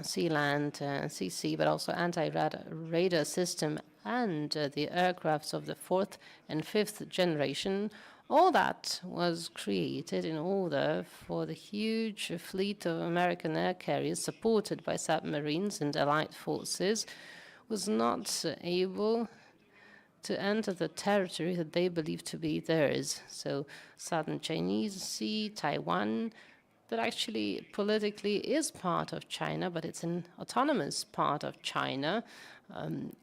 sea, land, CC, but also anti-radar system and the aircrafts of the 4th and 5th generation. All that was created in order for the huge fleet of American air carriers, supported by submarines and allied forces, was not able to enter the territory that they believed to be theirs. So Southern Chinese Sea, Taiwan, that actually politically is part of China, but it's an autonomous part of China,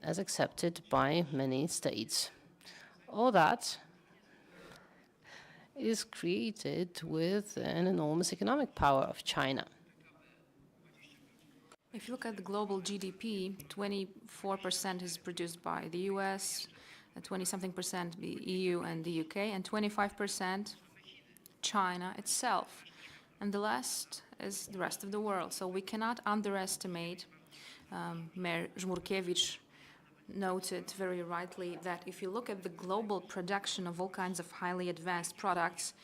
as accepted by many states. All that is created with an enormous economic power of China. If you look at the global GDP, 24% is produced by the US, 20-something percent the EU and the UK, and 25% China itself. And the last is the rest of the world. So we cannot underestimate, Mayor Żmurkiewicz noted very rightly that if you look at the global production of all kinds of highly advanced products,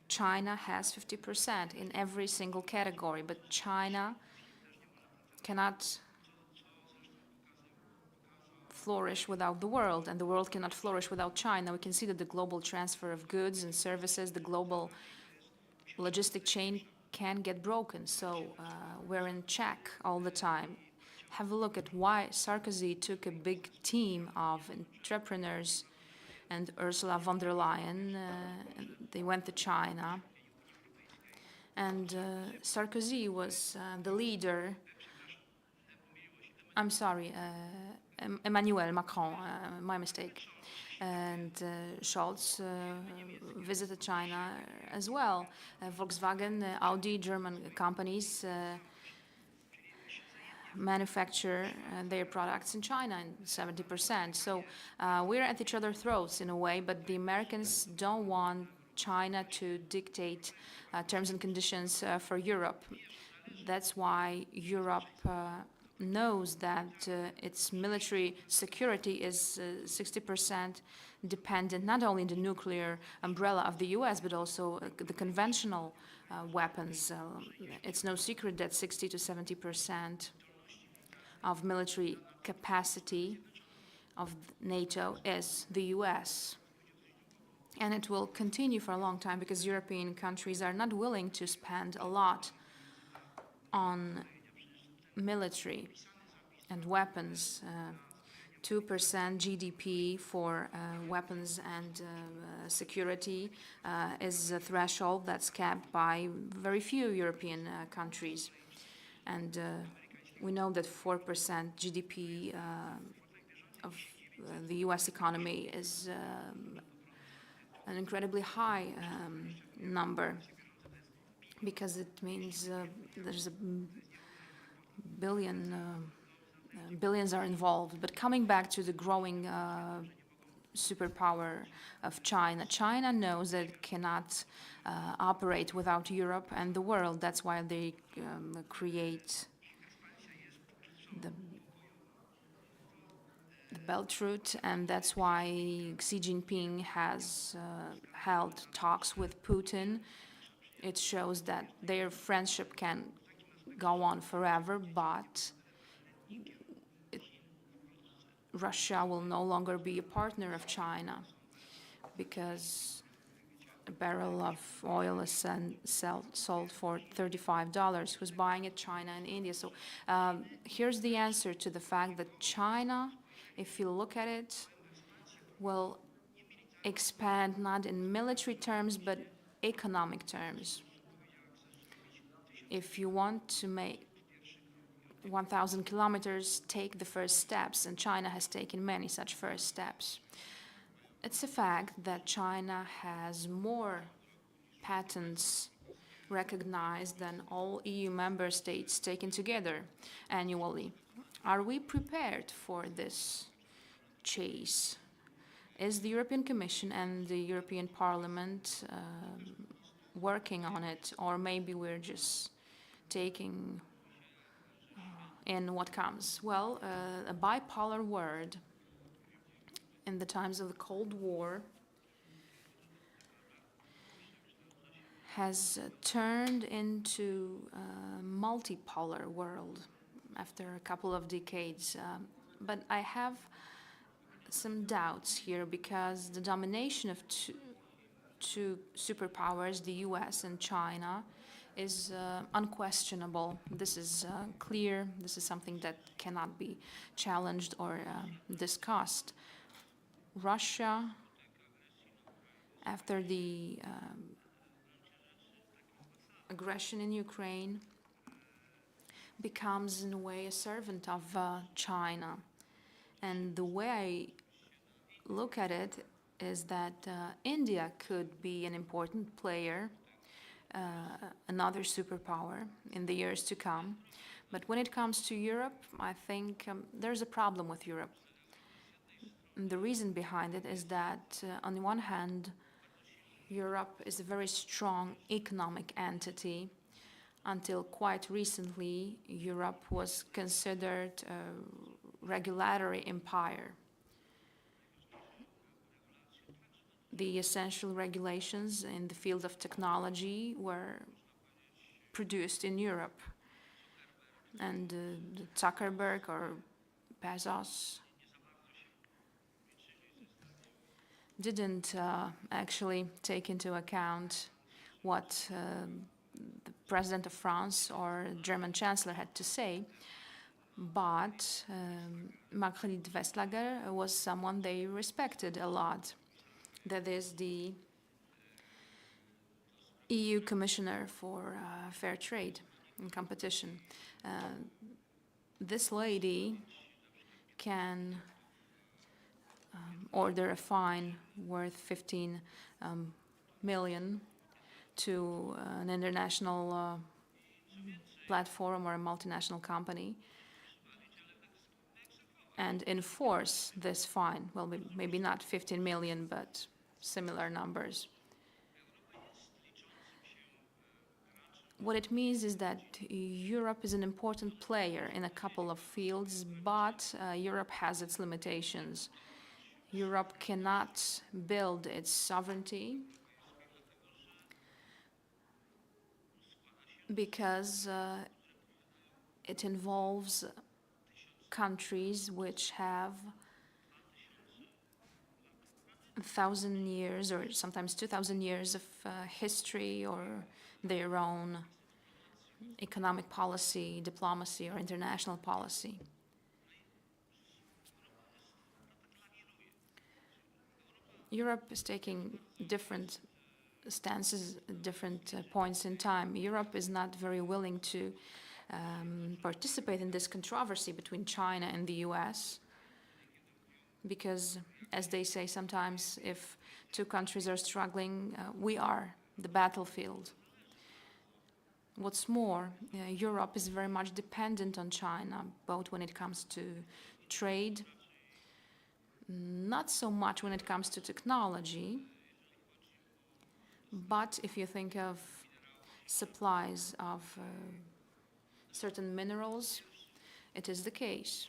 China has 50% in every single category, but China cannot flourish without the world, and the world cannot flourish without China. We can see that the global transfer of goods and services, the global logistic chain can get broken. So we're in check all the time. Have a look at why Sarkozy took a big team of entrepreneurs and Ursula von der Leyen. They went to China. And Sarkozy was the leader. I'm sorry, Emmanuel Macron, my mistake. And Scholz visited China as well. Volkswagen, Audi, German companies manufacture their products in China, in 70%. So we're at each other's throats in a way, but the Americans don't want China to dictate terms and conditions for Europe. That's why Europe knows that its military security is 60% dependent not only on the nuclear umbrella of the US, but also the conventional weapons. It's no secret that 60 to 70% of military capacity of NATO is the US. And it will continue for a long time because European countries are not willing to spend a lot on military and weapons. 2% GDP for weapons and security is a threshold that's capped by very few European countries. And we know that 4% GDP of the US economy is an incredibly high number, because it means there's a billions are involved. But coming back to the growing superpower of China, China knows that it cannot operate without Europe and the world. That's why they create the Belt Route, and that's why Xi Jinping has held talks with Putin. It shows that their friendship can go on forever, but Russia will no longer be a partner of China because a barrel of oil is sold for $35. Who's buying it? China and India. So here's the answer to the fact that China, if you look at it, will expand not in military terms, but economic terms. If you want to make 1,000 kilometers, take the first steps, and China has taken many such first steps. It's a fact that China has more patents recognized than all EU member states taken together annually. Are we prepared for this chase? Is the European Commission and the European Parliament working on it, or maybe we're just taking in what comes? Well, a bipolar word in the times of the Cold War has turned into a multipolar world after a couple of decades. But I have some doubts here because the domination of two superpowers, the US and China, is unquestionable. This is clear. This is something that cannot be challenged or discussed. Russia, after the aggression in Ukraine, becomes in a way a servant of China. And the way I look at it is that India could be an important player, another superpower in the years to come. But when it comes to Europe, I think there's a problem with Europe. And the reason behind it is that, on the one hand, Europe is a very strong economic entity. Until quite recently, Europe was considered a regulatory empire. The essential regulations in the field of technology were produced in Europe. And Zuckerberg or Bezos didn't actually take into account what the President of France or German Chancellor had to say, but Margrethe Vestager was someone they respected a lot. That is the EU Commissioner for Fair Trade and Competition. This lady can order a fine worth 15 million to an international platform or a multinational company and enforce this fine. Well, maybe not 15 million, but similar numbers. What it means is that Europe is an important player in a couple of fields, but Europe has its limitations. Europe cannot build its sovereignty because it involves countries which have 1,000 years or sometimes 2,000 years of history or their own economic policy, diplomacy, or international policy. Europe is taking different stances at different points in time. Europe is not very willing to participate in this controversy between China and the US because, as they say sometimes, if two countries are struggling, we are the battlefield. What's more, Europe is very much dependent on China, both when it comes to trade, not so much when it comes to technology, but if you think of supplies of certain minerals, it is the case.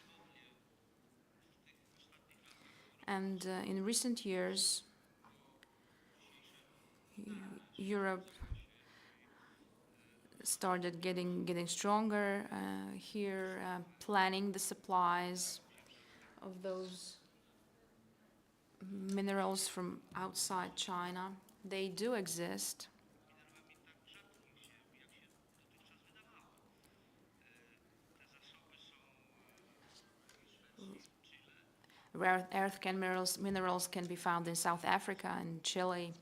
And in recent years, started getting stronger here, planning the supplies of those minerals from outside China. They do exist. Rare earth minerals can be found in South Africa and Chile,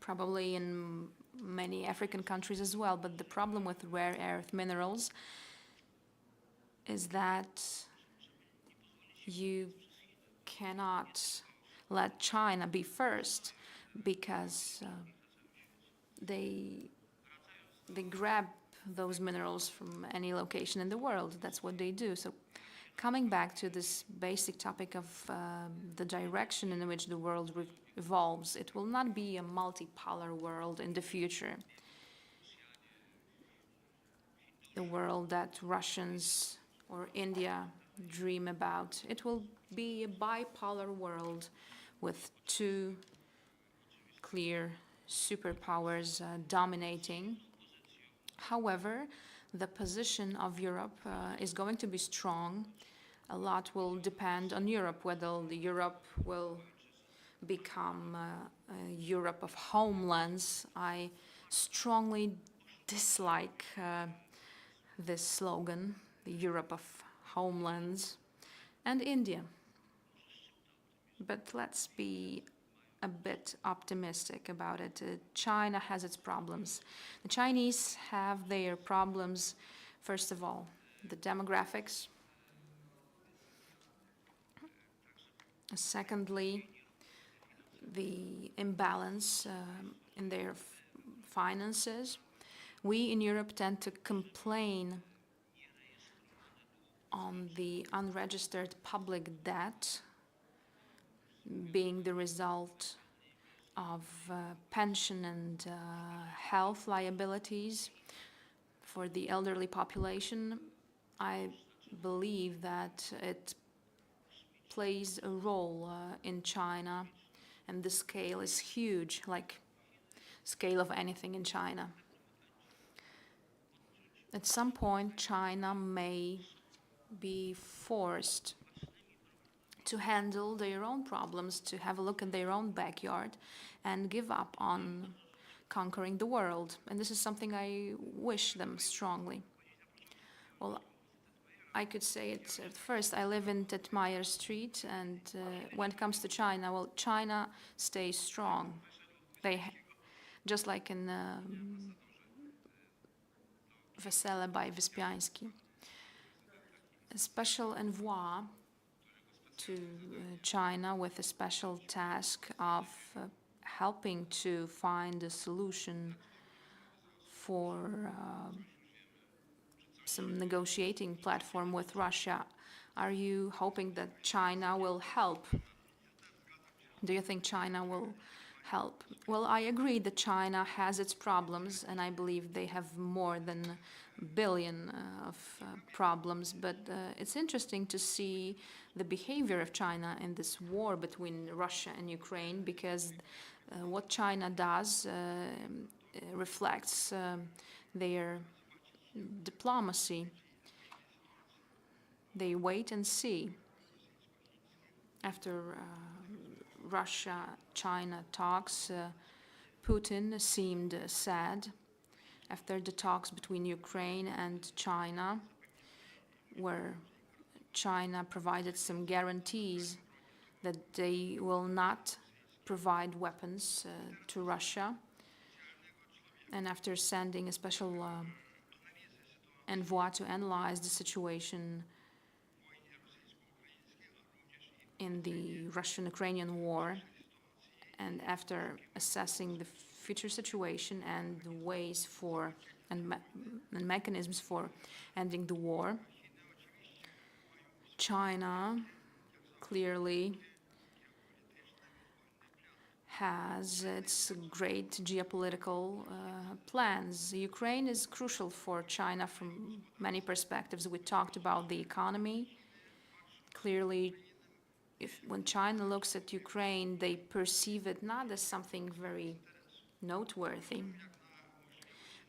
probably in many African countries as well. But the problem with rare earth minerals is that you cannot let China be first, because they grab those minerals from any location in the world. That's what they do. So coming back to this basic topic of the direction in which the world evolves, it will not be a multipolar world in the future. The world that Russians or India dream about. It will be a bipolar world with two clear superpowers dominating. However, the position of Europe is going to be strong. A lot will depend on Europe, whether Europe will become a Europe of homelands. I strongly dislike this slogan, the Europe of homelands, and India. But let's be a bit optimistic about it. China has its problems. The Chinese have their problems, first of all, the demographics. Secondly, the imbalance in their finances. We in Europe tend to complain on the unregistered public debt being the result of pension and health liabilities for the elderly population. I believe that it plays a role in China, and the scale is huge, like scale of anything in China. At some point, China may be forced to handle their own problems, to have a look at their own backyard and give up on conquering the world. And this is something I wish them strongly. Well, I could say it at first. I live in Tetmeier Street, and when it comes to China, well, China stays strong. Just like in Wesele by Wyspiański. A special envoy to China with a special task of helping to find a solution for some negotiating platform with Russia. Are you hoping that China will help? Do you think China will help? Well, I agree that China has its problems, and I believe they have more than a billion of problems, but it's interesting to see the behavior of China in this war between Russia and Ukraine, because what China does reflects their diplomacy. They wait and see. After Russia-China talks, Putin seemed sad. After the talks between Ukraine and China, where China provided some guarantees that they will not provide weapons to Russia, and after sending a special envoy to analyze the situation in the Russian-Ukrainian war, and after assessing the future situation and the ways for and mechanisms for ending the war, China clearly has its great geopolitical plans. Ukraine is crucial for China from many perspectives. We talked about the economy. Clearly, when China looks at Ukraine, they perceive it not as something very noteworthy,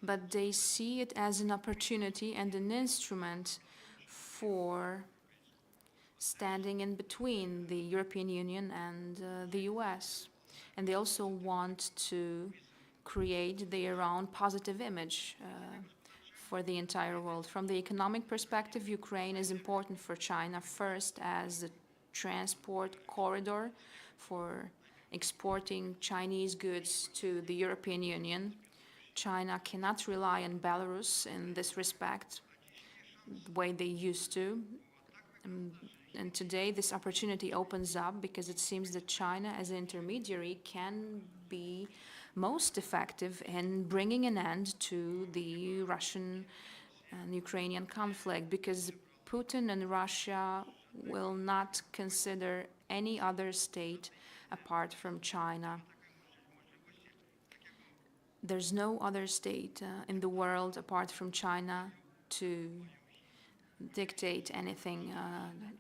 but they see it as an opportunity and an instrument for standing in between the European Union and the US. And they also want to create their own positive image for the entire world. From the economic perspective, Ukraine is important for China, first as a transport corridor for exporting Chinese goods to the European Union. China cannot rely on Belarus in this respect, the way they used to. And today this opportunity opens up because it seems that China as an intermediary can be most effective in bringing an end to the Russian and Ukrainian conflict, because Putin and Russia will not consider any other state apart from China. There's no other state in the world apart from China to dictate anything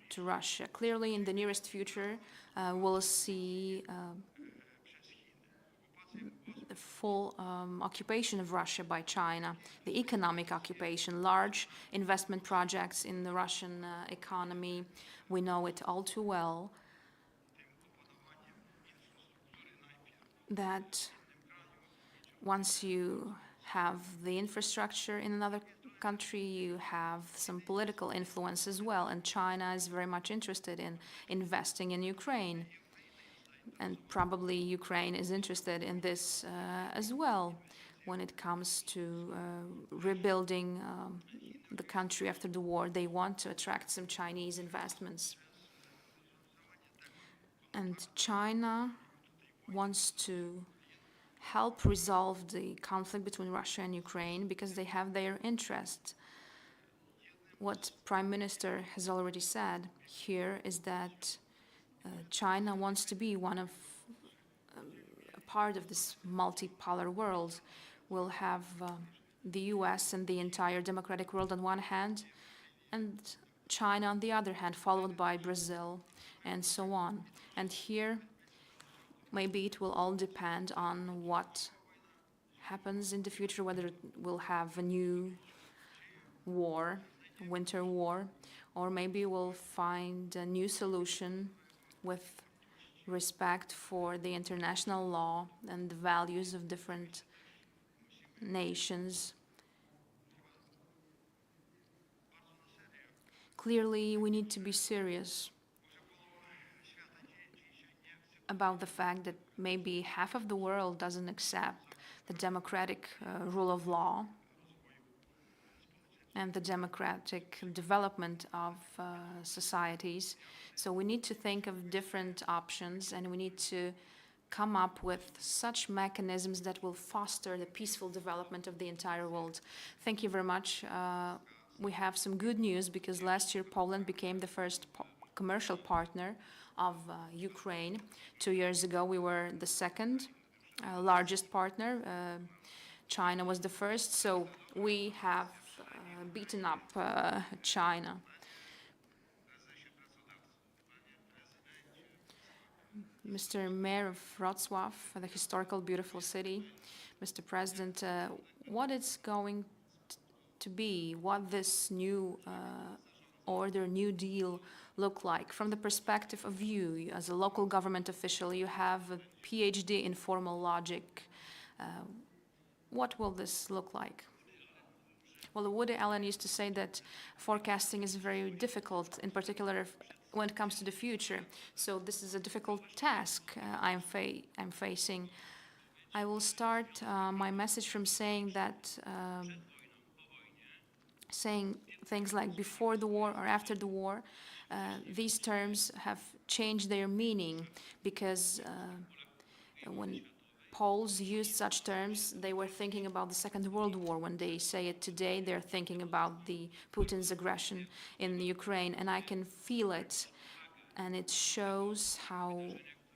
to Russia. Clearly, in the nearest future, we'll see the full occupation of Russia by China, the economic occupation, large investment projects in the Russian economy. We know it all too well that once you have the infrastructure in another country, you have some political influence as well, and China is very much interested in investing in Ukraine. And probably Ukraine is interested in this as well when it comes to rebuilding the country after the war. They want to attract some Chinese investments. And China wants to help resolve the conflict between Russia and Ukraine because they have their interest. What Prime Minister has already said here is that China wants to be one of a part of this multipolar world. We'll have the US and the entire democratic world on one hand, and China on the other hand, followed by Brazil, and so on. And here, maybe it will all depend on what happens in the future, whether we'll have a new war, winter war, or maybe we'll find a new solution with respect for the international law and the values of different nations. Clearly, we need to be serious about the fact that maybe half of the world doesn't accept the democratic rule of law and the democratic development of societies. So we need to think of different options, and we need to come up with such mechanisms that will foster the peaceful development of the entire world. Thank you very much. We have some good news because last year Poland became the first commercial partner of Ukraine. 2 years ago we were the second largest partner. China was the first, so we have beaten up China. Mr. Mayor of Wrocław, the historical, beautiful city, Mr. President, what it's going to be, what this new order, New Deal look like from the perspective of you as a local government official? You have a PhD in formal logic. What will this look like? Well, Woody Allen used to say that forecasting is very difficult, in particular when it comes to the future. So this is a difficult task I'm facing. I will start my message from saying that saying things like before the war or after the war, these terms have changed their meaning because when Poles used such terms, they were thinking about the Second World War. When they say it today, they're thinking about the Putin's aggression in Ukraine, and I can feel it, and it shows how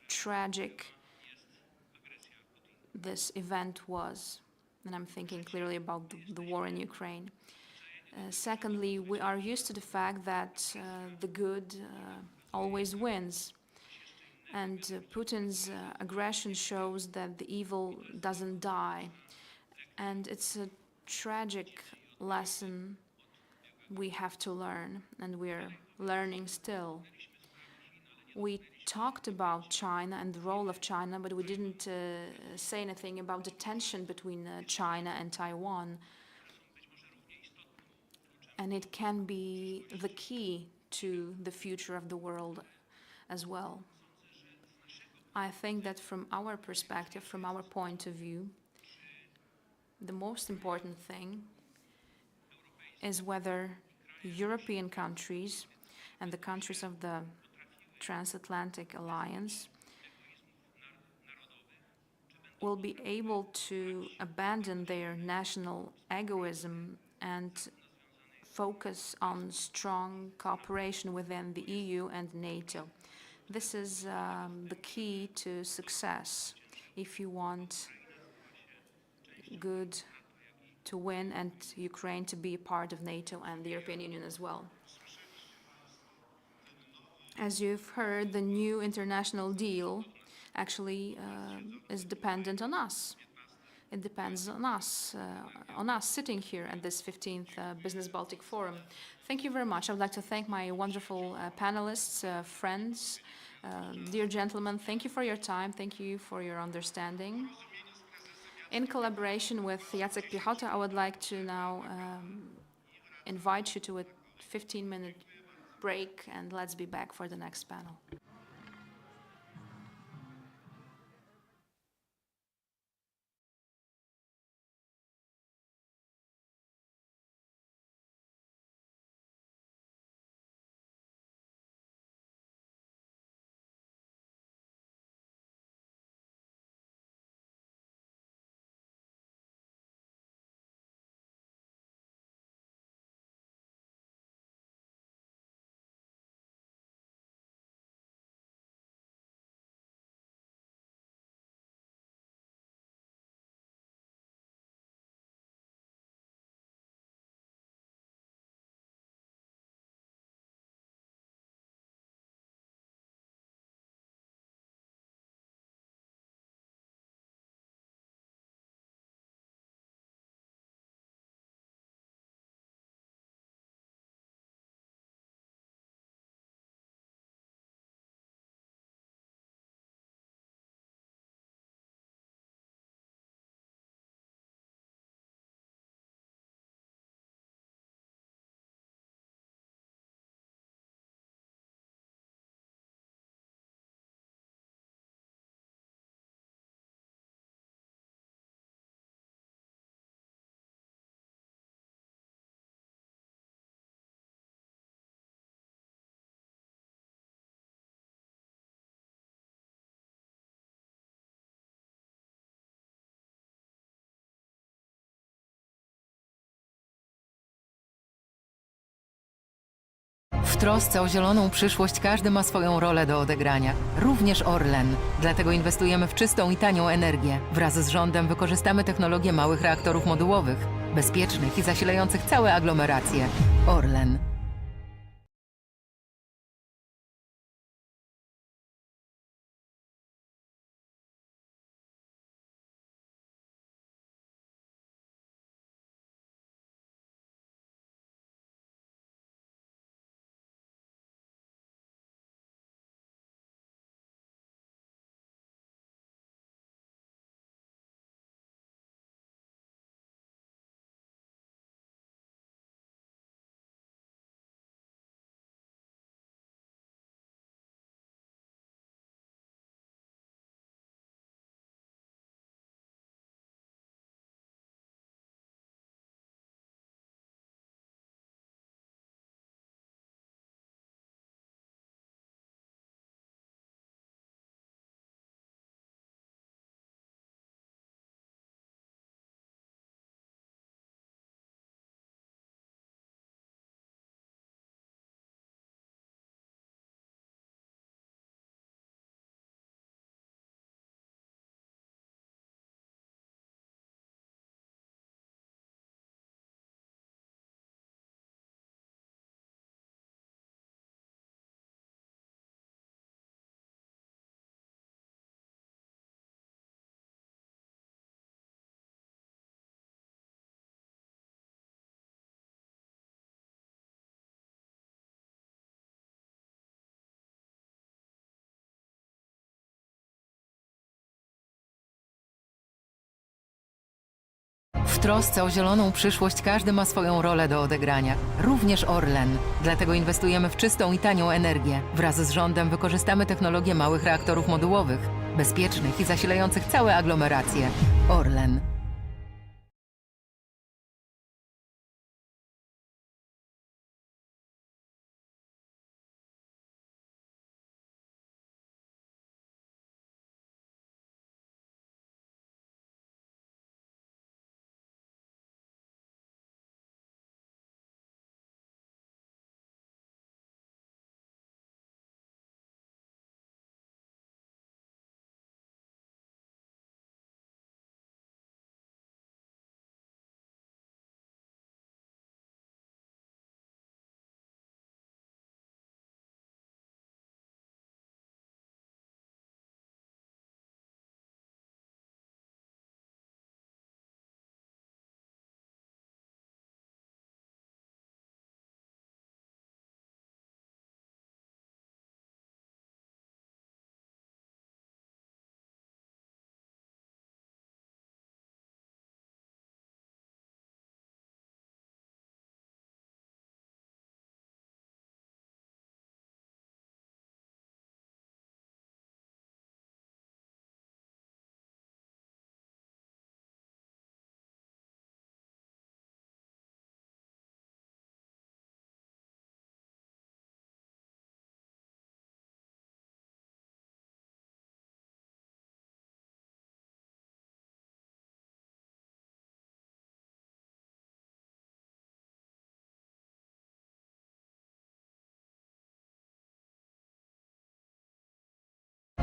tragic this event was, and I'm thinking clearly about the war in Ukraine. Secondly, we are used to the fact that the good always wins. And Putin's aggression shows that the evil doesn't die. And it's a tragic lesson we have to learn, and we're learning still. We talked about China and the role of China, but we didn't say anything about the tension between China and Taiwan. And it can be the key to the future of the world as well. I think that from our perspective, from our point of view, the most important thing is whether European countries and the countries of the Transatlantic Alliance will be able to abandon their national egoism and focus on strong cooperation within the EU and NATO. This is the key to success if you want good to win and Ukraine to be a part of NATO and the European Union as well. As you've heard, the new international deal actually is dependent on us. It depends on us sitting here at this 15th Business Baltic Forum. Thank you very much. I would like to thank my wonderful panelists, friends, dear gentlemen. Thank you for your time. Thank you for your understanding. In collaboration with Jacek Piechota, I would like to now invite you to a 15-minute break, and let's be back for the next panel. W trosce o zieloną przyszłość każdy ma swoją rolę do odegrania, również Orlen. Dlatego inwestujemy w czystą i tanią energię. Wraz z rządem wykorzystamy technologię małych reaktorów modułowych, bezpiecznych i zasilających całe aglomeracje. Orlen. W trosce o zieloną przyszłość każdy ma swoją rolę do odegrania, również Orlen. Dlatego inwestujemy w czystą i tanią energię. Wraz z rządem wykorzystamy technologię małych reaktorów modułowych, bezpiecznych i zasilających całe aglomeracje. Orlen.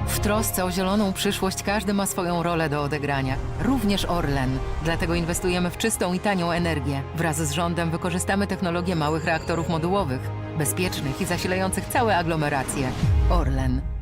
W trosce o zieloną przyszłość każdy ma swoją rolę do odegrania, również Orlen. Dlatego inwestujemy w czystą i tanią energię. Wraz z rządem wykorzystamy technologię małych reaktorów modułowych, bezpiecznych i zasilających całe aglomeracje. Orlen.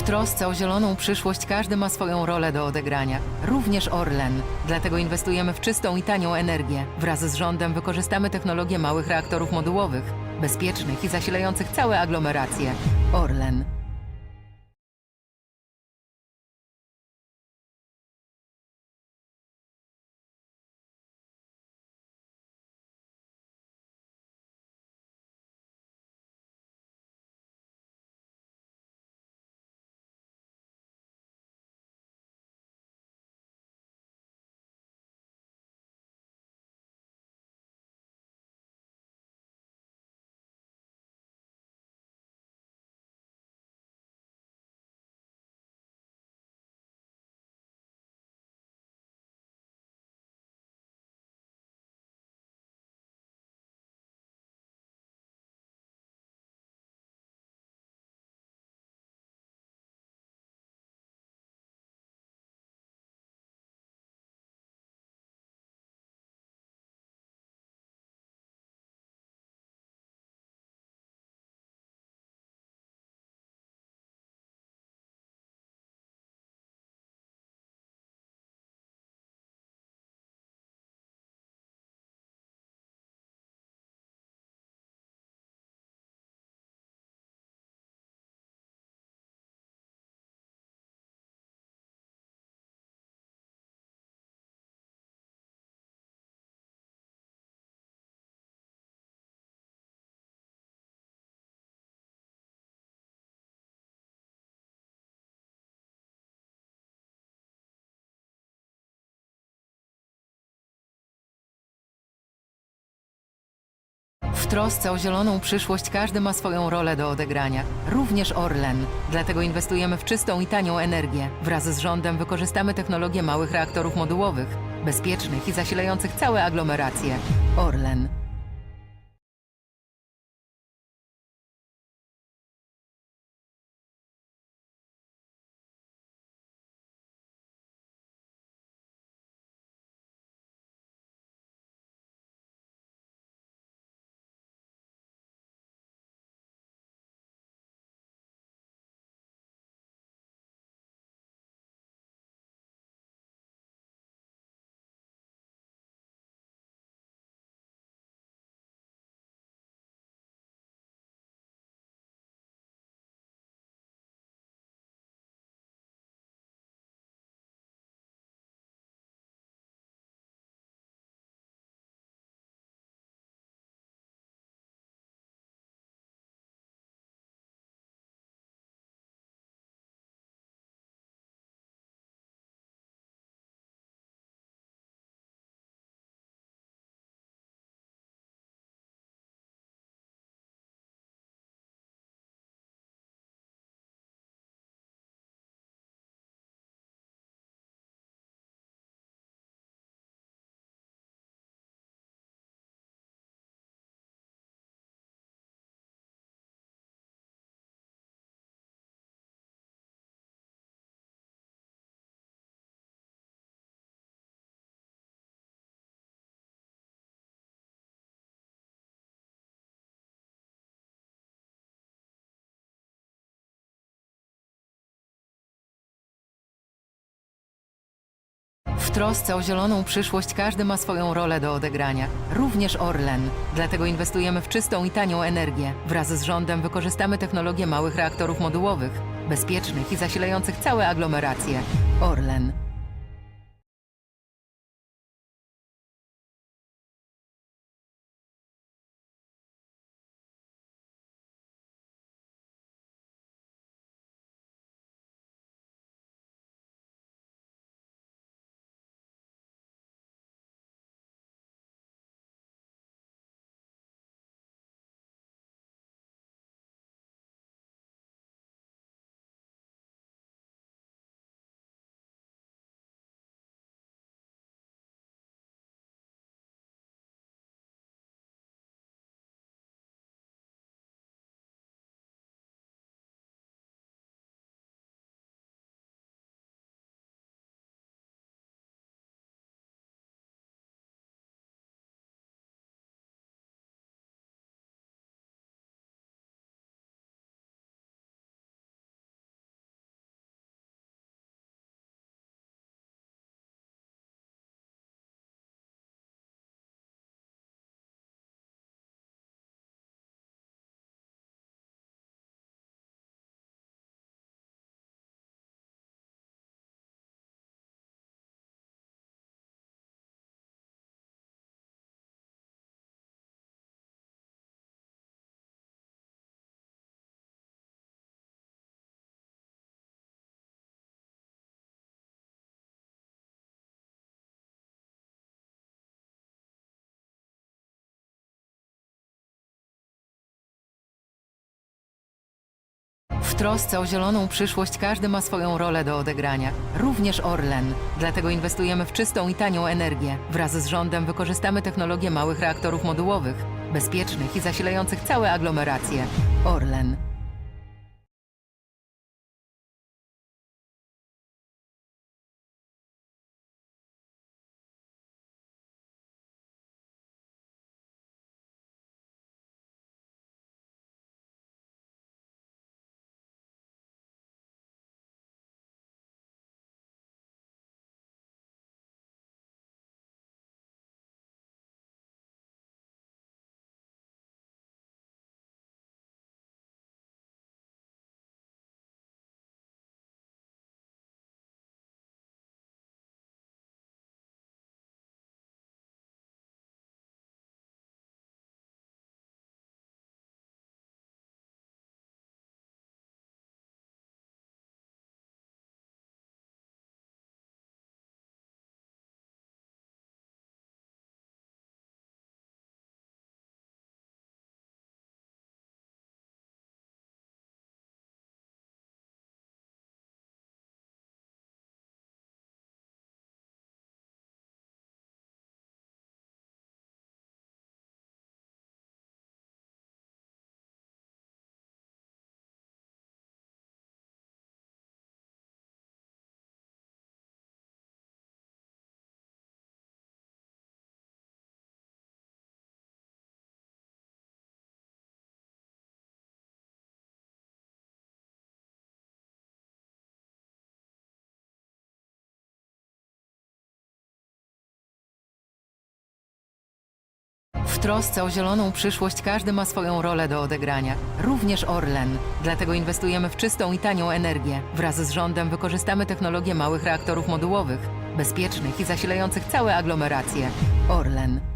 W trosce o zieloną przyszłość każdy ma swoją rolę do odegrania, również Orlen. Dlatego inwestujemy w czystą i tanią energię. Wraz z rządem wykorzystamy technologię małych reaktorów modułowych, bezpiecznych i zasilających całe aglomeracje. Orlen. trosce o zieloną przyszłość każdy ma swoją rolę do odegrania, również Orlen. Dlatego inwestujemy w czystą i tanią energię. Wraz z rządem wykorzystamy technologię małych reaktorów modułowych, bezpiecznych i zasilających całe aglomeracje. Orlen. W trosce o zieloną przyszłość każdy ma swoją rolę do odegrania, również Orlen. Dlatego inwestujemy w czystą i tanią energię. Wraz z rządem wykorzystamy technologię małych reaktorów modułowych, bezpiecznych i zasilających całe aglomeracje. Orlen. W trosce o zieloną przyszłość każdy ma swoją rolę do odegrania, również Orlen. Dlatego inwestujemy w czystą i tanią energię. Wraz z rządem wykorzystamy technologię małych reaktorów modułowych, bezpiecznych i zasilających całe aglomeracje. Orlen. W trosce o zieloną przyszłość każdy ma swoją rolę do odegrania, również Orlen. Dlatego inwestujemy w czystą i tanią energię. Wraz z rządem wykorzystamy technologię małych reaktorów modułowych, bezpiecznych i zasilających całe aglomeracje. Orlen.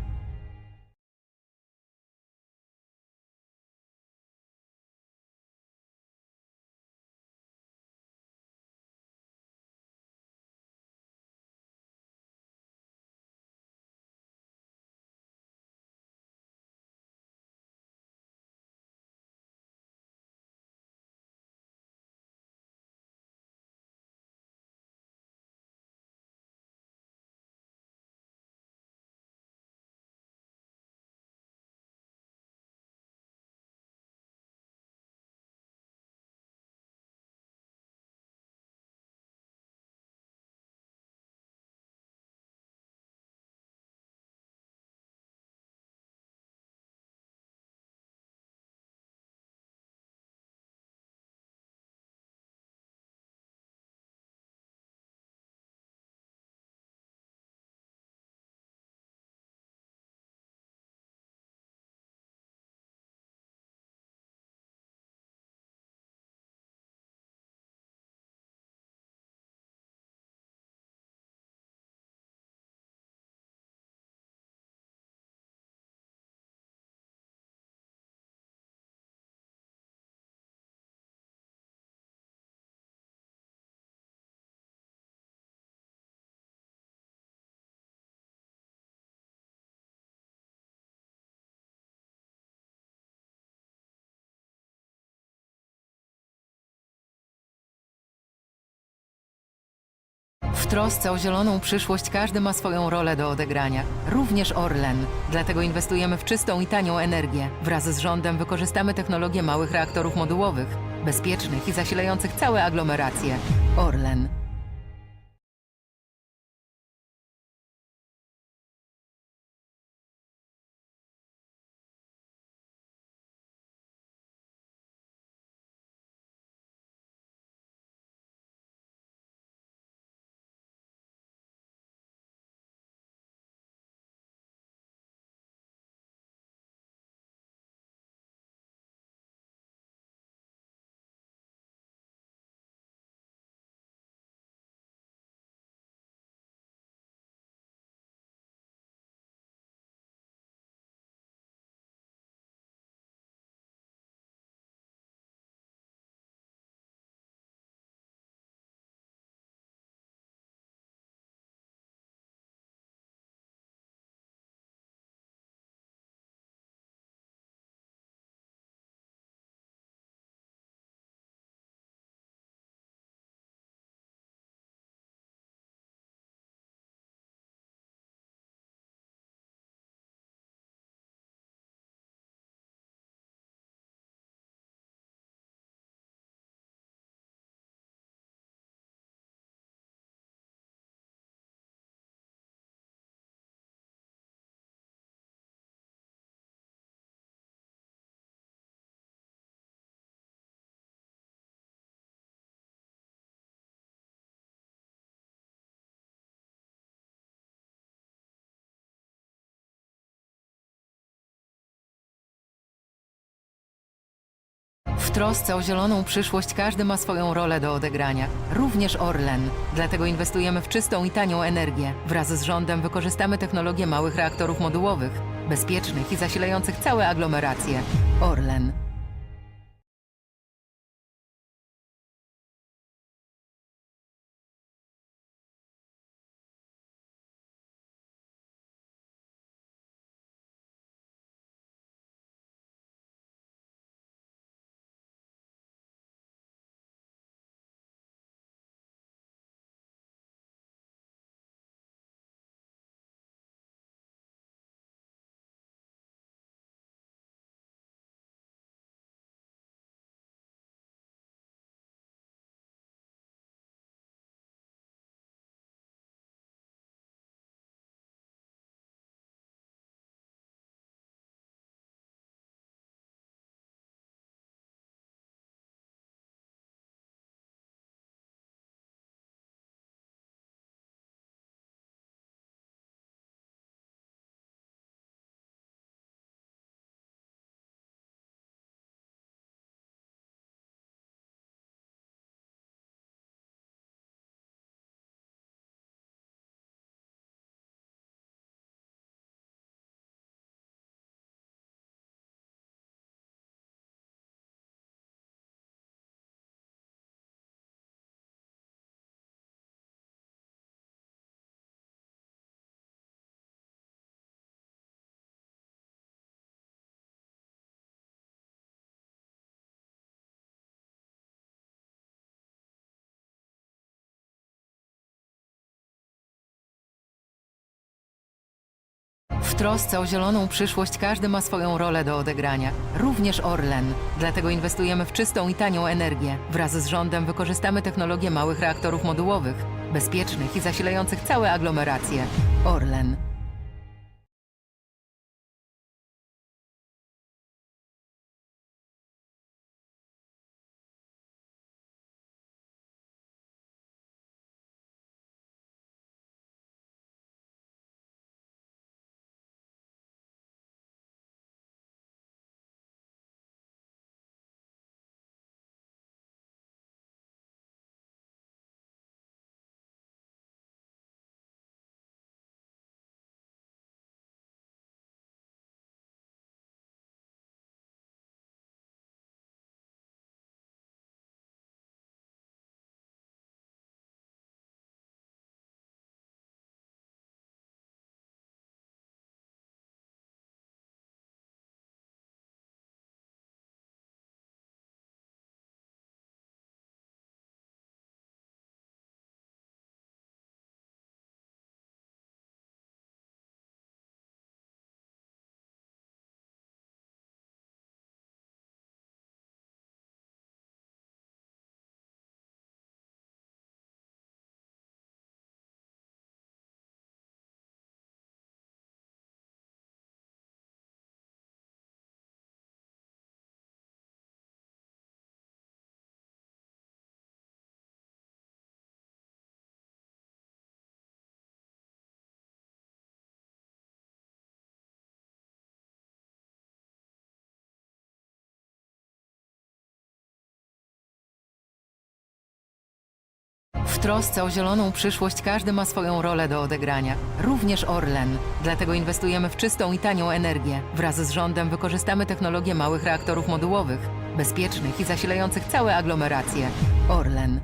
W trosce o zieloną przyszłość każdy ma swoją rolę do odegrania, również Orlen. Dlatego inwestujemy w czystą i tanią energię. Wraz z rządem wykorzystamy technologię małych reaktorów modułowych, bezpiecznych i zasilających całe aglomeracje. Orlen. W trosce o zieloną przyszłość każdy ma swoją rolę do odegrania, również Orlen. Dlatego inwestujemy w czystą i tanią energię. Wraz z rządem wykorzystamy technologię małych reaktorów modułowych, bezpiecznych i zasilających całe aglomeracje. Orlen. trosce o zieloną przyszłość każdy ma swoją rolę do odegrania, również Orlen. Dlatego inwestujemy w czystą i tanią energię. Wraz z rządem wykorzystamy technologię małych reaktorów modułowych, bezpiecznych i zasilających całe aglomeracje. Orlen. W trosce o zieloną przyszłość każdy ma swoją rolę do odegrania, również Orlen. Dlatego inwestujemy w czystą i tanią energię. Wraz z rządem wykorzystamy technologię małych reaktorów modułowych, bezpiecznych i zasilających całe aglomeracje. Orlen.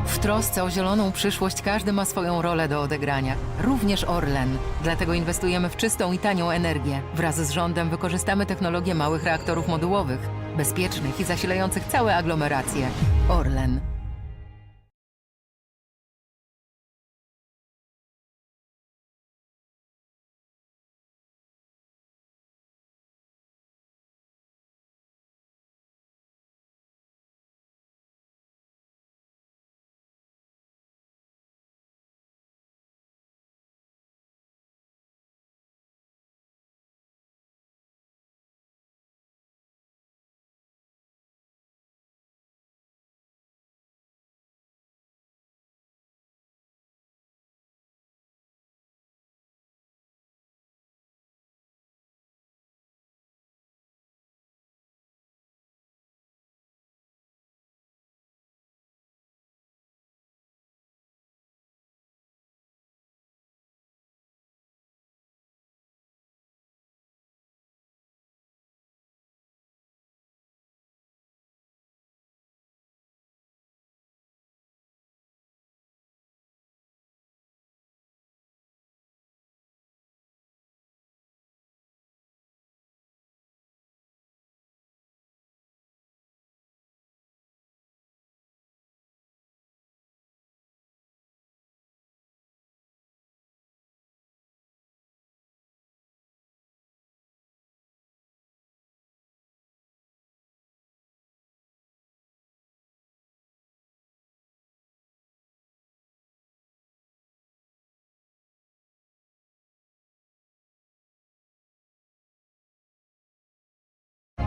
W trosce o zieloną przyszłość każdy ma swoją rolę do odegrania, również Orlen. Dlatego inwestujemy w czystą i tanią energię. Wraz z rządem wykorzystamy technologię małych reaktorów modułowych, bezpiecznych i zasilających całe aglomeracje. Orlen.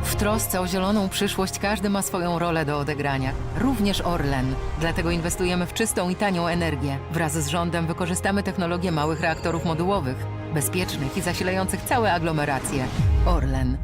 W trosce o zieloną przyszłość każdy ma swoją rolę do odegrania, również Orlen. Dlatego inwestujemy w czystą i tanią energię. Wraz z rządem wykorzystamy technologię małych reaktorów modułowych, bezpiecznych i zasilających całe aglomeracje. Orlen.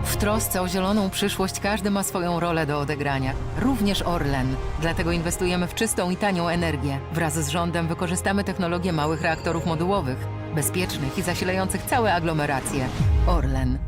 W trosce o zieloną przyszłość każdy ma swoją rolę do odegrania, również Orlen. Dlatego inwestujemy w czystą i tanią energię. Wraz z rządem wykorzystamy technologię małych reaktorów modułowych, bezpiecznych i zasilających całe aglomeracje. Orlen.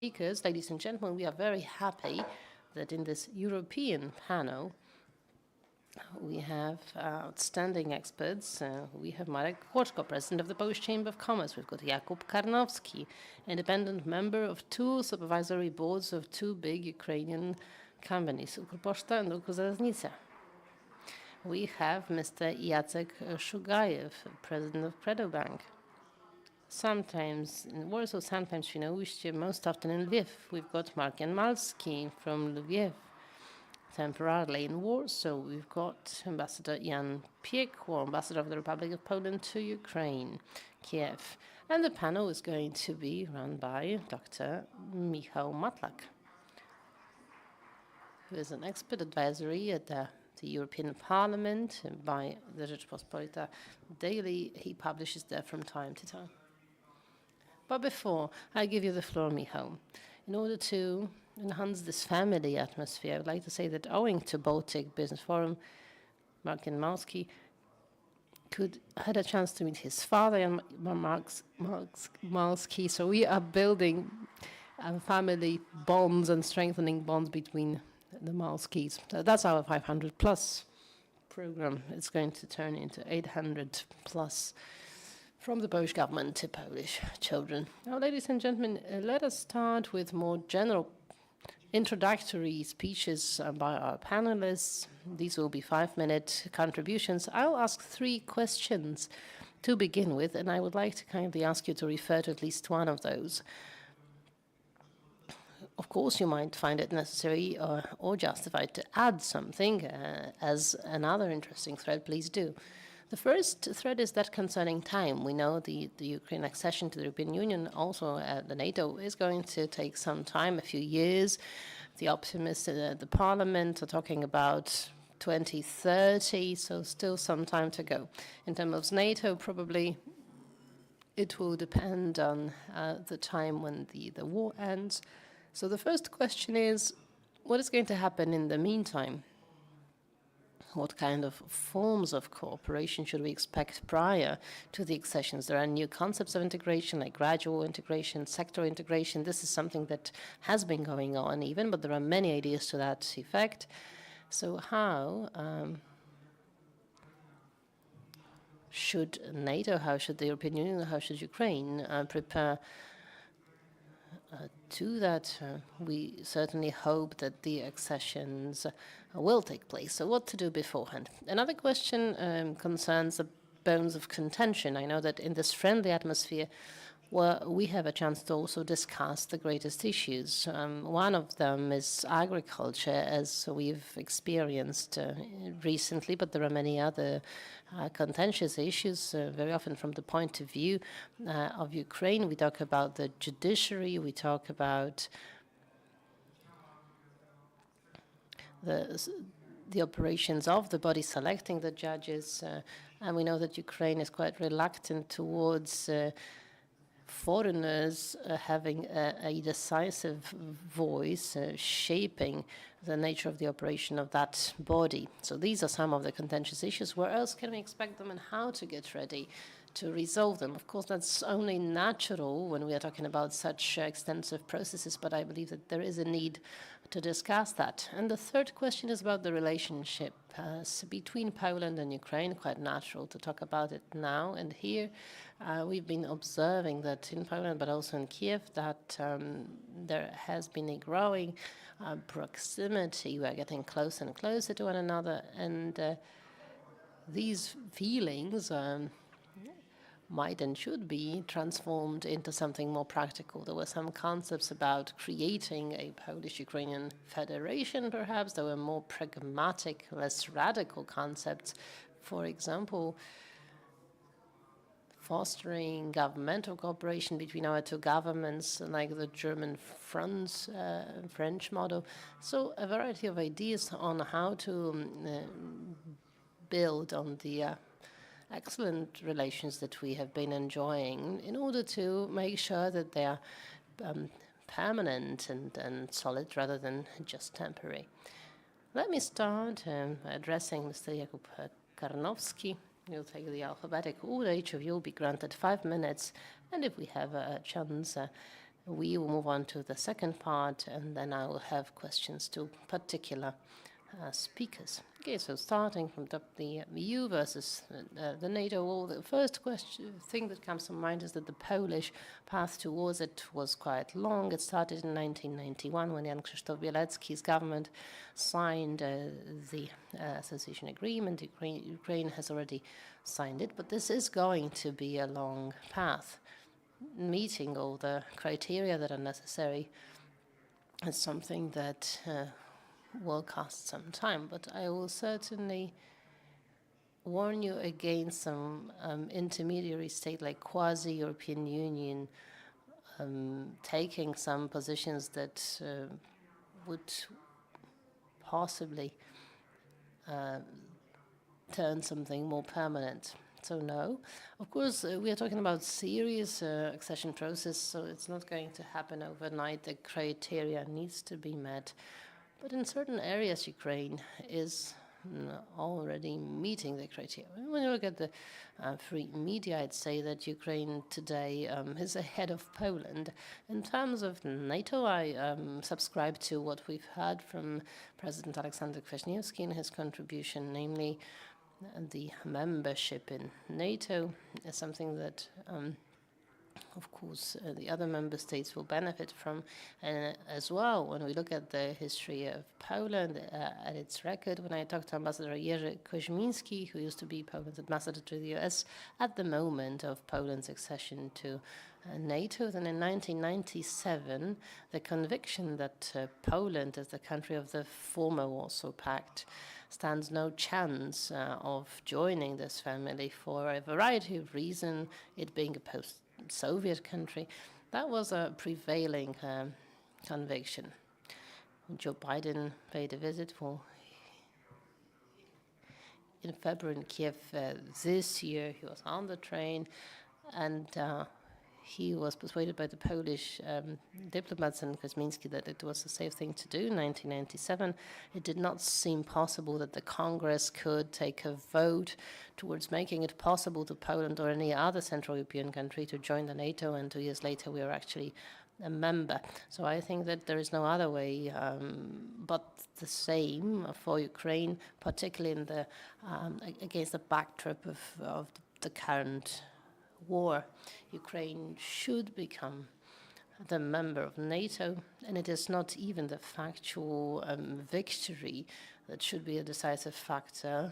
Speakers, ladies and gentlemen, we are very happy that in this European panel we have outstanding experts. We have Marek Kłoczko, president of the Polish Chamber of Commerce. We've got Jakub Karnowski, independent member of two supervisory boards of two big Ukrainian companies, Ukroposhta and Ukrzaliznytsia. We have Mr. Jacek Szugajew, president of Bank. Sometimes in Warsaw, sometimes Świnoujście, most often in Lviv. We've got Mark Malski from Lviv. Temporarily in Warsaw, we've got Ambassador Jan Piekło, Ambassador of the Republic of Poland to Ukraine, Kiev. And the panel is going to be run by Dr. Michał Matlak, who is an expert advisory at the European Parliament by the Rzeczpospolita Daily. He publishes there from time to time. But before I give you the floor, Michał, in order to enhance this family atmosphere, I would like to say that owing to Baltic Business Forum, Mark Malski had a chance to meet his father and Malski. So we are building family bonds and strengthening bonds between the Malskis. So that's our 500 plus program. It's going to turn into 800 plus from the Polish government to Polish children. Now, ladies and gentlemen, let us start with more general introductory speeches by our panelists. These will be 5-minute contributions. I'll ask 3 questions to begin with, and I would like to kindly ask you to refer to at least one of those. Of course, you might find it necessary or justified to add something as another interesting thread. Please do. The first thread is that concerning time. We know the Ukraine accession to the European Union, also the NATO, is going to take some time, a few years. The optimists at the parliament are talking about 2030, so still some time to go. In terms of NATO, probably it will depend on the time when the war ends. So the first question is, what is going to happen in the meantime? What kind of forms of cooperation should we expect prior to the accessions? There are new concepts of integration, like gradual integration, sector integration. This is something that has been going on even, but there are many ideas to that effect. So how should NATO, how should the European Union, how should Ukraine prepare to that? We certainly hope that the accessions will take place. So what to do beforehand? Another question concerns the bones of contention. I know that in this friendly atmosphere, well, we have a chance to also discuss the greatest issues. One of them is agriculture, as we've experienced recently, but there are many other contentious issues, very often from the point of view of Ukraine. We talk about the judiciary, we talk about the operations of the body selecting the judges, and we know that Ukraine is quite reluctant towards foreigners having a decisive voice, shaping the nature of the operation of that body. So these are some of the contentious issues. Where else can we expect them and how to get ready to resolve them? Of course, that's only natural when we are talking about such extensive processes, but I believe that there is a need to discuss that. And the third question is about the relationship between Poland and Ukraine. Quite natural to talk about it now and here. We've been observing that in Poland, but also in Kiev, that there has been a growing proximity. We're getting closer and closer to one another, and these feelings might and should be transformed into something more practical. There were some concepts about creating a Polish-Ukrainian federation, perhaps. There were more pragmatic, less radical concepts. For example, fostering governmental cooperation between our two governments, like the German French model. So a variety of ideas on how to build on the excellent relations that we have been enjoying in order to make sure that they are permanent and solid rather than just temporary. Let me start addressing Mr. Jakub Karnowski. You'll take the alphabetic order. Each of you will be granted 5 minutes, and if we have a chance, we will move on to the second part, and then I will have questions to particular speakers. Okay, so starting from the EU versus the NATO, well, the first thing that comes to mind is that the Polish path towards it was quite long. It started in 1991 when Jan Krzysztof Bielecki's government signed the association agreement. Ukraine has already signed it, but this is going to be a long path. Meeting all the criteria that are necessary is something that will cost some time, but I will certainly warn you against some intermediary state like quasi-European Union taking some positions that would possibly turn something more permanent. So no, of course, we are talking about serious accession process, so it's not going to happen overnight. The criteria needs to be met. But in certain areas, Ukraine is already meeting the criteria. When you look at the free media, I'd say that Ukraine today is ahead of Poland. In terms of NATO, I subscribe to what we've heard from President Alexander KWAŚNIEWSKI in his contribution, namely the membership in NATO is something that of course, the other member states will benefit from as well. When we look at the history of Poland, at its record, when I talked to Ambassador Jerzy Koźmiński, who used to be Poland's ambassador to the US at the moment of Poland's accession to NATO, then in 1997, the conviction that Poland, as the country of the former Warsaw Pact, stands no chance of joining this family for a variety of reasons, it being a post-Soviet country, that was a prevailing conviction. Joe Biden paid a visit in February in Kiev this year. He was on the train, and he was persuaded by the Polish diplomats and Koźmiński that it was a safe thing to do. In 1997, it did not seem possible that the Congress could take a vote towards making it possible to Poland or any other Central European country to join the NATO, and 2 years later we were actually a member. So I think that there is no other way but the same for Ukraine, particularly in the against the backdrop of the current war. Ukraine should become the member of NATO, and it is not even the factual victory that should be a decisive factor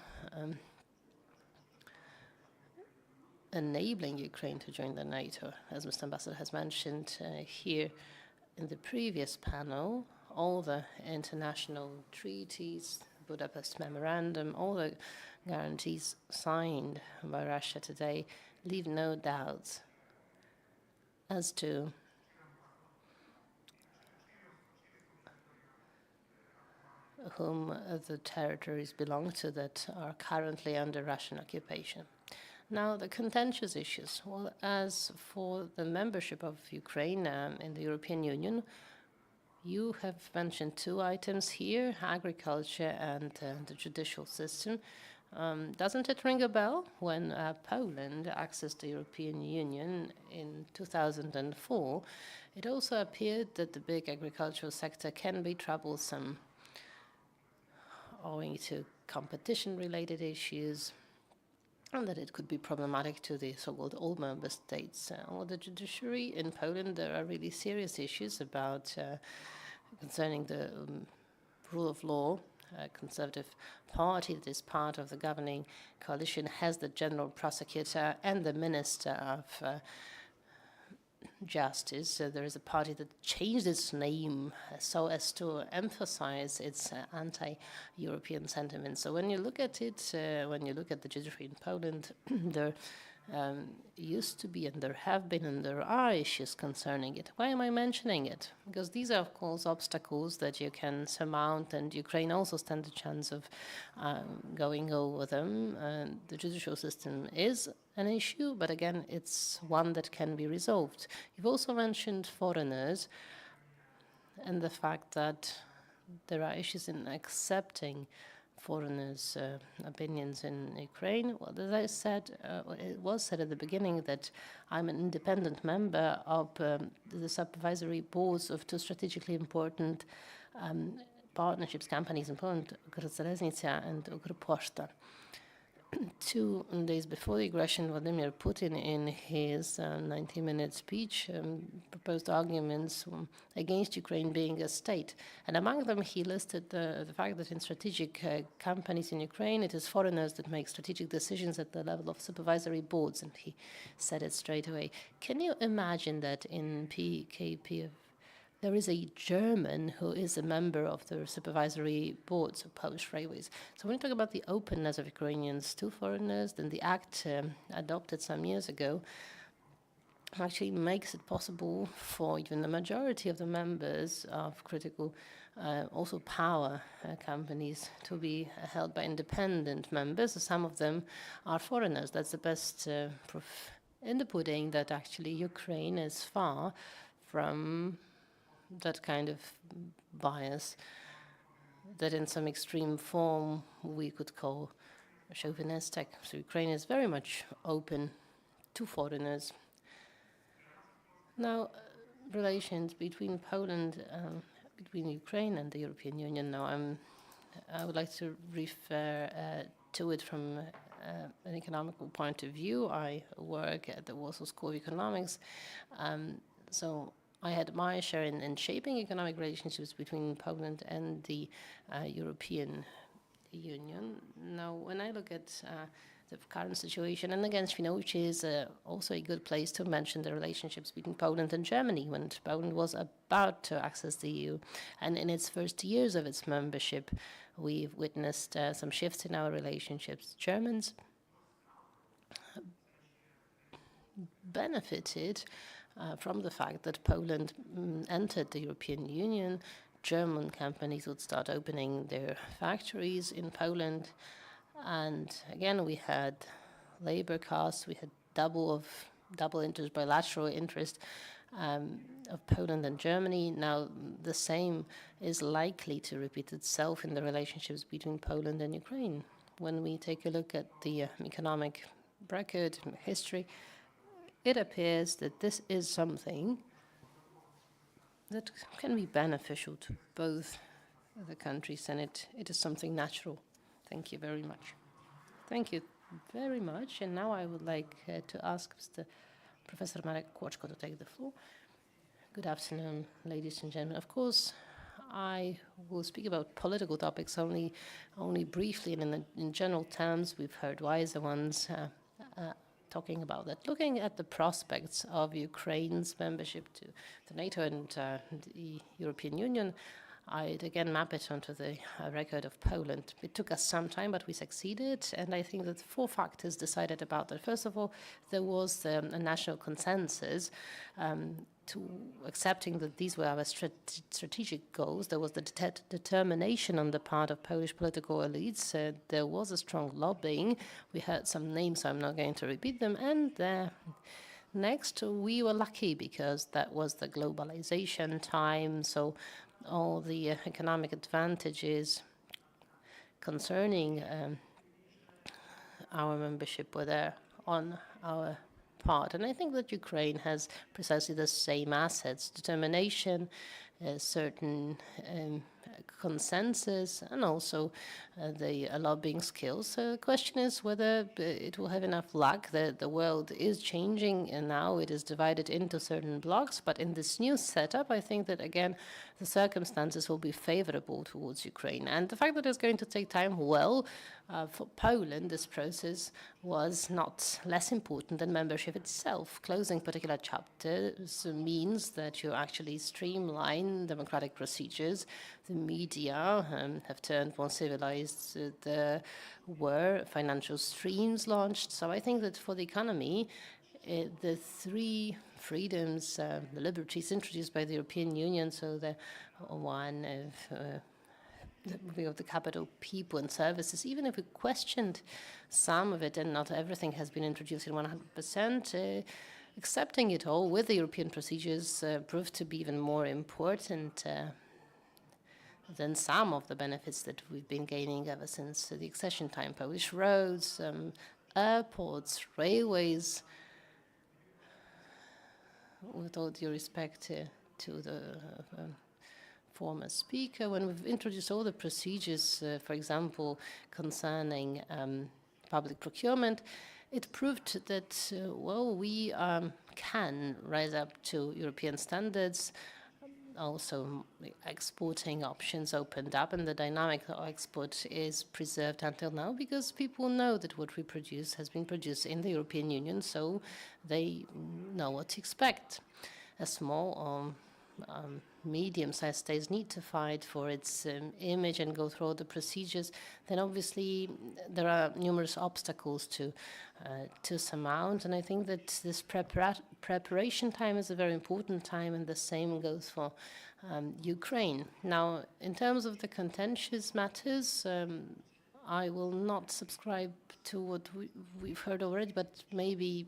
enabling Ukraine to join the NATO. As Mr. Ambassador has mentioned here in the previous panel, all the international treaties, Budapest Memorandum, all the guarantees signed by Russia today leave no doubts as to whom the territories belong to that are currently under Russian occupation. Now, the contentious issues. Well, as for the membership of Ukraine in the European Union, you have mentioned two items here, agriculture and the judicial system. Doesn't it ring a bell when Poland accessed the European Union in 2004? It also appeared that the big agricultural sector can be troublesome owing to competition-related issues, and that it could be problematic to the so-called old member states. Or the judiciary in Poland, there are really serious issues about concerning the rule of law. A Conservative Party that is part of the governing coalition has the general prosecutor and the minister of justice. There is a party that changed its name so as to emphasize its anti-European sentiments. So when you look at it, when you look at the judiciary in Poland, there used to be, and there have been, and there are issues concerning it. Why am I mentioning it? Because these are, of course, obstacles that you can surmount, and Ukraine also stands a chance of going over them. The judicial system is an issue, but again, it's one that can be resolved. You've also mentioned foreigners and the fact that there are issues in accepting foreigners' opinions in Ukraine. Well, as I said, it was said at the beginning that I'm an independent member of the supervisory boards of two strategically important partnerships, companies in Poland, Укрзалізниця and Укрпошта. 2 days before the aggression, Vladimir Putin, in his 90-minute speech, proposed arguments against Ukraine being a state. And among them, he listed the fact that in strategic companies in Ukraine, it is foreigners that make strategic decisions at the level of supervisory boards. And he said it straight away. Can you imagine that in PKP there is a German who is a member of the supervisory boards of Polish railways? So when we talk about the openness of Ukrainians to foreigners, then the act adopted some years ago actually makes it possible for even the majority of the members of critical, also power companies to be held by independent members. Some of them are foreigners. That's the best proof in the pudding that actually Ukraine is far from that kind of bias that in some extreme form we could call chauvinistic. So Ukraine is very much open to foreigners. Now, relations between Poland, between Ukraine and the European Union. Now, I would like to refer to it from an economical point of view. I work at the Warsaw School of Economics, so I had my share in shaping economic relationships between Poland and the European Union. Now, when I look at the current situation, and again, Świnoujście is also a good place to mention the relationships between Poland and Germany when Poland was about to access the EU. And in its first years of its membership, we've witnessed some shifts in our relationships. Germans benefited from the fact that Poland entered the European Union. German companies would start opening their factories in Poland. And again, we had labor costs, we had double interest, bilateral interest of Poland and Germany. Now, the same is likely to repeat itself in the relationships between Poland and Ukraine. When we take a look at the economic record, history, it appears that this is something that can be beneficial to both the countries, and it is something natural. Thank you very much. Thank you very much. And now I would like to ask Mr. Professor Marek Kłoczko to take the floor. Good afternoon, ladies and gentlemen. Of course, I will speak about political topics only briefly, and in general terms, we've heard wiser ones talking about that. Looking at the prospects of Ukraine's membership to NATO and the European Union, I'd again map it onto the record of Poland. It took us some time, but we succeeded, and I think that 4 factors decided about that. First of all, there was a national consensus to accepting that these were our strategic goals. There was the determination on the part of Polish political elites. There was a strong lobbying. We heard some names, so I'm not going to repeat them. And next, we were lucky because that was the globalization time, so all the economic advantages concerning our membership were there on our part. And I think that Ukraine has precisely the same assets: determination, certain consensus, and also the lobbying skills. So the question is whether it will have enough luck. The world is changing, and now it is divided into certain blocks. But in this new setup, I think that, again, the circumstances will be favorable towards Ukraine. And the fact that it's going to take time, well, for Poland, this process was not less important than membership itself. Closing particular chapters means that you actually streamline democratic procedures. The media have turned more civilized. There were financial streams launched. So I think that for the economy, the 3 freedoms, the liberties introduced by the European Union, so the one of the capital, people and services, even if we questioned some of it and not everything has been introduced in 100%, accepting it all with the European procedures proved to be even more important than some of the benefits that we've been gaining ever since the accession time. Polish roads, airports, railways. With all due respect to the former speaker, when we've introduced all the procedures, for example, concerning public procurement, it proved that, well, we can rise up to European standards. Also, exporting options opened up, and the dynamic of export is preserved until now because people know that what we produce has been produced in the European Union, so they know what to expect. A small or medium-sized states need to fight for its image and go through all the procedures, then obviously there are numerous obstacles to surmount. And I think that this preparation time is a very important time, and the same goes for Ukraine. Now, in terms of the contentious matters, I will not subscribe to what we've heard already, but maybe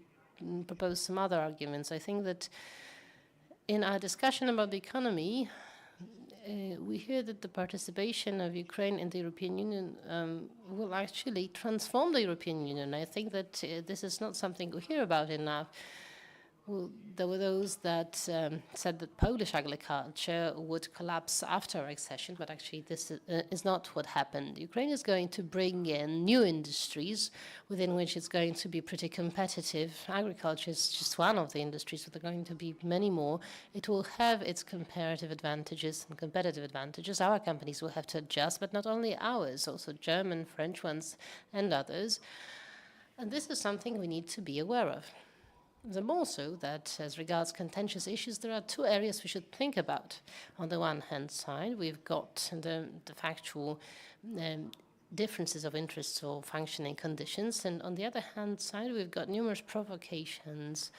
propose some other arguments. I think that in our discussion about the economy, we hear that the participation of Ukraine in the European Union will actually transform the European Union. I think that this is not something we hear about enough. Well, there were those that said that Polish agriculture would collapse after our accession, but actually this is not what happened. Ukraine is going to bring in new industries within which it's going to be pretty competitive. Agriculture is just one of the industries, but there are going to be many more. It will have its comparative advantages and competitive advantages. Our companies will have to adjust, but not only ours, also German, French ones, and others. And this is something we need to be aware of. The more so that, as regards contentious issues, there are two areas we should think about. On the one hand side, we've got the factual differences of interests or functioning conditions, and on the other hand side, we've got numerous provocations.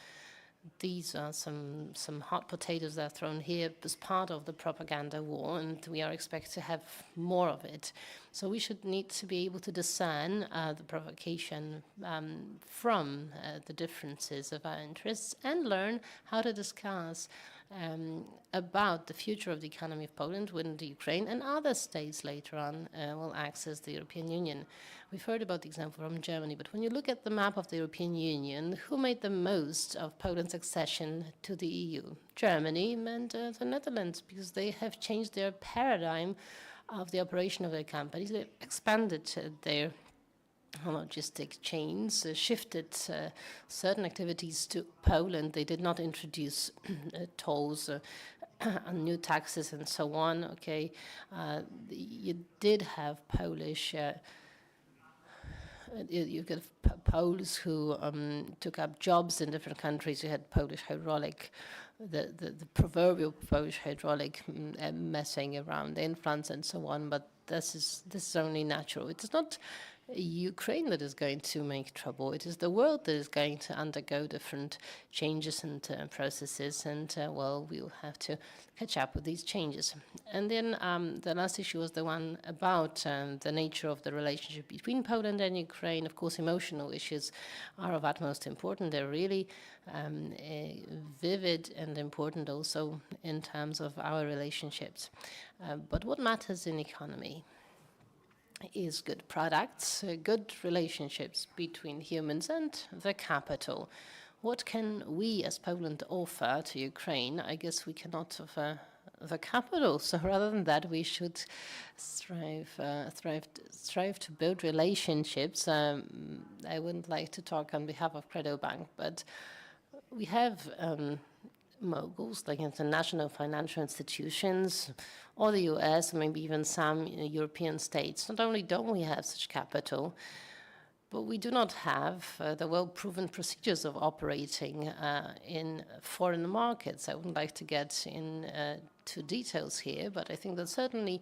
These are some hot potatoes that are thrown here as part of the propaganda war, and we are expected to have more of it. So we should need to be able to discern the provocation from the differences of our interests and learn how to discuss about the future of the economy of Poland when the Ukraine and other states later on will access the European Union. We've heard about the example from Germany, but when you look at the map of the European Union, who made the most of Poland's accession to the EU? Germany and the Netherlands, because they have changed their paradigm of the operation of their companies. They expanded their logistic chains, shifted certain activities to Poland. They did not introduce tolls, new taxes, and so on. Okay, you did have Polish. You got Poles who took up jobs in different countries. You had Polish hydraulic, the proverbial Polish hydraulic messing around in France and so on. But this is only natural. It is not Ukraine that is going to make trouble. It is the world that is going to undergo different changes and processes, and well, we will have to catch up with these changes. And then the last issue was the one about the nature of the relationship between Poland and Ukraine. Of course, emotional issues are of utmost importance. They're really vivid and important also in terms of our relationships. But what matters in economy is good products, good relationships between humans and the capital. What can we as Poland offer to Ukraine? I guess we cannot offer the capital. So rather than that, we should strive to build relationships. I wouldn't like to talk on behalf of Credo Bank, but we have moguls like international financial institutions, or the US, maybe even some European states. Not only don't we have such capital, but we do not have the well-proven procedures of operating in foreign markets. I wouldn't like to get into details here, but I think that certainly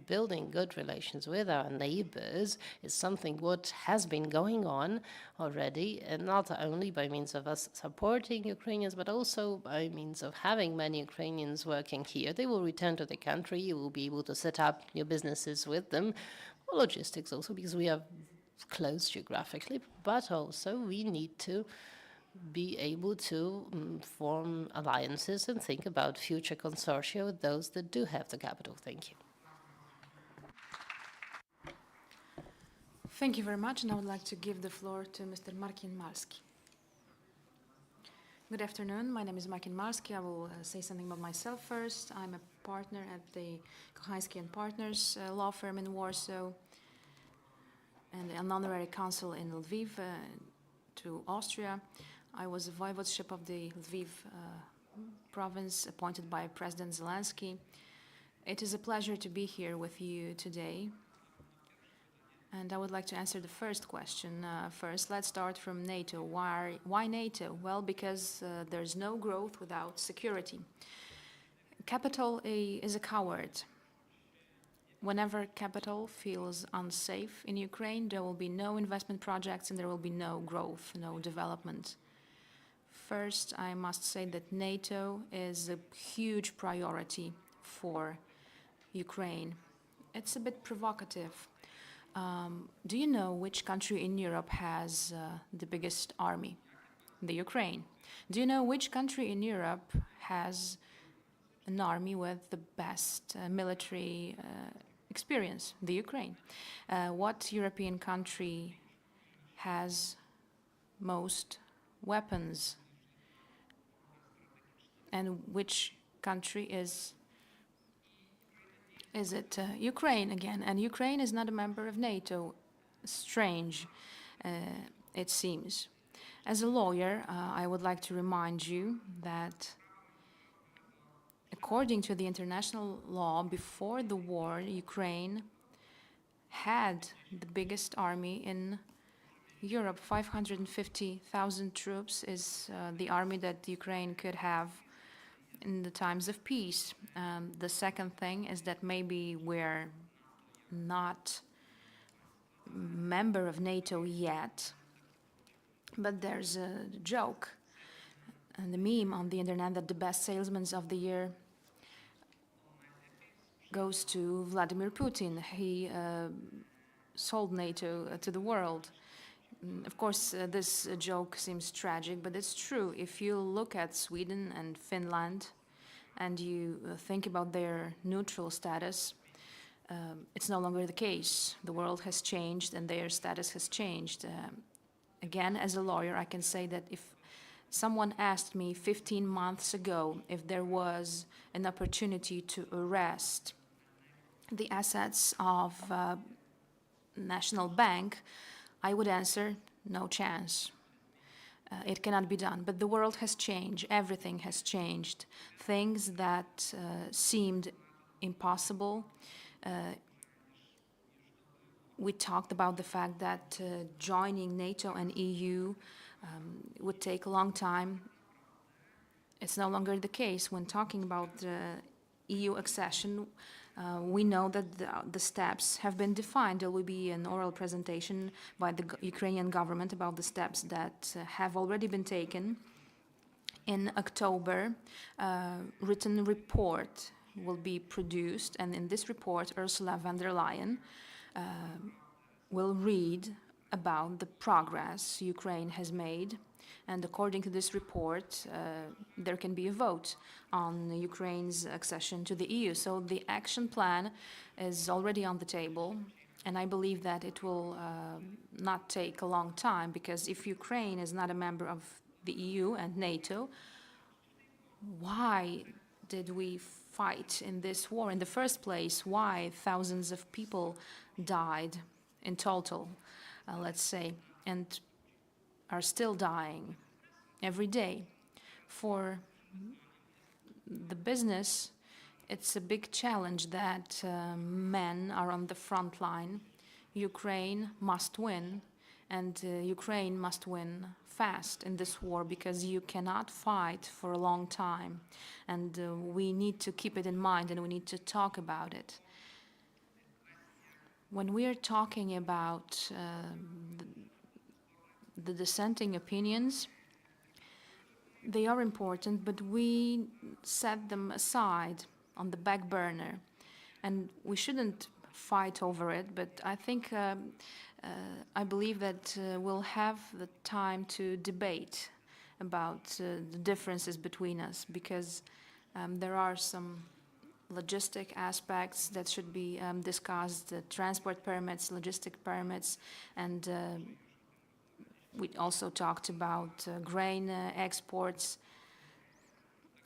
building good relations with our neighbors is something what has been going on already, and not only by means of us supporting Ukrainians, but also by means of having many Ukrainians working here. They will return to the country. You will be able to set up your businesses with them. Logistics also, because we are close geographically, but also we need to be able to form alliances and think about future consortia with those that do have the capital. Thank you. Thank you very much, and I would like to give the floor to Mr. Marcin Malski. Good afternoon. My name is Marcin Malski. I will say something about myself first. I'm a partner at the KWAŚNIEWSKI & Partners law firm in Warsaw, and an honorary consul in Lviv to Austria. I was a voivodeship of the Lviv province appointed by President Zelensky. It is a pleasure to be here with you today. And I would like to answer the first question. First, let's start from NATO. Why NATO? Well, because there's no growth without security. Capital is a coward. Whenever capital feels unsafe in Ukraine, there will be no investment projects and there will be no growth, no development. First, I must say that NATO is a huge priority for Ukraine. It's a bit provocative. Do you know which country in Europe has the biggest army? The Ukraine. Do you know which country in Europe has an army with the best military experience, the Ukraine. What European country has most weapons? And which country is it? Ukraine again. And Ukraine is not a member of NATO. Strange, it seems. As a lawyer, I would like to remind you that according to the international law, before the war, Ukraine had the biggest army in Europe. 550,000 troops is the army that Ukraine could have in the times of peace. The second thing is that maybe we're not member of NATO yet, but there's a joke and the meme on the internet that the best salesman of the year goes to Vladimir Putin. He sold NATO to the world. Of course, this joke seems tragic, but it's true. If you look at Sweden and Finland and you think about their neutral status, it's no longer the case. The world has changed and their status has changed. Again, as a lawyer, I can say that if someone asked me 15 months ago if there was an opportunity to arrest the assets of National Bank, I would answer, no chance. It cannot be done. But the world has changed. Everything has changed. Things that seemed impossible. We talked about the fact that joining NATO and EU would take a long time. It's no longer the case. When talking about EU accession, we know that the steps have been defined. There will be an oral presentation by the Ukrainian government about the steps that have already been taken. In October, a written report will be produced, and in this report, Ursula von der Leyen will read about the progress Ukraine has made. And according to this report, there can be a vote on Ukraine's accession to the EU. So the action plan is already on the table, and I believe that it will not take a long time, because if Ukraine is not a member of the EU and NATO, why did we fight in this war in the first place? Why thousands of people died in total, let's say, and are still dying every day? For the business, it's a big challenge that men are on the front line. Ukraine must win, and Ukraine must win fast in this war, because you cannot fight for a long time. And we need to keep it in mind, and we need to talk about it. When we are talking about the dissenting opinions, they are important, but we set them aside on the back burner, and we shouldn't fight over it. But I think I believe that we'll have the time to debate about the differences between us, because there are some logistic aspects that should be discussed, transport permits, logistic permits, and we also talked about grain exports.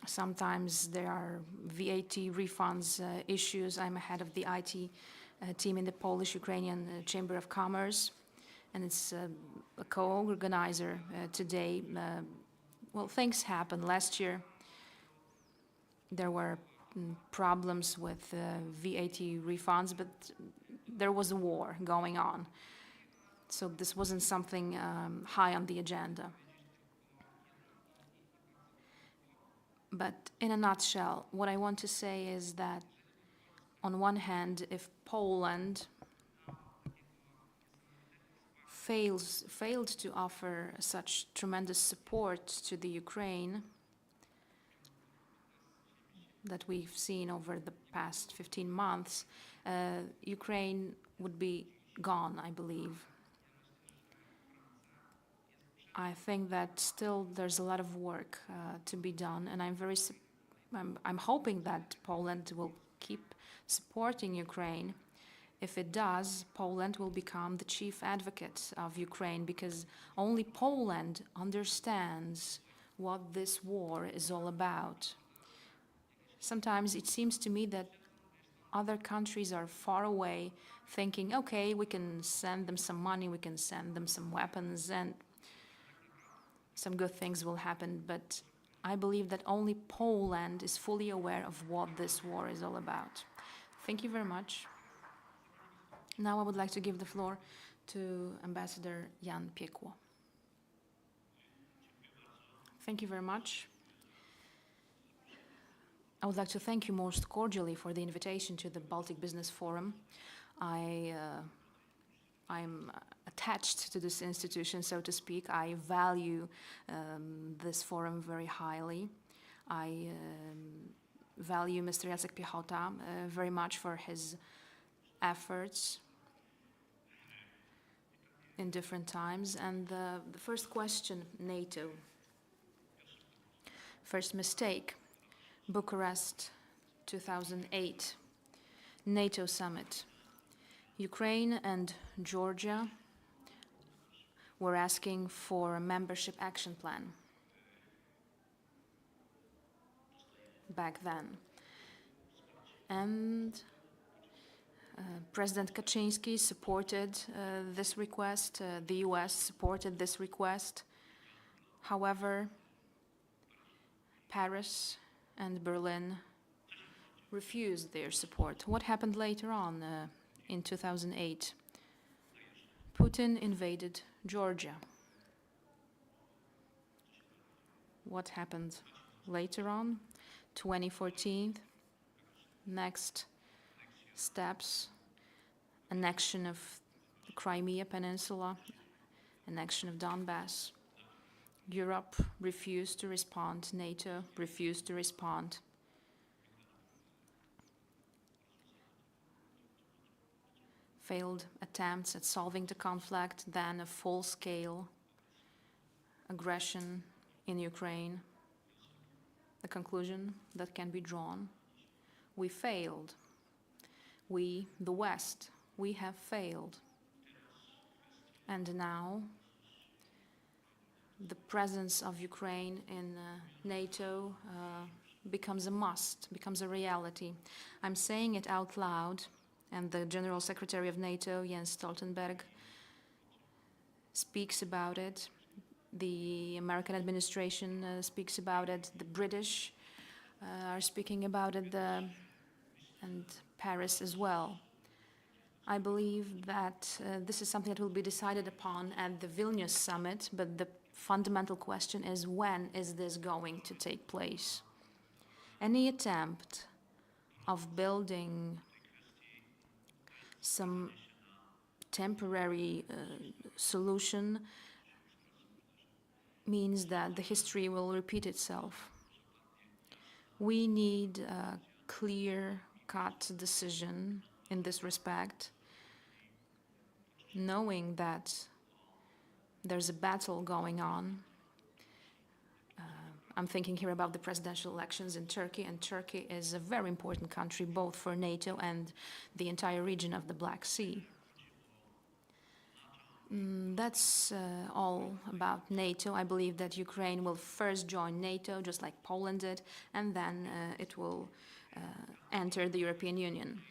Sometimes there are VAT refunds issues. I'm head of the IT team in the Polish-Ukrainian Chamber of Commerce, and it's a co-organizer today. Well, things happen. Last year there were problems with VAT refunds, but there was a war going on. So this wasn't something high on the agenda. But in a nutshell, what I want to say is that on one hand, if Poland failed to offer such tremendous support to the Ukraine that we've seen over the past 15 months, Ukraine would be gone, I believe. I think that still there's a lot of work to be done, and I'm very I'm hoping that Poland will keep supporting Ukraine. If it does, Poland will become the chief advocate of Ukraine, because only Poland understands what this war is all about. Sometimes it seems to me that other countries are far away, thinking, okay, we can send them some money, we can send them some weapons, and some good things will happen. But I believe that only Poland is fully aware of what this war is all about. Thank you very much. Now I would like to give the floor to Ambassador Jan Piekło. Thank you very much. I would like to thank you most cordially for the invitation to the Baltic Business Forum. I'm attached to this institution, so to speak. I value this forum very highly. I value Mr. Jacek Piechota very much for his efforts in different times. And the first question, NATO. First mistake, Bucharest 2008, NATO summit. Ukraine and Georgia were asking for a membership action plan back then. And President Kaczynski supported this request, the US supported this request. However, Paris and Berlin refused their support. What happened later on in 2008? Putin invaded Georgia. What happened later on? 2014, next steps, annexion of the Crimea Peninsula, annexion of Donbass. Europe refused to respond, NATO refused to respond. Failed attempts at solving the conflict, then a full-scale aggression in Ukraine. The conclusion that can be drawn: we failed. We, the West, we have failed. And now the presence of Ukraine in NATO becomes a must, becomes a reality. I'm saying it out loud, and the General Secretary of NATO, Jens Stoltenberg, speaks about it. The American administration speaks about it. The British are speaking about it, and Paris as well. I believe that this is something that will be decided upon at the Vilnius summit, but the fundamental question is, when is this going to take place? Any attempt of building some temporary solution means that the history will repeat itself. We need a clear-cut decision in this respect, knowing that there's a battle going on. I'm thinking here about the presidential elections in Turkey, and Turkey is a very important country both for NATO and the entire region of the Black Sea. That's all about NATO. I believe that Ukraine will first join NATO, just like Poland did, and then it will enter the European Union.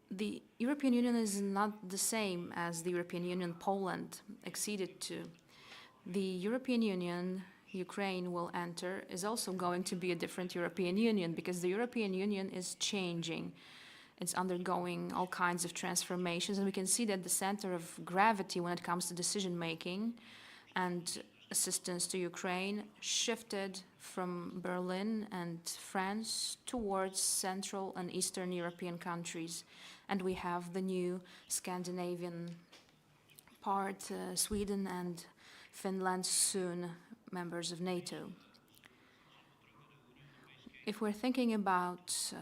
The European Union is not the same as the European Union Poland acceded to. The European Union Ukraine will enter is also going to be a different European Union, because the European Union is changing. It's undergoing all kinds of transformations, and we can see that the center of gravity when it comes to decision-making and assistance to Ukraine shifted from Berlin and France towards Central and Eastern European countries. And we have the new Scandinavian part, Sweden and Finland, soon members of NATO. If we're thinking about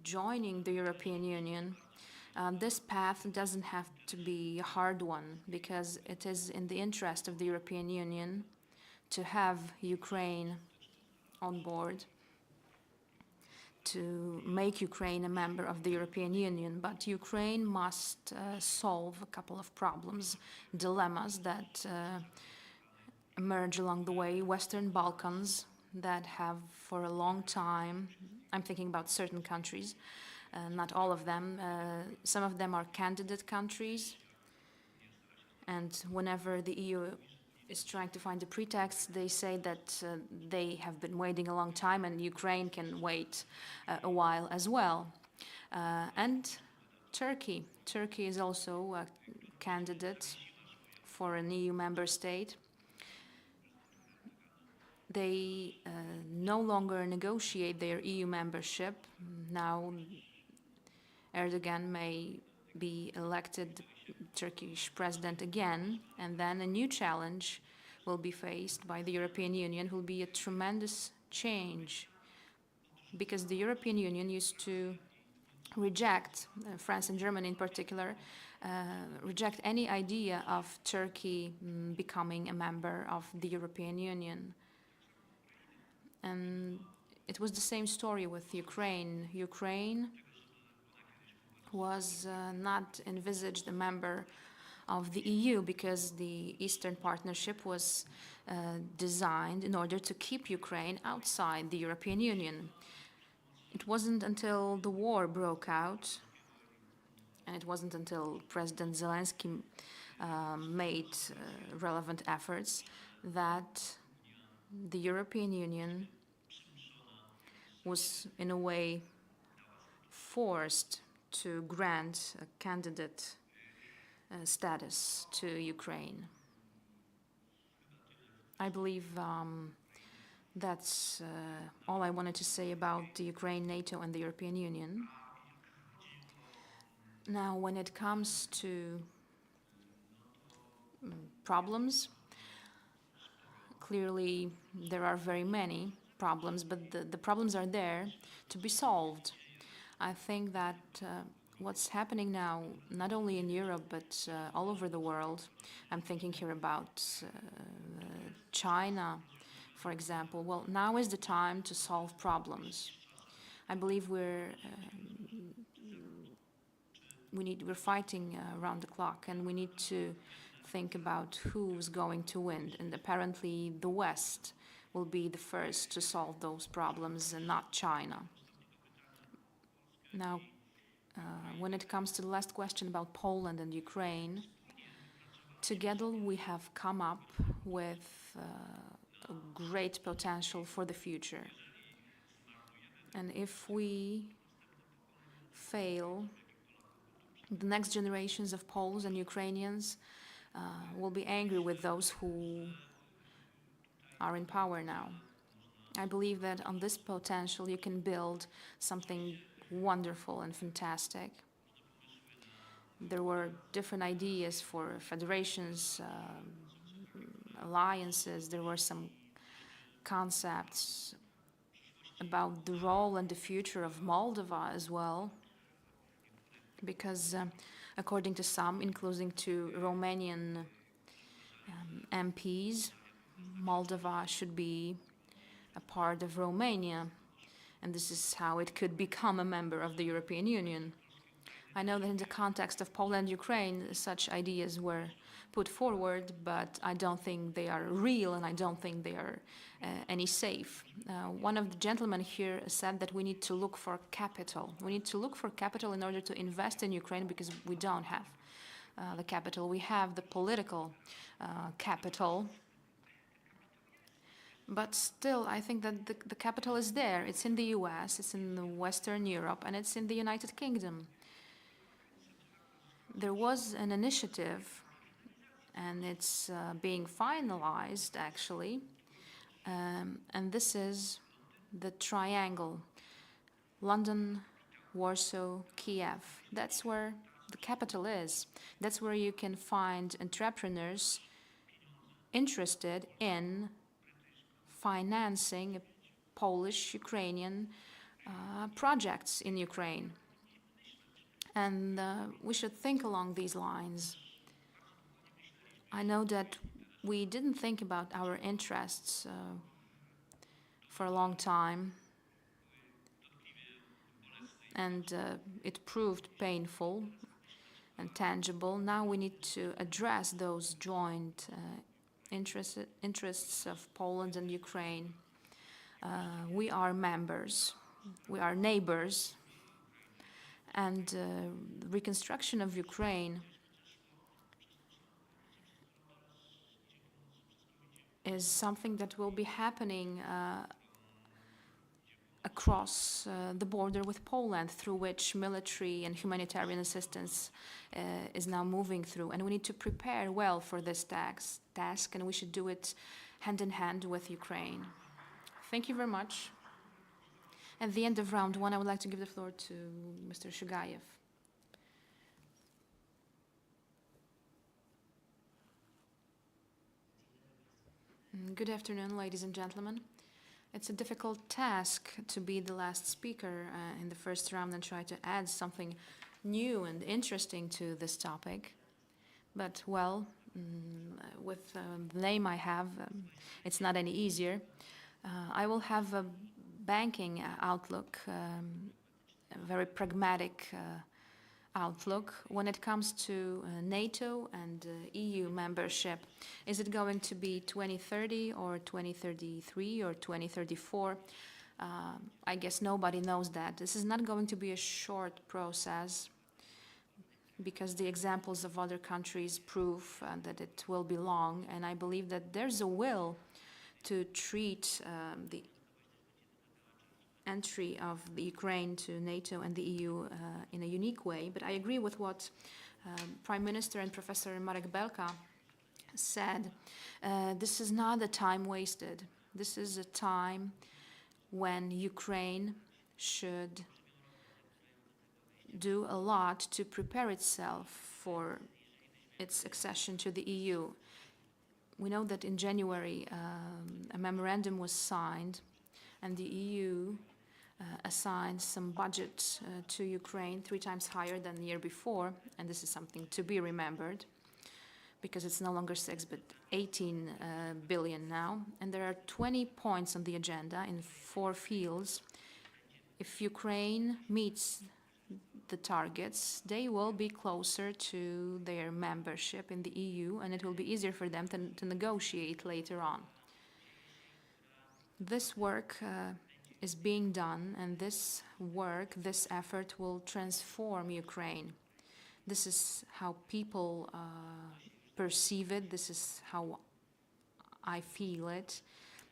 joining the European Union, this path doesn't have to be a hard one, because it is in the interest of the European Union to have Ukraine on board, to make Ukraine a member of the European Union, but Ukraine must solve a couple of problems, dilemmas that emerge along the way. Western Balkans that have for a long time, I'm thinking about certain countries, not all of them, some of them are candidate countries, and whenever the EU is trying to find a pretext, they say that they have been waiting a long time and Ukraine can wait a while as well. And Turkey. Turkey is also a candidate for an EU member state. They no longer negotiate their EU membership. Now Erdogan may be elected Turkish president again, and then a new challenge will be faced by the European Union, will be a tremendous change, because the European Union used to reject, France and Germany in particular, reject any idea of Turkey becoming a member of the European Union. And it was the same story with Ukraine. Ukraine was not envisaged a member of the EU because the Eastern Partnership was designed in order to keep Ukraine outside the European Union. It wasn't until the war broke out, and it wasn't until President Zelensky made relevant efforts, that the European Union was in a way forced to grant a candidate status to Ukraine. I believe that's all I wanted to say about the Ukraine, NATO, and the European Union. Now, when it comes to problems, clearly there are very many problems, but the problems are there to be solved. I think that what's happening now, not only in Europe, but all over the world, I'm thinking here about China, for example. Well, now is the time to solve problems. I believe we're fighting around the clock, and we need to think about who's going to win. And apparently the West will be the first to solve those problems, and not China. Now, when it comes to the last question about Poland and Ukraine, together we have come up with a great potential for the future. And if we fail, the next generations of Poles and Ukrainians will be angry with those who are in power now. I believe that on this potential you can build something wonderful and fantastic. There were different ideas for federations, alliances. There were some concepts about the role and the future of Moldova as well, because according to some, including to Romanian MPs, Moldova should be a part of Romania, and this is how it could become a member of the European Union. I know that in the context of Poland and Ukraine, such ideas were put forward, but I don't think they are real, and I don't think they are any safe. One of the gentlemen here said that we need to look for capital. We need to look for capital in order to invest in Ukraine, because we don't have the capital. We have the political capital. But still, I think that the capital is there. It's in the US, it's in Western Europe, and it's in the United Kingdom. There was an initiative, and it's being finalized, actually, and this is the triangle: London, Warsaw, Kiev. That's where the capital is. That's where you can find entrepreneurs interested in financing Polish-Ukrainian projects in Ukraine. And we should think along these lines. I know that We didn't think about our interests for a long time, and it proved painful and tangible. Now we need to address those joint interests of Poland and Ukraine. We are members, we are neighbors, and reconstruction of Ukraine is something that will be happening across the border with Poland, through which military and humanitarian assistance is now moving through. And we need to prepare well for this task, and we should do it hand in hand with Ukraine. Thank you very much. At the end of round one, I would like to give the floor to Mr. Shugayev. Good afternoon, ladies and gentlemen. It's a difficult task to be the last speaker in the first round and try to add something new and interesting to this topic. But, well, with the name I have, it's not any easier. I will have a banking outlook, a very pragmatic outlook when it comes to NATO and EU membership. Is it going to be 2030 or 2033 or 2034? I guess nobody knows that. This is not going to be a short process, because the examples of other countries prove that it will be long, and I believe that there's a will to treat the entry of the Ukraine to NATO and the EU in a unique way. But I agree with what Prime Minister and Professor Marek Belka said. This is not a time wasted. This is a time when Ukraine should do a lot to prepare itself for its accession to the EU. We know that in January a memorandum was signed, and the EU assigned some budget to Ukraine 3 times higher than the year before, and this is something to be remembered, because it's no longer 6 but 18 billion now. And there are 20 points on the agenda in 4 fields. If Ukraine meets the targets, they will be closer to their membership in the EU, and it will be easier for them to negotiate later on. This work is being done, and this work, this effort will transform Ukraine. This is how people perceive it, this is how I feel it.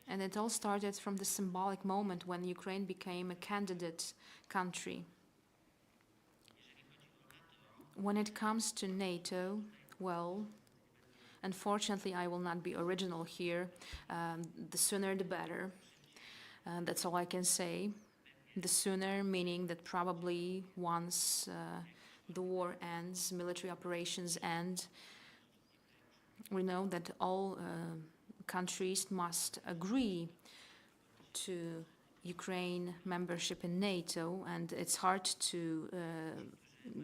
And it all started from the symbolic moment when Ukraine became a candidate country. When it comes to NATO, well, unfortunately I will not be original here. The sooner the better. That's all I can say. The sooner, meaning that probably once the war ends, military operations end, we know that all countries must agree to Ukraine membership in NATO, and it's hard to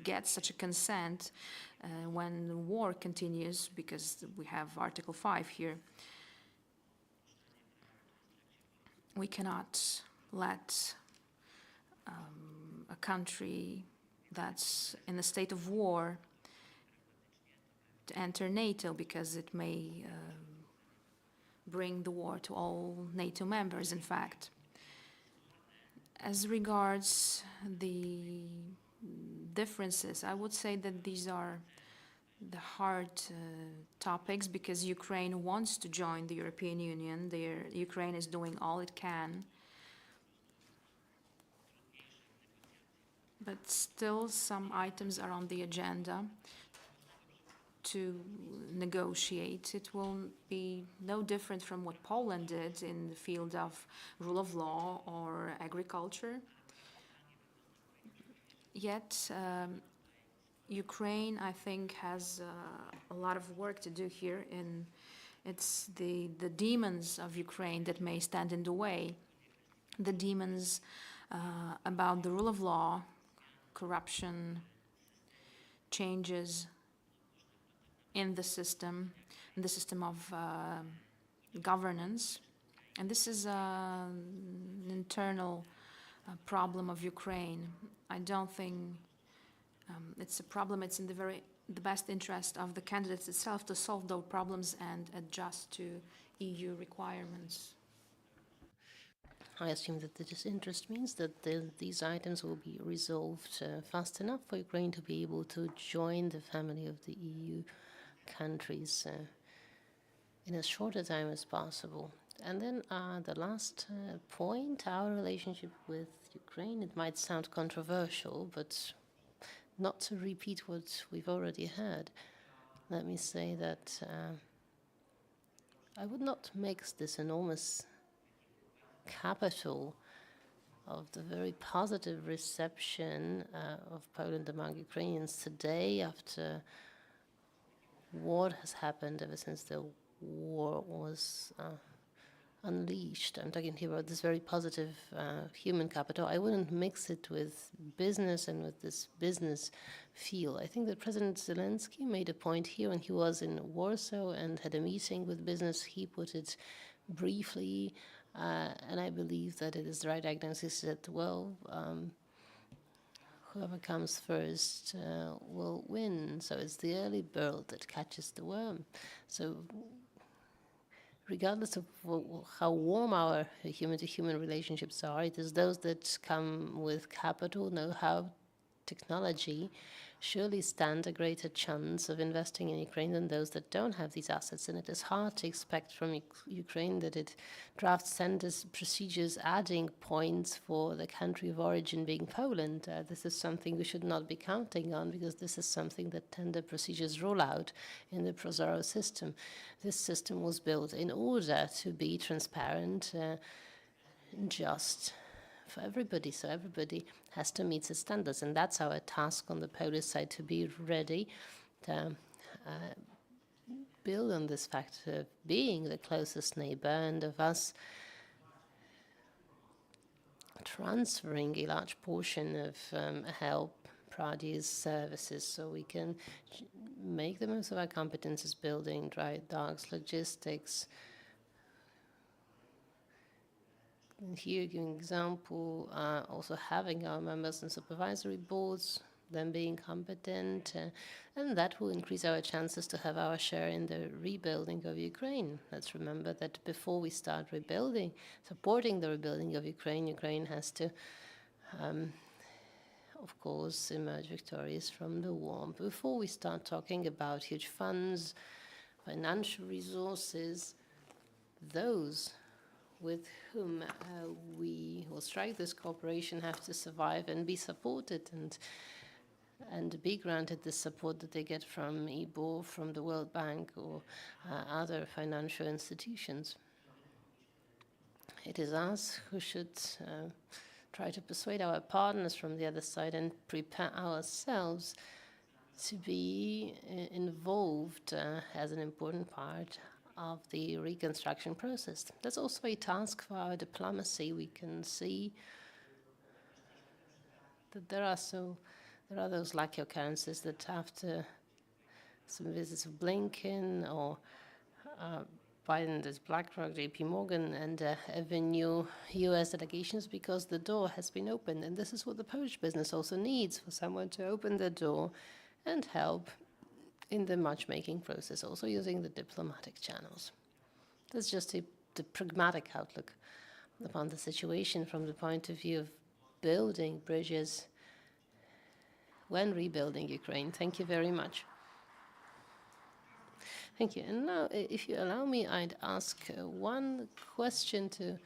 get such a consent when the war continues, because we have Article 5 here. We cannot let a country that's in a state of war to enter NATO, because it may bring the war to all NATO members, in fact. As regards the differences, I would say that these are the hard topics, because Ukraine wants to join the European Union. Ukraine is doing all it can. But still some items are on the agenda to negotiate. It will be no different from what Poland did in the field of rule of law or agriculture. Yet Ukraine, I think, has a lot of work to do here. It's the demons of Ukraine that may stand in the way. The demons about the rule of law, corruption, changes in the system, in the system of governance. And this is an internal problem of Ukraine. I don't think it's a problem. It's in the best interest of the candidates itself to solve those problems and adjust to EU requirements. I assume that the disinterest means that these items will be resolved fast enough for Ukraine to be able to join the family of the EU countries in as short a time as possible. And then the last point, our relationship with Ukraine. It might sound controversial, but not to repeat what we've already heard, let me say that I would not mix this enormous capital of the very positive reception of Poland among Ukrainians today after what has happened ever since the war was unleashed. I'm talking here about this very positive human capital. I wouldn't mix it with business and with this business feel. I think that President Zelensky made a point here when he was in Warsaw and had a meeting with business. He put it briefly, and I believe that it is the right diagnosis. He said, well, whoever comes first will win. So it's the early bird that catches the worm. So regardless of how warm our human-to-human relationships are, it is those that come with capital, know-how, technology, surely stand a greater chance of investing in Ukraine than those that don't have these assets. And it is hard to expect from Ukraine that it drafts tenders, procedures, adding points for the country of origin being Poland. This is something we should not be counting on, because this is something that tender procedures roll out in the ProZorro system. This system was built in order to be transparent, just for everybody, so everybody has to meet the standards, and that's our task on the Polish side, to be ready to build on this fact of being the closest neighbor and of us transferring a large portion of help, produce, services, so we can make the most of our competences, building, dry docks, logistics. And here, giving an example, also having our members in supervisory boards, them being competent, and that will increase our chances to have our share in the rebuilding of Ukraine. Let's remember that before we start rebuilding, supporting the rebuilding of Ukraine, Ukraine has to, of course, emerge victorious from the war. Before we start talking about huge funds, financial resources, those with whom we will strike this cooperation have to survive and be supported and be granted the support that they get from IBO, from the World Bank, or other financial institutions. It is us who should try to persuade our partners from the other side and prepare ourselves to be involved as an important part of the reconstruction process. That's also a task for our diplomacy. We can see that there are those lucky occurrences that after some visits of Blinken or Biden's BlackRock, JP Morgan, and ever new US delegations, because the door has been opened. And this is what the Polish business also needs, for someone to open the door and help in the matchmaking process, also using the diplomatic channels. That's just the pragmatic outlook upon the situation from the point of view of building bridges when rebuilding Ukraine. Thank you very much. Thank you. And now, if you allow me, I'd ask one question to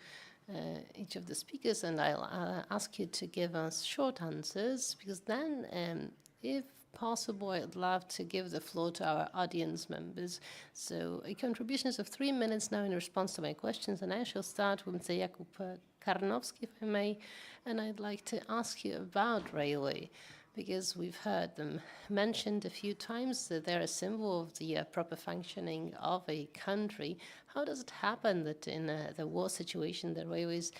each of the speakers, and I'll ask you to give us short answers, because then, if possible, I'd love to give the floor to our audience members. So contributions of 3 minutes now in response to my questions, and I shall start with Mr. Jakub Karnowski, if I may, and I'd like to ask you about railway, because we've heard them mentioned a few times, that they're a symbol of the proper functioning of a country. How does it happen that in the war situation the railways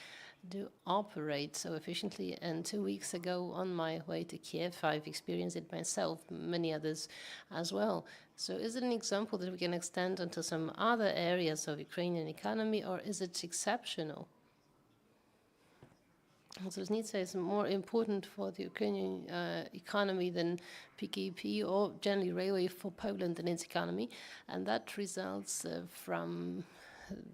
do operate so efficiently. And 2 weeks ago, on my way to Kiev, I've experienced it myself, many others as well. So is it an example that we can extend into some other areas of Ukrainian economy, or is it exceptional? Zlotnica is more important for the Ukrainian economy than PKP or generally railway for Poland and its economy, and that results from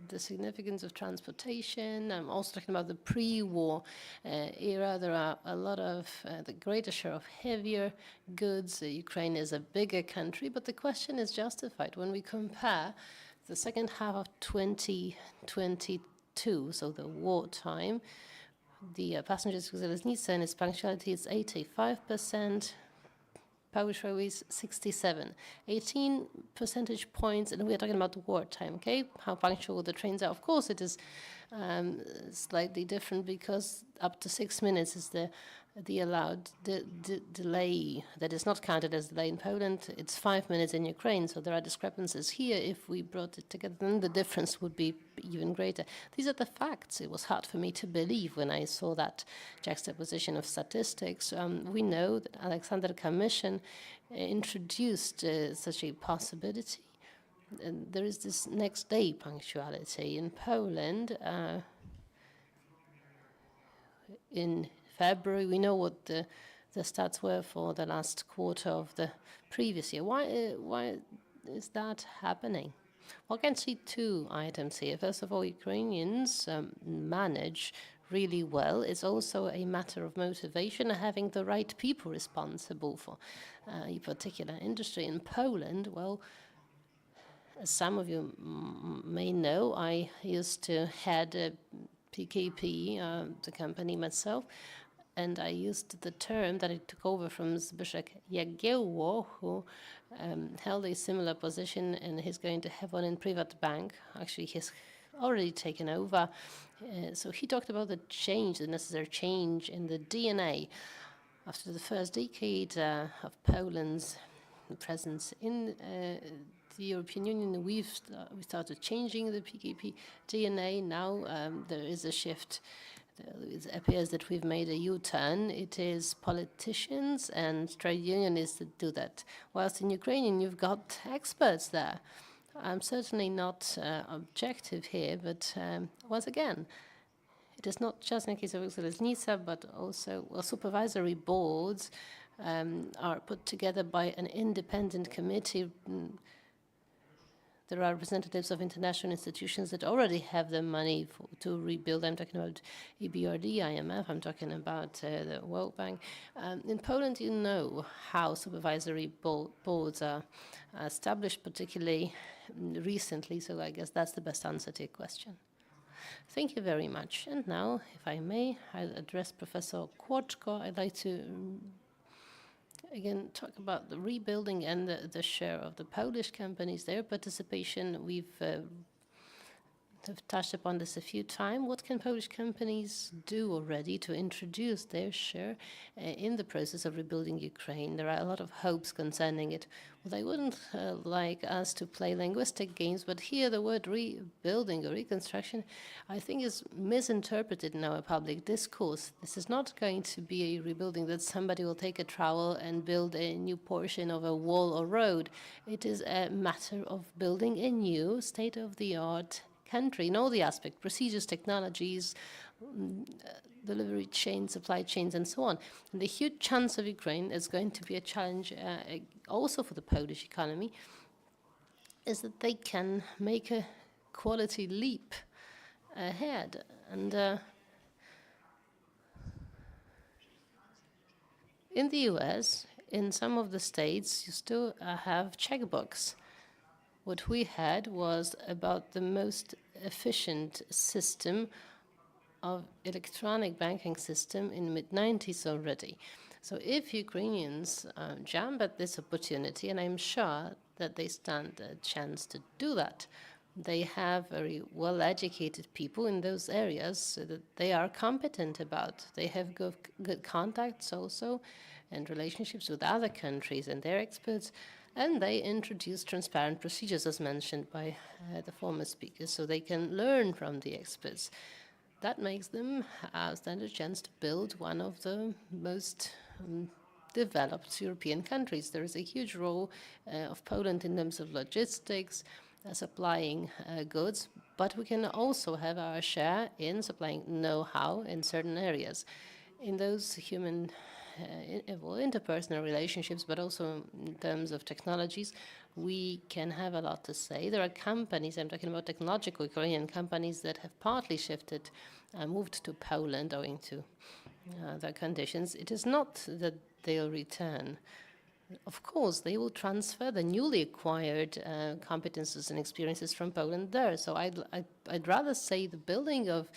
the significance of transportation. I'm also talking about the pre-war era. There are a lot of, the greater share of heavier goods. Ukraine is a bigger country, but the question is justified when we compare the second half of 2022, so the wartime. The passengers to Zlotnica and its punctuality is 85%, Polish Railways 67, 18 percentage points, and we're talking about wartime, okay? How punctual the trains are. Of course, it is slightly different because up to 6 minutes is the allowed delay that is not counted as delay in Poland. It's 5 minutes in Ukraine, so there are discrepancies here. If we brought it together, then the difference would be even greater. These are the facts. It was hard for me to believe when I saw that juxtaposition of statistics. We know that Alexander Commission introduced such a possibility. And there is this next day punctuality in Poland. In February, we know what the stats were for the last quarter of the previous year. Why is that happening? Well, I can see two items here. First of all, Ukrainians manage really well. It's also a matter of motivation, having the right people responsible for a particular industry. In Poland, well, as some of you may know, I used to head PKP, the company myself, and I used the term that I took over from Zbyszek Jagiełło, who held a similar position, and he's going to have one in Privat Bank. Actually, he's already taken over. So he talked about the change, the necessary change in the DNA. After the first decade of Poland's presence in the European Union, we started changing the PKP DNA. Now there is a shift. It appears that we've made a U-turn. It is politicians and trade unionists that do that. Whilst in Ukrainian, you've got experts there. I'm certainly not objective here, but once again, it is not just in the case of Zlotnica, but also supervisory boards are put together by an independent committee. There are representatives of international institutions that already have the money to rebuild. I'm talking about EBRD, IMF, I'm talking about the World Bank. In Poland, you know how supervisory boards are established, particularly recently, so I guess that's the best answer to your question. Thank you very much. And now, if I may, I'll address Professor Kłoczko. I'd like to again talk about the rebuilding and the share of the Polish companies, their participation. We've touched upon this a few times. What can Polish companies do already to introduce their share in the process of rebuilding Ukraine? There are a lot of hopes concerning it. Well, I wouldn't like us to play linguistic games, but here the word rebuilding or reconstruction, I think, is misinterpreted in our public discourse. This is not going to be a rebuilding that somebody will take a trowel and build a new portion of a wall or road. It is a matter of building a new state-of-the-art country in all the aspects, procedures, technologies, delivery chains, supply chains, and so on. And the huge chance of Ukraine is going to be a challenge also for the Polish economy, is that they can make a quality leap ahead. And in the US, in some of the states, you still have checkbooks. What we had was about the most efficient system of electronic banking system in the mid-90s already. So if Ukrainians jump at this opportunity, and I'm sure that they stand a chance to do that, they have very well-educated people in those areas so that they are competent about. They have good contacts also and relationships with other countries and their experts. And they introduce transparent procedures, as mentioned by the former speakers, so they can learn from the experts. that makes them stand a chance to build one of the most developed European countries. There is a huge role of Poland in terms of logistics, supplying goods, but we can also have our share in supplying know-how in certain areas. In those human, interpersonal relationships, but also in terms of technologies, we can have a lot to say. There are companies, I'm talking about technological Ukrainian companies, that have partly shifted, moved to Poland owing to their conditions. It is not that they'll return. Of course, they will transfer the newly acquired competences and experiences from Poland there. So I'd rather say the building of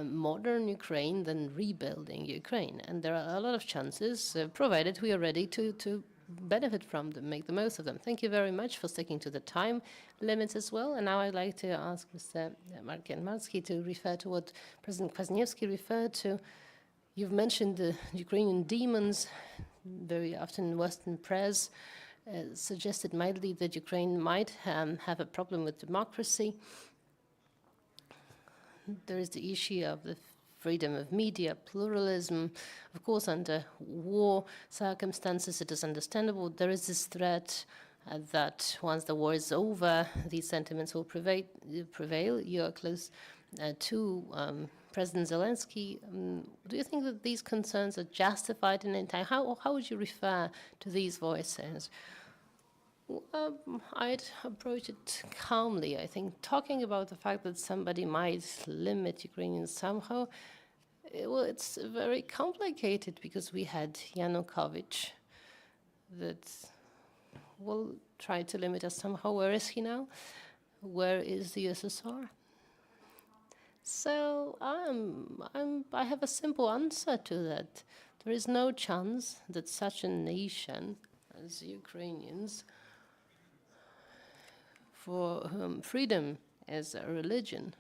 modern Ukraine than rebuilding Ukraine. And there are a lot of chances, provided we are ready to benefit from them, make the most of them. Thank you very much for sticking to the time limits as well. And now I'd like to ask Mr. Markian-Marski to refer to what President KWAŚNIEWSKI referred to. You've mentioned the Ukrainian demons. Very often Western press suggested mildly that Ukraine might have a problem with democracy. There is the issue of the freedom of media, pluralism. Of course, under war circumstances, it is understandable. There is this threat that once the war is over, these sentiments will prevail. You are close to President Zelensky. Do you think that these concerns are justified in any time? How would you refer to these voices? I'd approach it calmly. I think talking about the fact that somebody might limit Ukrainians somehow, well, it's very complicated because we had Yanukovych that will try to limit us somehow. Where is he now? Where is the USSR? So I have a simple answer to that. There is no chance that such a nation as Ukrainians, for whom freedom is a religion,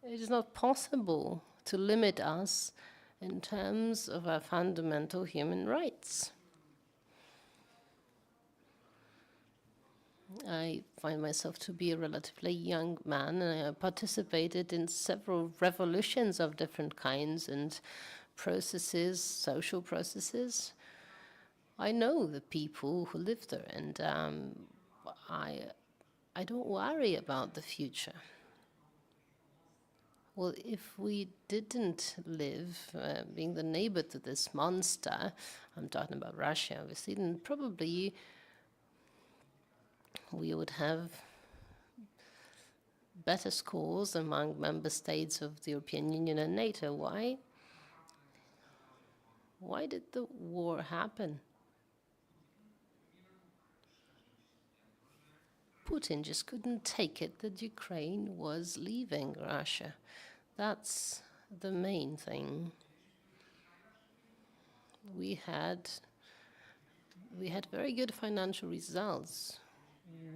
it is not possible to limit us in terms of our fundamental human rights. I find myself to be a relatively young man, and I participated in several revolutions of different kinds and processes, social processes. I know the people who live there, and I don't worry about the future. Well, if we didn't live being the neighbor to this monster, I'm talking about Russia, obviously, then probably we would have better scores among member states of the European Union and NATO. Why? Why did the war happen? Putin just couldn't take it that Ukraine was leaving Russia. That's the main thing. We had very good financial results.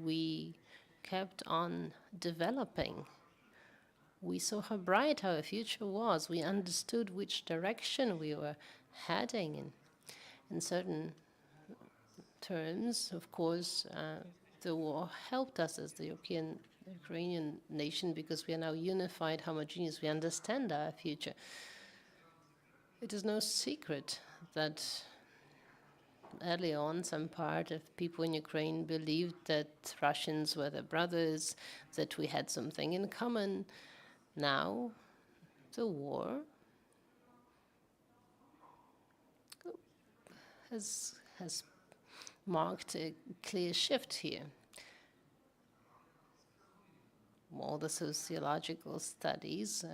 We kept on developing. We saw how bright our future was. We understood which direction we were heading in. In certain terms, of course, the war helped us as the Ukrainian nation because we are now unified, homogeneous. We understand our future. It is no secret that early on, some part of people in Ukraine believed that Russians were their brothers, that we had something in common. Now, the war has marked a clear shift here. All the sociological studies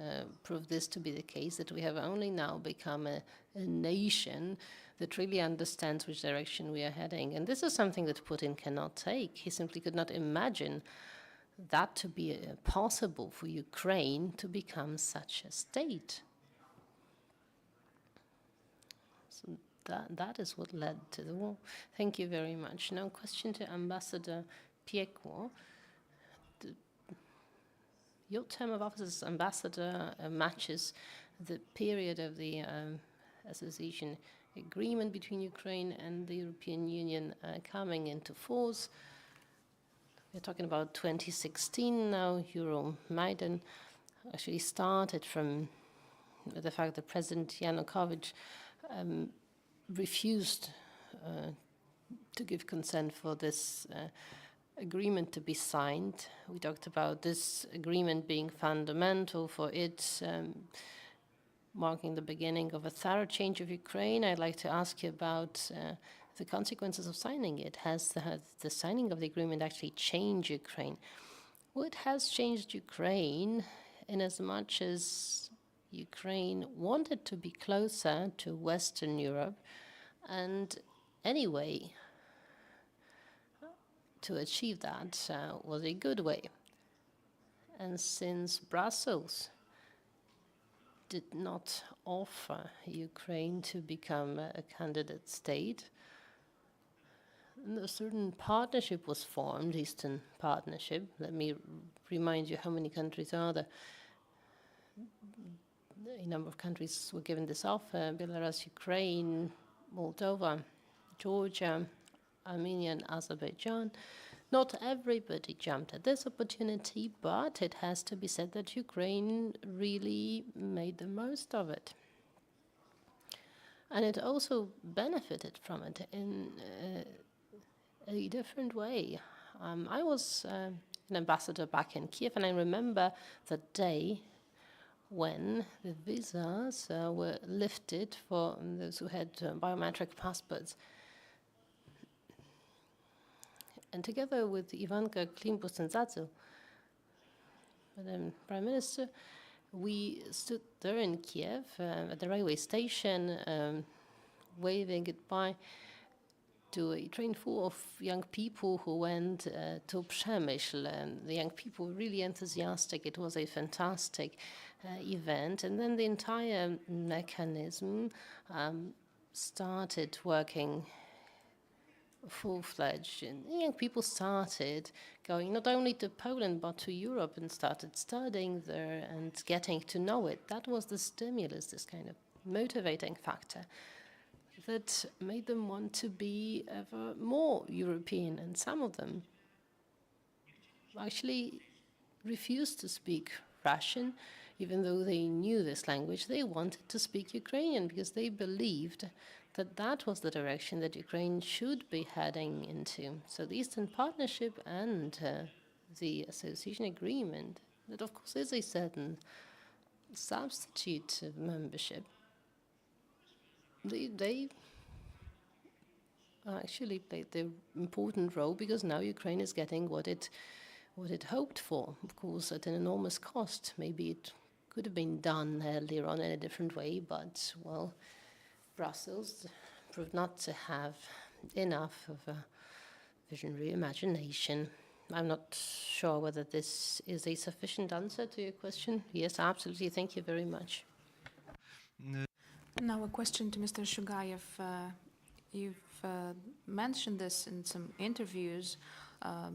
prove this to be the case, that we have only now become a nation that really understands which direction we are heading. And this is something that Putin cannot take. He simply could not imagine that to be possible for Ukraine to become such a state. So that is what led to the war. Thank you very much. Now, question to Ambassador Piekło. Your term of office as ambassador matches the period of the association agreement between Ukraine and the European Union coming into force. We're talking about 2016 now, Euromaidan. actually started from the fact that President Yanukovych refused to give consent for this agreement to be signed. We talked about this agreement being fundamental for it, marking the beginning of a thorough change of Ukraine. I'd like to ask you about the consequences of signing it. Has the signing of the agreement actually changed Ukraine? Well, it has changed Ukraine in as much as Ukraine wanted to be closer to Western Europe, and anyway, to achieve that was a good way. And since Brussels did not offer Ukraine to become a candidate state, a certain partnership was formed, Eastern Partnership. Let me remind you how many countries are there. A number of countries were given this offer: Belarus, Ukraine, Moldova, Georgia, Armenia, and Azerbaijan. Not everybody jumped at this opportunity, but it has to be said that Ukraine really made the most of it. And it also benefited from it in a different way. I was an ambassador back in Kiev, and I remember the day when the visas were lifted for those who had biometric passports. And together with Ivanka Klimpus-Tsatsil, Madam Prime Minister, we stood there in Kiev at the railway station, waving goodbye to a train full of young people who went to Przemyśl. And the young people were really enthusiastic. It was a fantastic event. And then the entire mechanism started working full-fledged, and young people started going not only to Poland but to Europe and started studying there and getting to know it. That was the stimulus, this kind of motivating factor that made them want to be ever more European. And some of them actually refused to speak Russian, even though they knew this language. They wanted to speak Ukrainian because they believed that that was the direction that Ukraine should be heading into. So the Eastern Partnership and the Association Agreement, that of course is a certain substitute of membership, they actually played the important role because now Ukraine is getting what it hoped for, of course, at an enormous cost. Maybe it could have been done earlier on in a different way, but, well, Brussels proved not to have enough of a visionary imagination. I'm not sure whether this is a sufficient answer to your question. Yes, absolutely. Thank you very much. Now a question to Mr. Shugayev. You've mentioned this in some interviews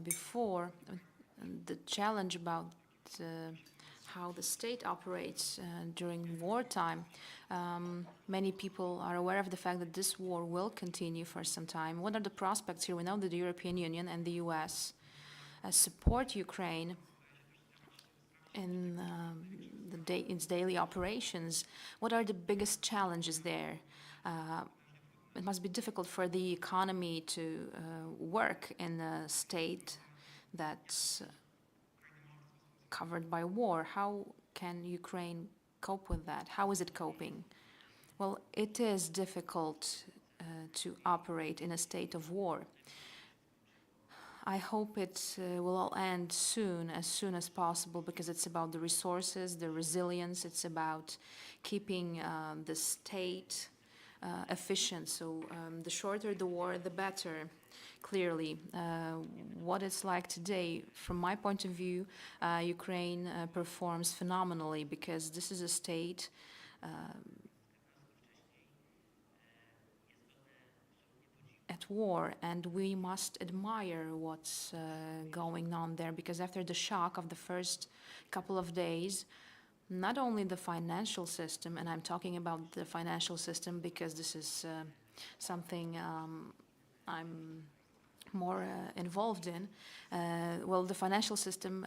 before, the challenge about how the state operates during wartime. Many people are aware of the fact that this war will continue for some time. What are the prospects here? We know that the European Union and the US support Ukraine in its daily operations. What are the biggest challenges there? It must be difficult for the economy to work in a state that's covered by war. How can Ukraine cope with that? How is it coping? Well, it is difficult to operate in a state of war. I hope it will all end soon as possible, because it's about the resources, the resilience, it's about keeping the state efficient. So the shorter the war, the better. Clearly, what it's like today, from my point of view, Ukraine performs phenomenally, because this is a state at war, and we must admire what's going on there, because after the shock of the first couple of days, not only the financial system, and I'm talking about the financial system because this is something I'm more involved in, well, the financial system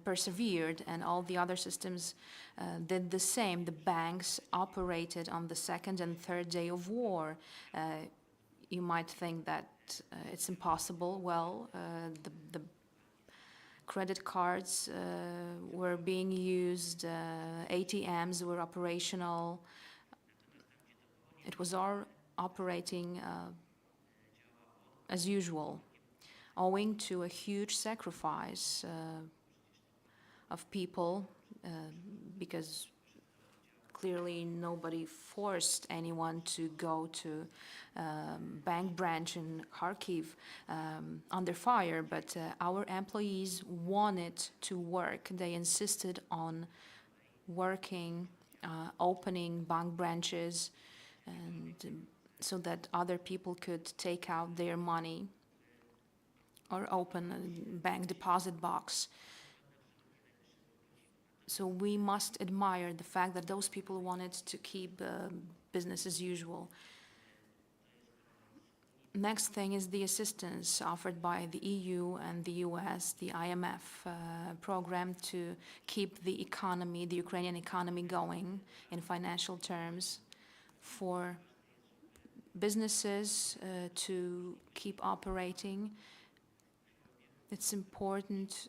persevered, and all the other systems did the same. The banks operated on the second and third day of war. You might think that it's impossible. Well, the credit cards were being used, ATMs were operational. It was all operating as usual, owing to a huge sacrifice of people, because clearly nobody forced anyone to go to bank branch in Kharkiv under fire, but our employees wanted to work. They insisted on working, opening bank branches, and so that other people could take out their money or open a bank deposit box. So we must admire the fact that those people wanted to keep business as usual. Next thing is the assistance offered by the EU and the US, the IMF program to keep the economy, the Ukrainian economy going in financial terms, for businesses to keep operating. It's important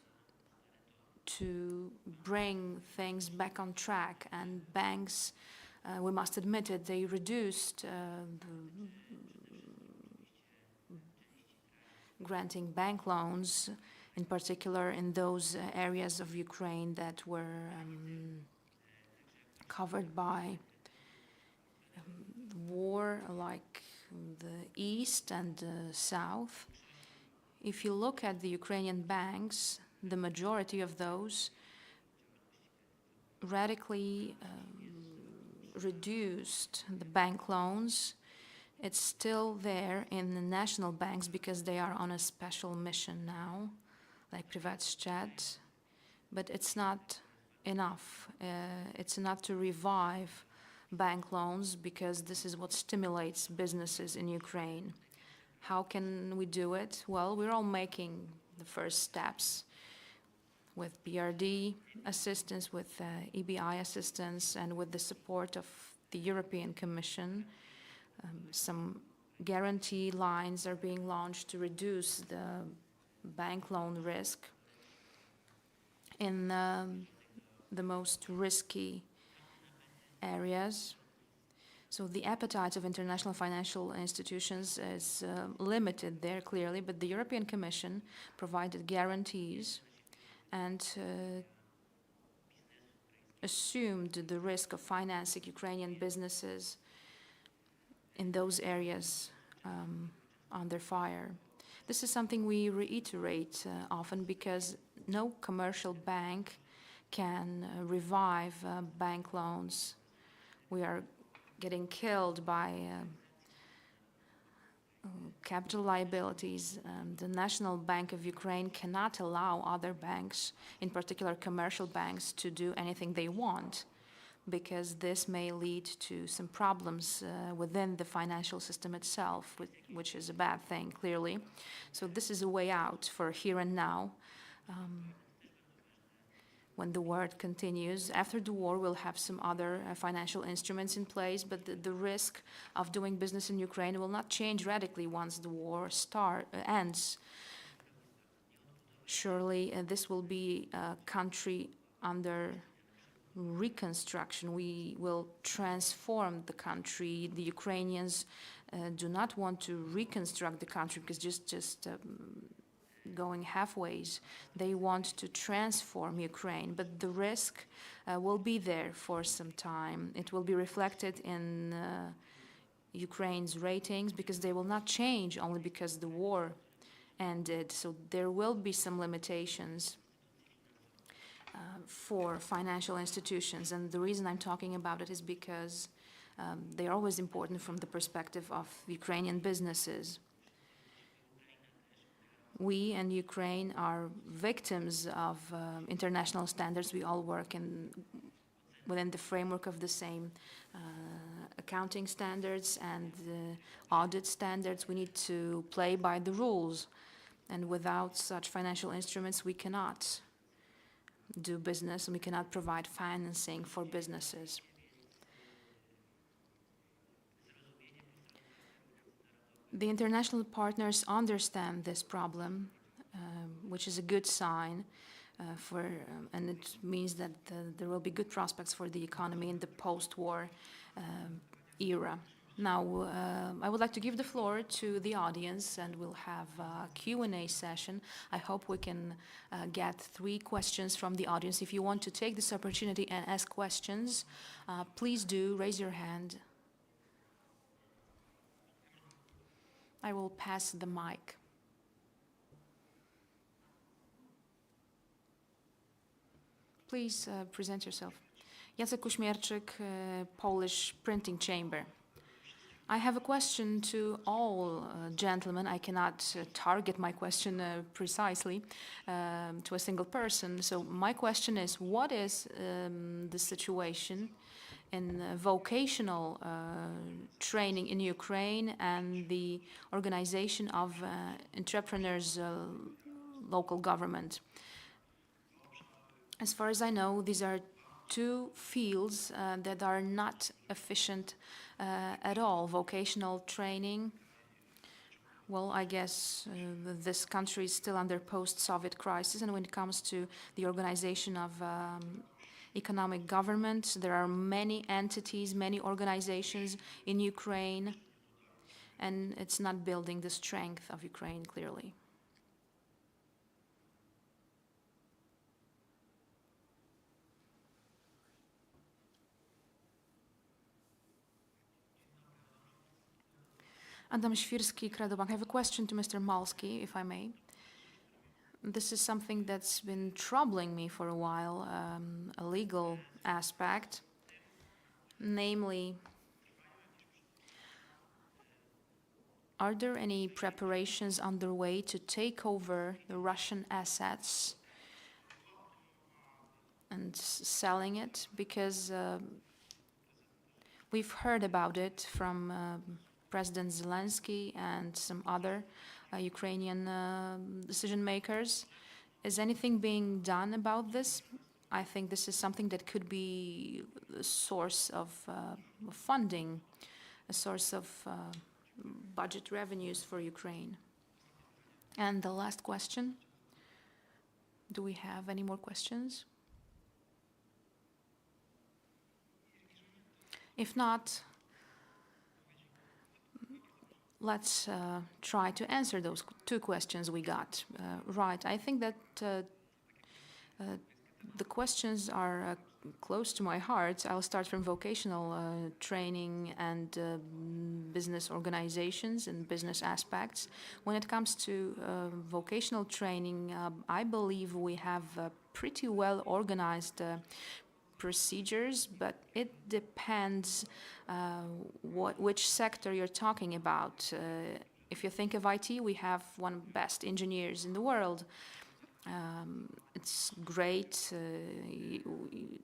to bring things back on track, and banks, we must admit it, they reduced granting bank loans, in particular in those areas of Ukraine that were covered by war, like the east and the south. If you look at the Ukrainian banks, the majority of those radically reduced the bank loans. It's still there in the national banks because they are on a special mission now, like POLISH-UKRAINIAN, but it's not enough. It's enough to revive bank loans, because this is what stimulates businesses in Ukraine. How can we do it? Well, we're all making the first steps with BRD assistance, with EBI assistance, and with the support of the European Commission. Some guarantee lines are being launched to reduce the bank loan risk in the most risky areas. So the appetite of international financial institutions is limited there, clearly, but the European Commission provided guarantees and assumed the risk of financing Ukrainian businesses in those areas under fire. This is something we reiterate often, because no commercial bank can revive bank loans. We are getting killed by capital liabilities. The National Bank of Ukraine cannot allow other banks, in particular commercial banks, to do anything they want, because this may lead to some problems within the financial system itself, which is a bad thing, clearly. So this is a way out for here and now. When the war continues, after the war, we'll have some other financial instruments in place, but the risk of doing business in Ukraine will not change radically once the war ends. Surely this will be a country under reconstruction. We will transform the country. The Ukrainians do not want to reconstruct the country because just going halfways. They want to transform Ukraine, but the risk will be there for some time. It will be reflected in Ukraine's ratings, because they will not change only because the war ended. So there will be some limitations for financial institutions, and the reason I'm talking about it is because they are always important from the perspective of Ukrainian businesses. We and Ukraine are victims of international standards. We all work within the framework of the same accounting standards and audit standards. We need to play by the rules. And without such financial instruments, we cannot do business and we cannot provide financing for businesses. The international partners understand this problem, which is a good sign, and it means that there will be good prospects for the economy in the post-war era. Now, I would like to give the floor to the audience, and we'll have a Q&A session. I hope we can get 3 questions from the audience. If you want to take this opportunity and ask questions, please do raise your hand. I will pass the mic. Please present yourself. Jacek Uśmierczyk, Polish Printing Chamber. I have a question to all gentlemen. I cannot target my question precisely to a single person. So my question is, what is the situation in vocational training in Ukraine and the organization of entrepreneurs' local government? As far as I know, these are 2 fields that are not efficient at all. Vocational training, well, I guess this country is still under post-Soviet crisis, and when it comes to the organization of economic government, there are many entities, many organizations in Ukraine, and it's not building the strength of Ukraine clearly. Adam Świrski, Kredobank. I have a question to Mr. Malski, if I may. This is something that's been troubling me for a while, a legal aspect, namely, are there any preparations underway to take over the Russian assets and selling it? Because we've heard about it from President Zelensky and some other Ukrainian decision makers. Is anything being done about this? I think this is something that could be a source of funding, a source of budget revenues for Ukraine. And the last question, do we have any more questions? If not, let's try to answer those 2 questions we got. Right, I think that the questions are close to my heart. I'll start from vocational training and business organizations and business aspects. When it comes to vocational training, I believe we have pretty well organized procedures, but it depends which sector you're talking about. If you think of IT, we have one of the best engineers in the world. It's great.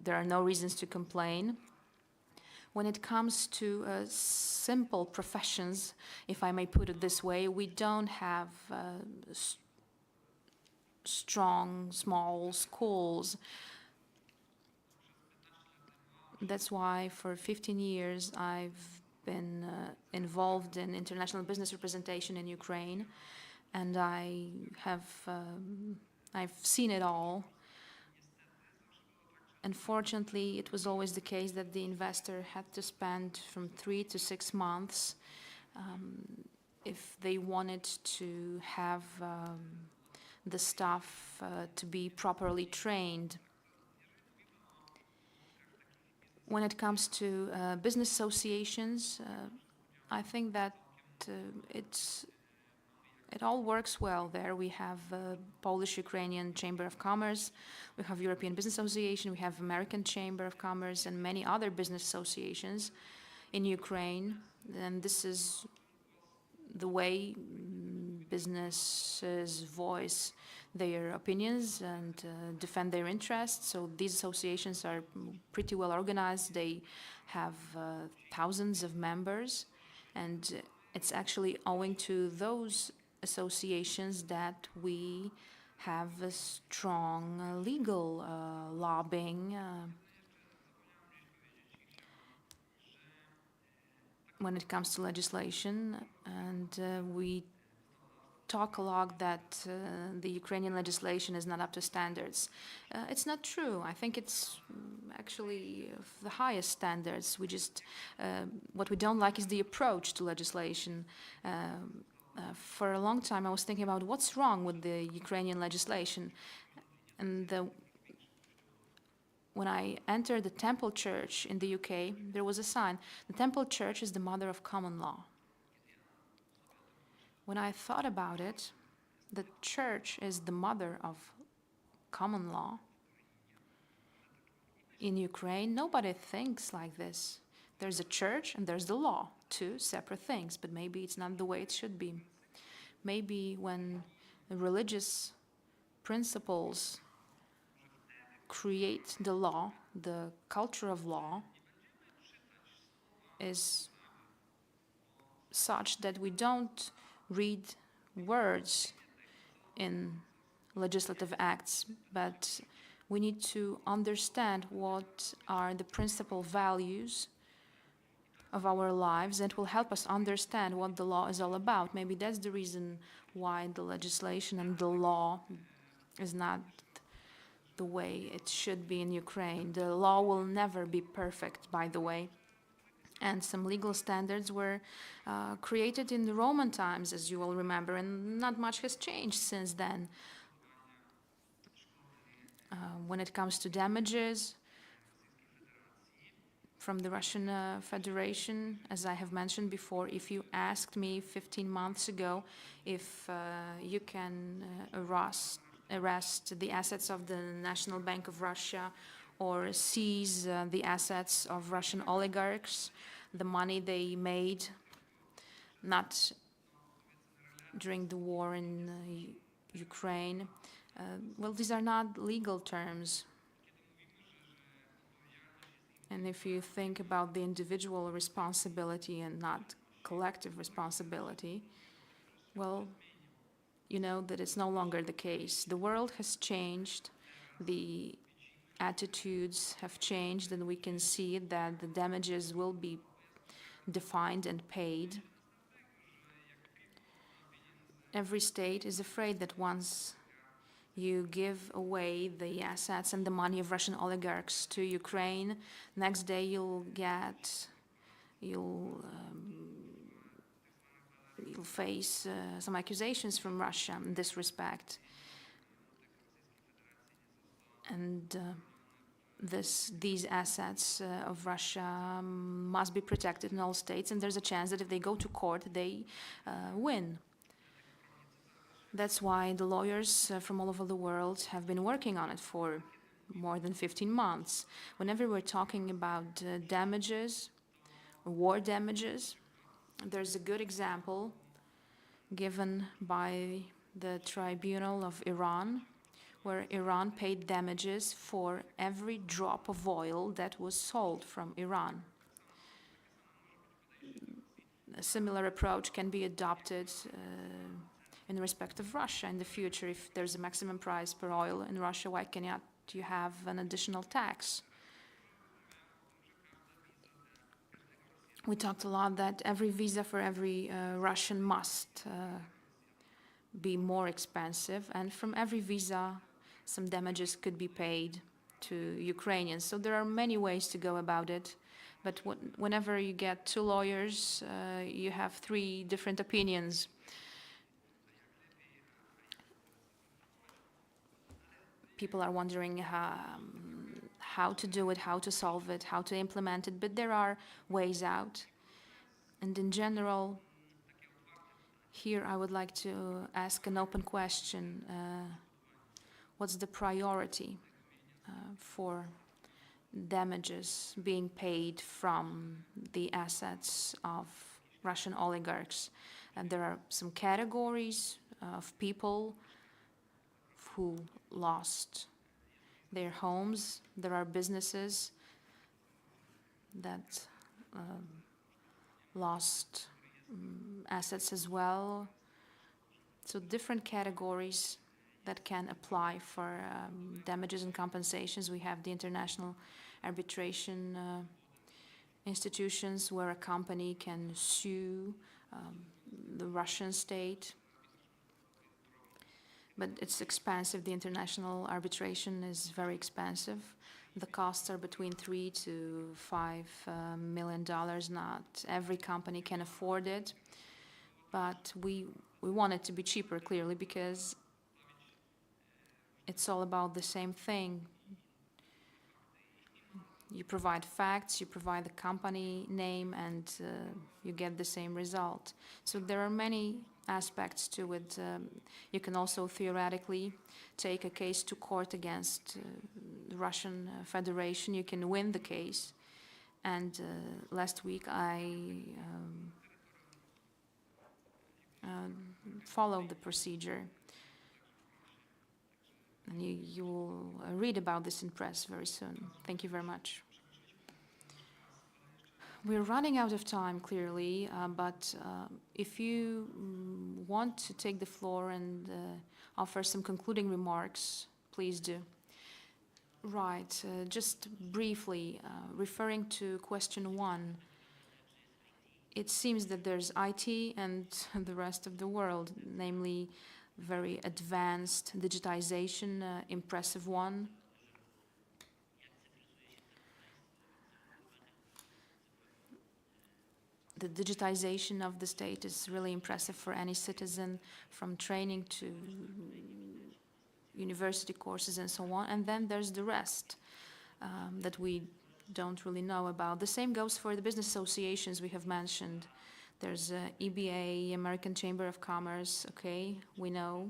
There are no reasons to complain. When it comes to simple professions, if I may put it this way, we don't have strong, small schools. That's why for 15 years I've been involved in international business representation in Ukraine, and I've seen it all. Unfortunately, it was always the case that the investor had to spend from 3 to 6 months if they wanted to have the staff to be properly trained. When it comes to business associations, I think that it all works well there. We have Polish-Ukrainian Chamber of Commerce, we have European Business Association, we have American Chamber of Commerce, and many other business associations in Ukraine. And this is the way businesses voice their opinions and defend their interests. So these associations are pretty well organized. They have thousands of members, and it's actually owing to those associations that we have a strong legal lobbying when it comes to legislation, and we talk a lot that the Ukrainian legislation is not up to standards. It's not true. I think it's actually of the highest standards. We just, what we don't like is the approach to legislation. For a long time, I was thinking about what's wrong with the Ukrainian legislation. And when I entered the Temple Church in the UK, there was a sign. The Temple Church is the mother of common law. When I thought about it, the church is the mother of common law. In Ukraine, nobody thinks like this. There's a church and there's the law, two separate things, but maybe it's not the way it should be. Maybe when religious principles create the law, the culture of law is such that we don't read words in legislative acts, but we need to understand what are the principal values of our lives, and will help us understand what the law is all about. Maybe that's the reason why the legislation and the law is not the way it should be in Ukraine. The law will never be perfect, by the way. And some legal standards were created in the Roman times, as you will remember, and not much has changed since then. When it comes to damages from the Russian Federation, as I have mentioned before, if you asked me 15 months ago if you can arrest the assets of the National Bank of Russia or seize the assets of Russian oligarchs, the money they made, not during the war in Ukraine. Well, these are not legal terms. And if you think about the individual responsibility and not collective responsibility, well, you know that it's no longer the case. The world has changed. The attitudes have changed, and we can see that the damages will be defined and paid. Every state is afraid that once you give away the assets and the money of Russian oligarchs to Ukraine, next day you'll face some accusations from Russia in this respect. And these assets of Russia must be protected in all states, and there's a chance that if they go to court, they win. That's why the lawyers from all over the world have been working on it for more than 15 months. Whenever we're talking about damages, war damages, there's a good example given by the Tribunal of Iran, where Iran paid damages for every drop of oil that was sold from Iran. A similar approach can be adopted in respect of Russia in the future. If there's a maximum price per oil in Russia, why cannot you have an additional tax? We talked a lot that every visa for every Russian must be more expensive, and from every visa some damages could be paid to Ukrainians. So there are many ways to go about it, but whenever you get two lawyers, you have three different opinions. People are wondering how to do it, how to solve it, how to implement it, but there are ways out. And in general, here I would like to ask an open question. What's the priority for damages being paid from the assets of Russian oligarchs? And there are some categories of people who lost their homes. There are businesses that lost assets as well. So different categories that can apply for damages and compensations. We have the international arbitration institutions where a company can sue the Russian state. But it's expensive. The international arbitration is very expensive. The costs are between $3 to $5 million. Not every company can afford it, but we want it to be cheaper, clearly, because it's all about the same thing. You provide facts, you provide the company name, and you get the same result. So there are many aspects to it. You can also theoretically take a case to court against the Russian Federation. You can win the case. And last week I followed the procedure. And you will read about this in press very soon. Thank you very much. We're running out of time, clearly, but if you want to take the floor and offer some concluding remarks, please do. Right, just briefly, referring to question 1, it seems that there's IT and the rest of the world, namely very advanced digitization, impressive one. The digitization of the state is really impressive for any citizen, from training to university courses and so on. And then there's the rest that we don't really know about. The same goes for the business associations we have mentioned. There's EBA, American Chamber of Commerce, okay, we know.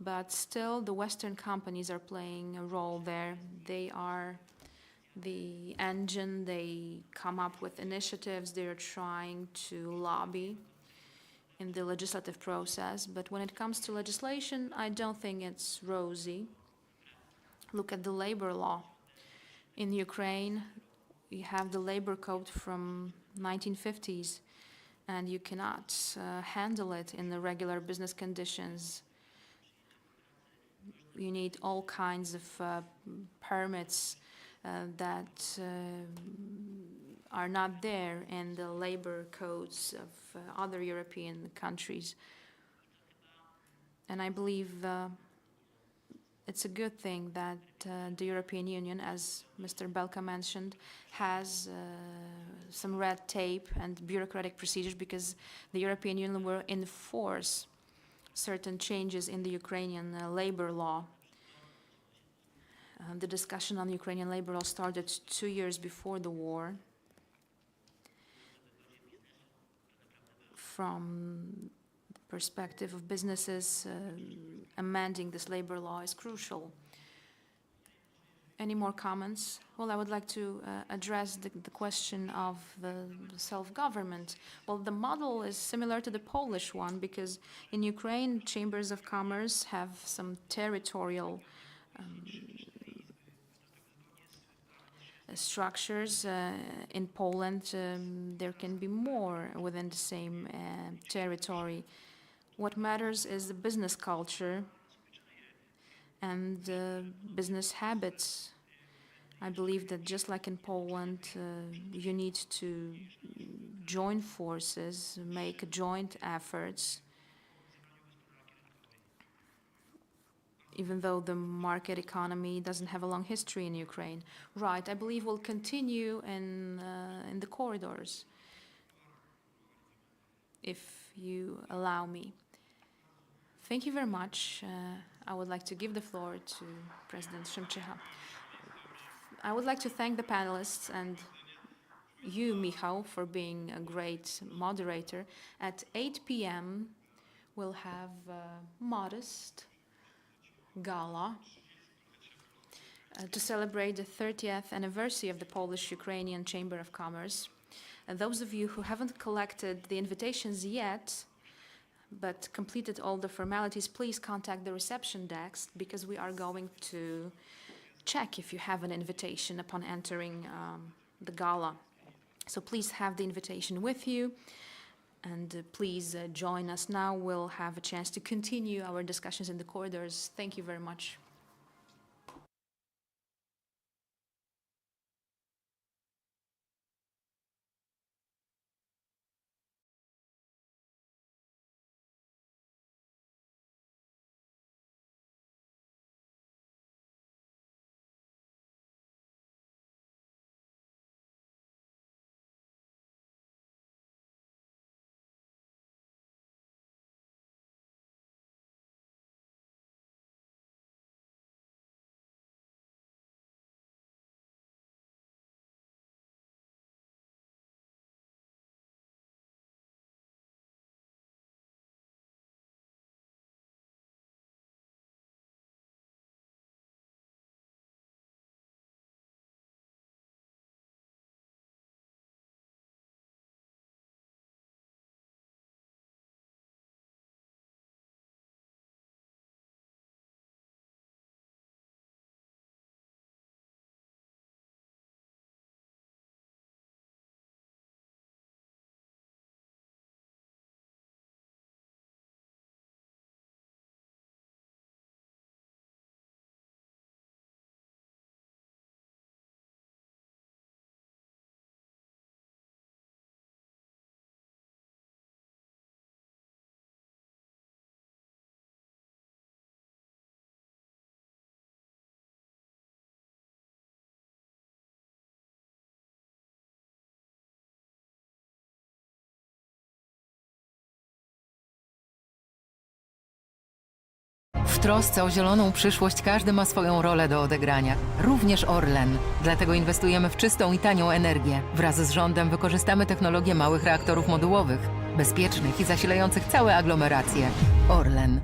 But still, the Western companies are playing a role there. They are the engine, they come up with initiatives, they're trying to lobby in the legislative process. But when it comes to legislation, I don't think it's rosy. Look at the labor law. In Ukraine, we have the labor code from 1950s. And you cannot handle it in the regular business conditions. You need all kinds of permits that are not there in the labor codes of other European countries. And I believe it's a good thing that the European Union, as Mr. Belka mentioned, has some red tape and bureaucratic procedures, because the European Union will enforce certain changes in the Ukrainian labor law. The discussion on the Ukrainian labor law started 2 years before the war. From the perspective of businesses, amending this labor law is crucial. Any more comments? Well, I would like to address the question of the self-government. Well, the model is similar to the Polish one, because in Ukraine, chambers of commerce have some territorial structures. In Poland, there can be more within the same territory. What matters is the business culture and business habits. I believe that just like in Poland, you need to join forces, make joint efforts, even though the market economy doesn't have a long history in Ukraine. Right, I believe we'll continue in the corridors, if you allow me. Thank you very much. I would like to give the floor to President Szymczycha. I would like to thank the panelists and you, Michał, for being a great moderator. At 8 p.m., we'll have a modest gala to celebrate the 30th anniversary of the Polish-Ukrainian Chamber of Commerce. And those of you who haven't collected the invitations yet, but completed all the formalities, please contact the reception desk because we are going to check if you have an invitation upon entering the gala. So please have the invitation with you, and please join us now. We'll have a chance to continue our discussions in the corridors. Thank you very much. W trosce o zieloną przyszłość każdy ma swoją rolę do odegrania, również Orlen. Dlatego inwestujemy w czystą i tanią energię. Wraz z rządem wykorzystamy technologię małych reaktorów modułowych, bezpiecznych i zasilających całe aglomeracje. Orlen.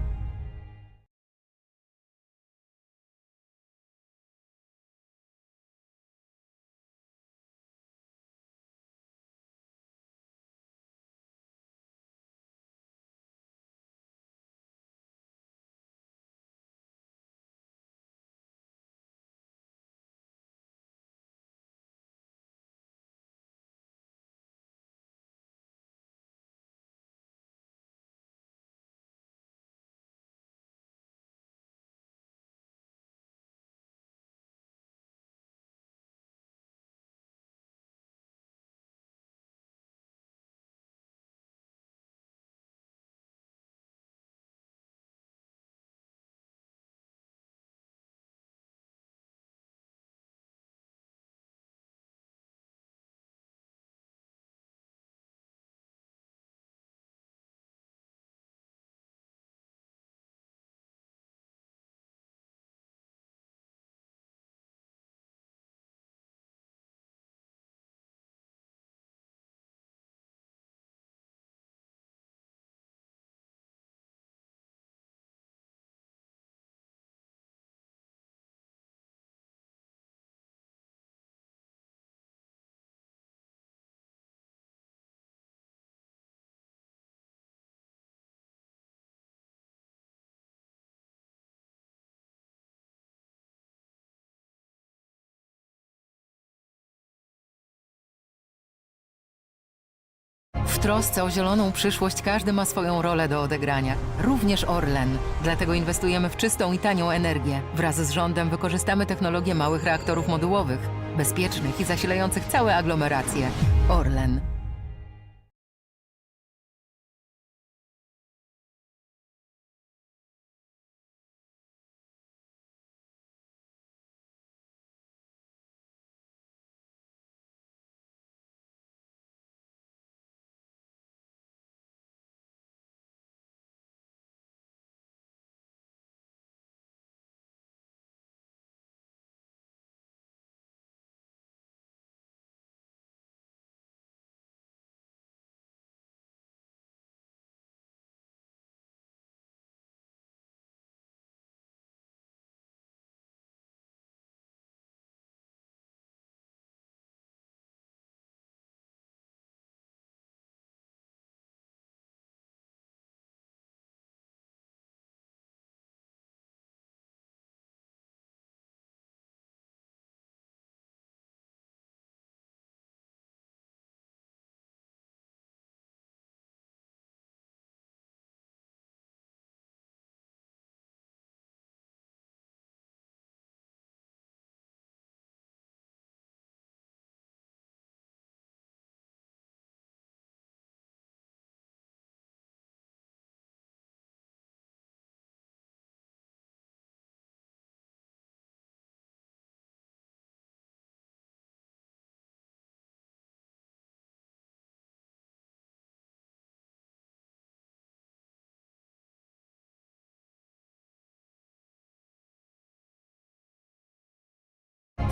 W trosce o zieloną przyszłość każdy ma swoją rolę do odegrania, również Orlen. Dlatego inwestujemy w czystą i tanią energię. Wraz z rządem wykorzystamy technologię małych reaktorów modułowych, bezpiecznych i zasilających całe aglomeracje. Orlen.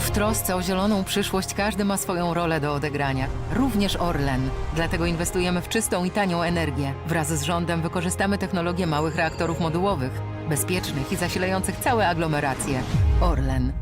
W trosce o zieloną przyszłość każdy ma swoją rolę do odegrania, również Orlen. Dlatego inwestujemy w czystą i tanią energię. Wraz z rządem wykorzystamy technologię małych reaktorów modułowych, bezpiecznych i zasilających całe aglomeracje. Orlen.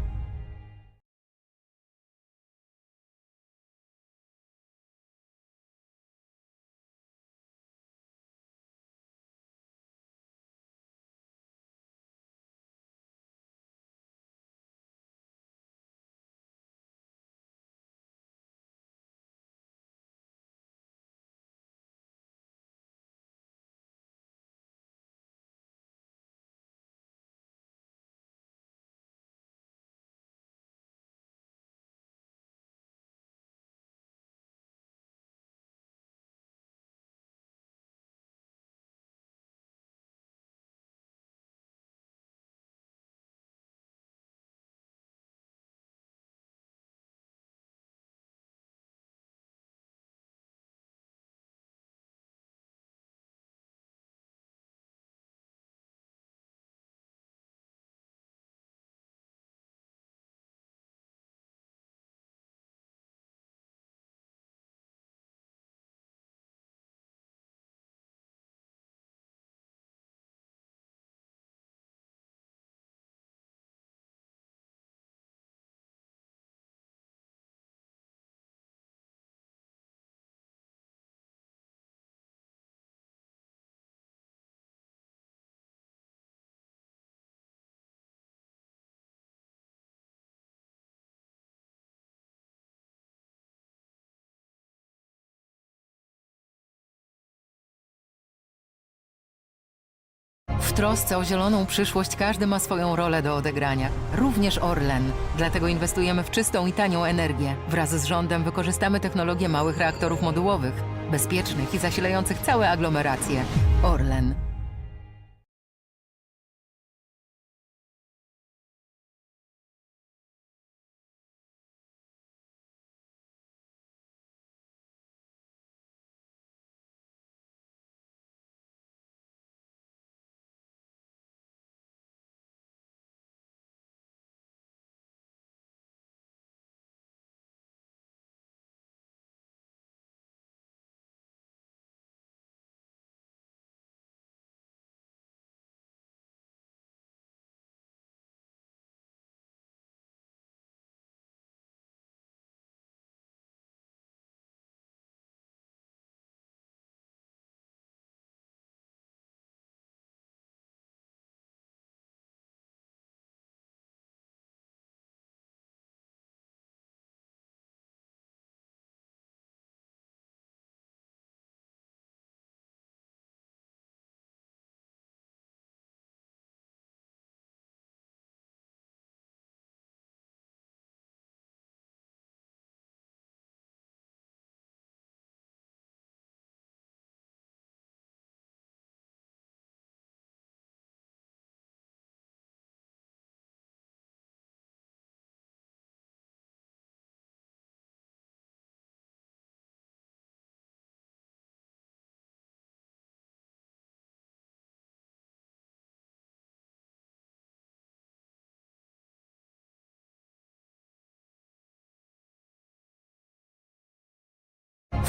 W trosce o zieloną przyszłość każdy ma swoją rolę do odegrania, również Orlen. Dlatego inwestujemy w czystą i tanią energię. Wraz z rządem wykorzystamy technologię małych reaktorów modułowych, bezpiecznych i zasilających całe aglomeracje. Orlen.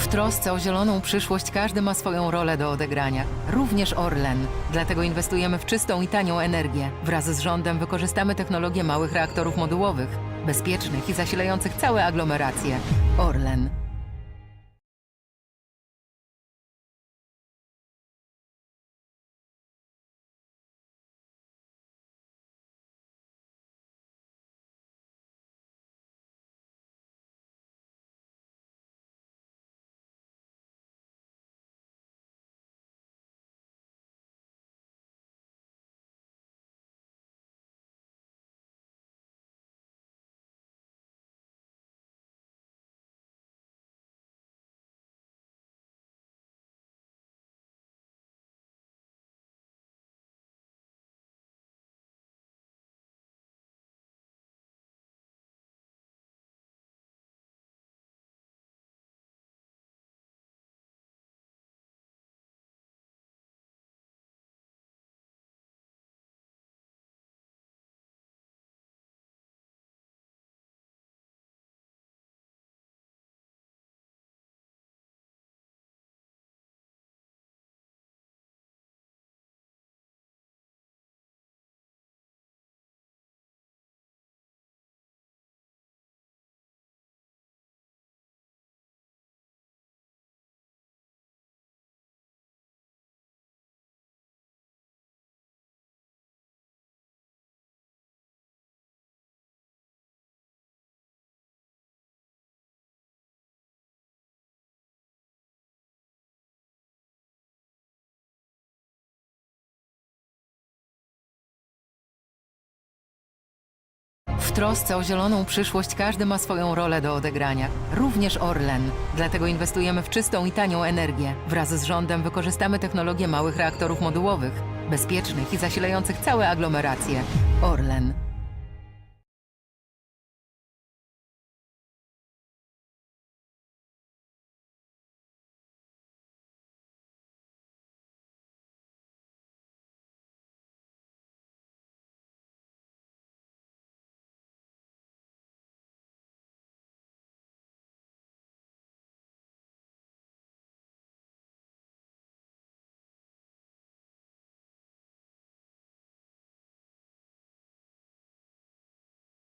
W trosce o zieloną przyszłość każdy ma swoją rolę do odegrania, również Orlen. Dlatego inwestujemy w czystą i tanią energię. Wraz z rządem wykorzystamy technologię małych reaktorów modułowych, bezpiecznych i zasilających całe aglomeracje. Orlen. trosce o zieloną przyszłość każdy ma swoją rolę do odegrania, również Orlen. Dlatego inwestujemy w czystą i tanią energię. Wraz z rządem wykorzystamy technologię małych reaktorów modułowych, bezpiecznych i zasilających całe aglomeracje. Orlen.